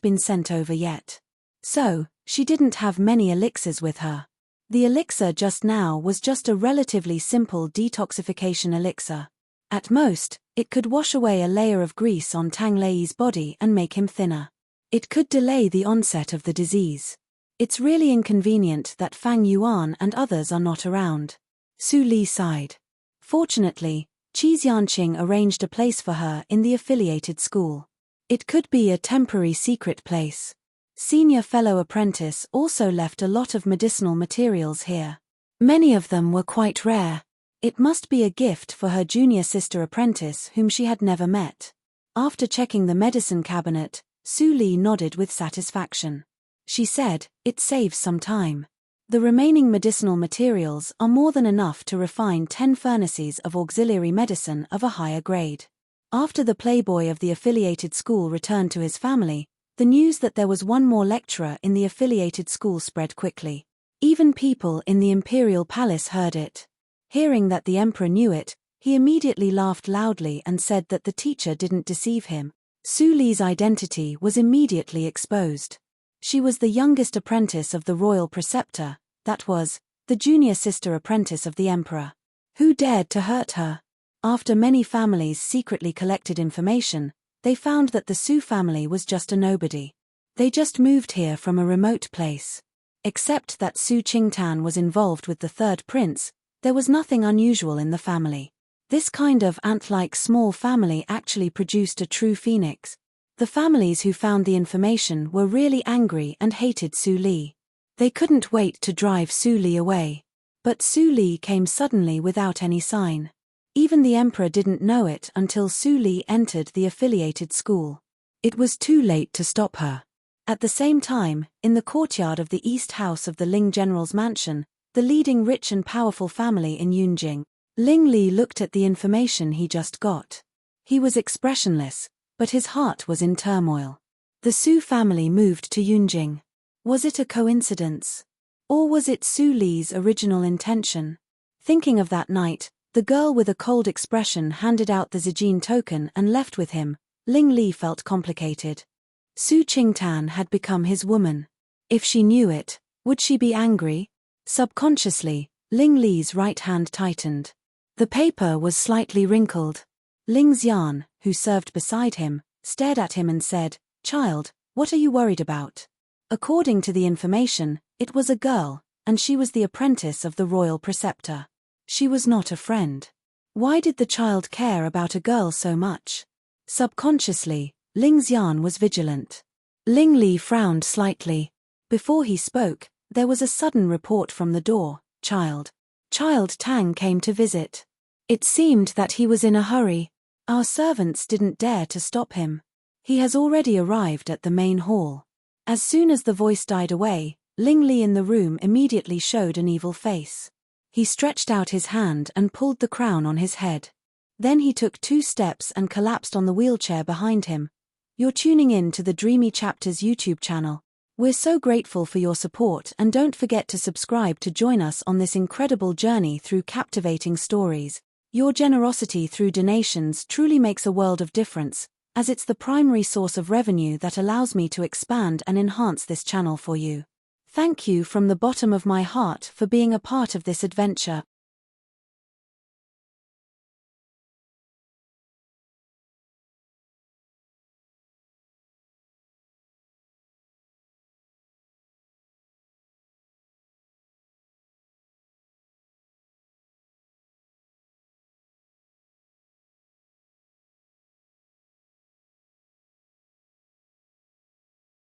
been sent over yet. So, she didn't have many elixirs with her. The elixir just now was just a relatively simple detoxification elixir. At most, it could wash away a layer of grease on Tang Lei's body and make him thinner. It could delay the onset of the disease. It's really inconvenient that Fang Yuan and others are not around. Su Li sighed. Fortunately, Qi Xianqing arranged a place for her in the affiliated school. It could be a temporary secret place. Senior fellow apprentice also left a lot of medicinal materials here. Many of them were quite rare. It must be a gift for her junior sister apprentice whom she had never met. After checking the medicine cabinet, Su Li nodded with satisfaction. She said, "It saves some time. The remaining medicinal materials are more than enough to refine 10 furnaces of auxiliary medicine of a higher grade." After the playboy of the affiliated school returned to his family, the news that there was one more lecturer in the affiliated school spread quickly. Even people in the imperial palace heard it. Hearing that the emperor knew it, he immediately laughed loudly and said that the teacher didn't deceive him. Su Li's identity was immediately exposed. She was the youngest apprentice of the royal preceptor, that was, the junior sister apprentice of the emperor. Who dared to hurt her? After many families secretly collected information, they found that the Su family was just a nobody. They just moved here from a remote place. Except that Su Qingtan was involved with the third prince, there was nothing unusual in the family. This kind of ant-like small family actually produced a true phoenix. The families who found the information were really angry and hated Su Li. They couldn't wait to drive Su Li away. But Su Li came suddenly without any sign. Even the emperor didn't know it until Su Li entered the affiliated school. It was too late to stop her. At the same time, in the courtyard of the East House of the Ling General's mansion, the leading rich and powerful family in Yunjing, Ling Li looked at the information he just got. He was expressionless, but his heart was in turmoil. The Su family moved to Yunjing. Was it a coincidence? Or was it Su Li's original intention? Thinking of that night, the girl with a cold expression handed out the Zijin token and left with him. Ling Li felt complicated. Su Qingtan had become his woman. If she knew it, would she be angry? Subconsciously, Ling Li's right hand tightened. The paper was slightly wrinkled. Ling Xian, who served beside him, stared at him and said, "Child, what are you worried about?" According to the information, it was a girl, and she was the apprentice of the royal preceptor. She was not a friend. Why did the child care about a girl so much? Subconsciously, Ling Xian was vigilant. Ling Li frowned slightly. Before he spoke, there was a sudden report from the door. Child Tang came to visit. It seemed that he was in a hurry. Our servants didn't dare to stop him. He has already arrived at the main hall. As soon as the voice died away, Ling Li in the room immediately showed an evil face. He stretched out his hand and pulled the crown on his head. Then he took 2 steps and collapsed on the wheelchair behind him. You're tuning in to the Dreamy Chapters YouTube channel. We're so grateful for your support, and don't forget to subscribe to join us on this incredible journey through captivating stories. Your generosity through donations truly makes a world of difference, as it's the primary source of revenue that allows me to expand and enhance this channel for you. Thank you from the bottom of my heart for being a part of this adventure.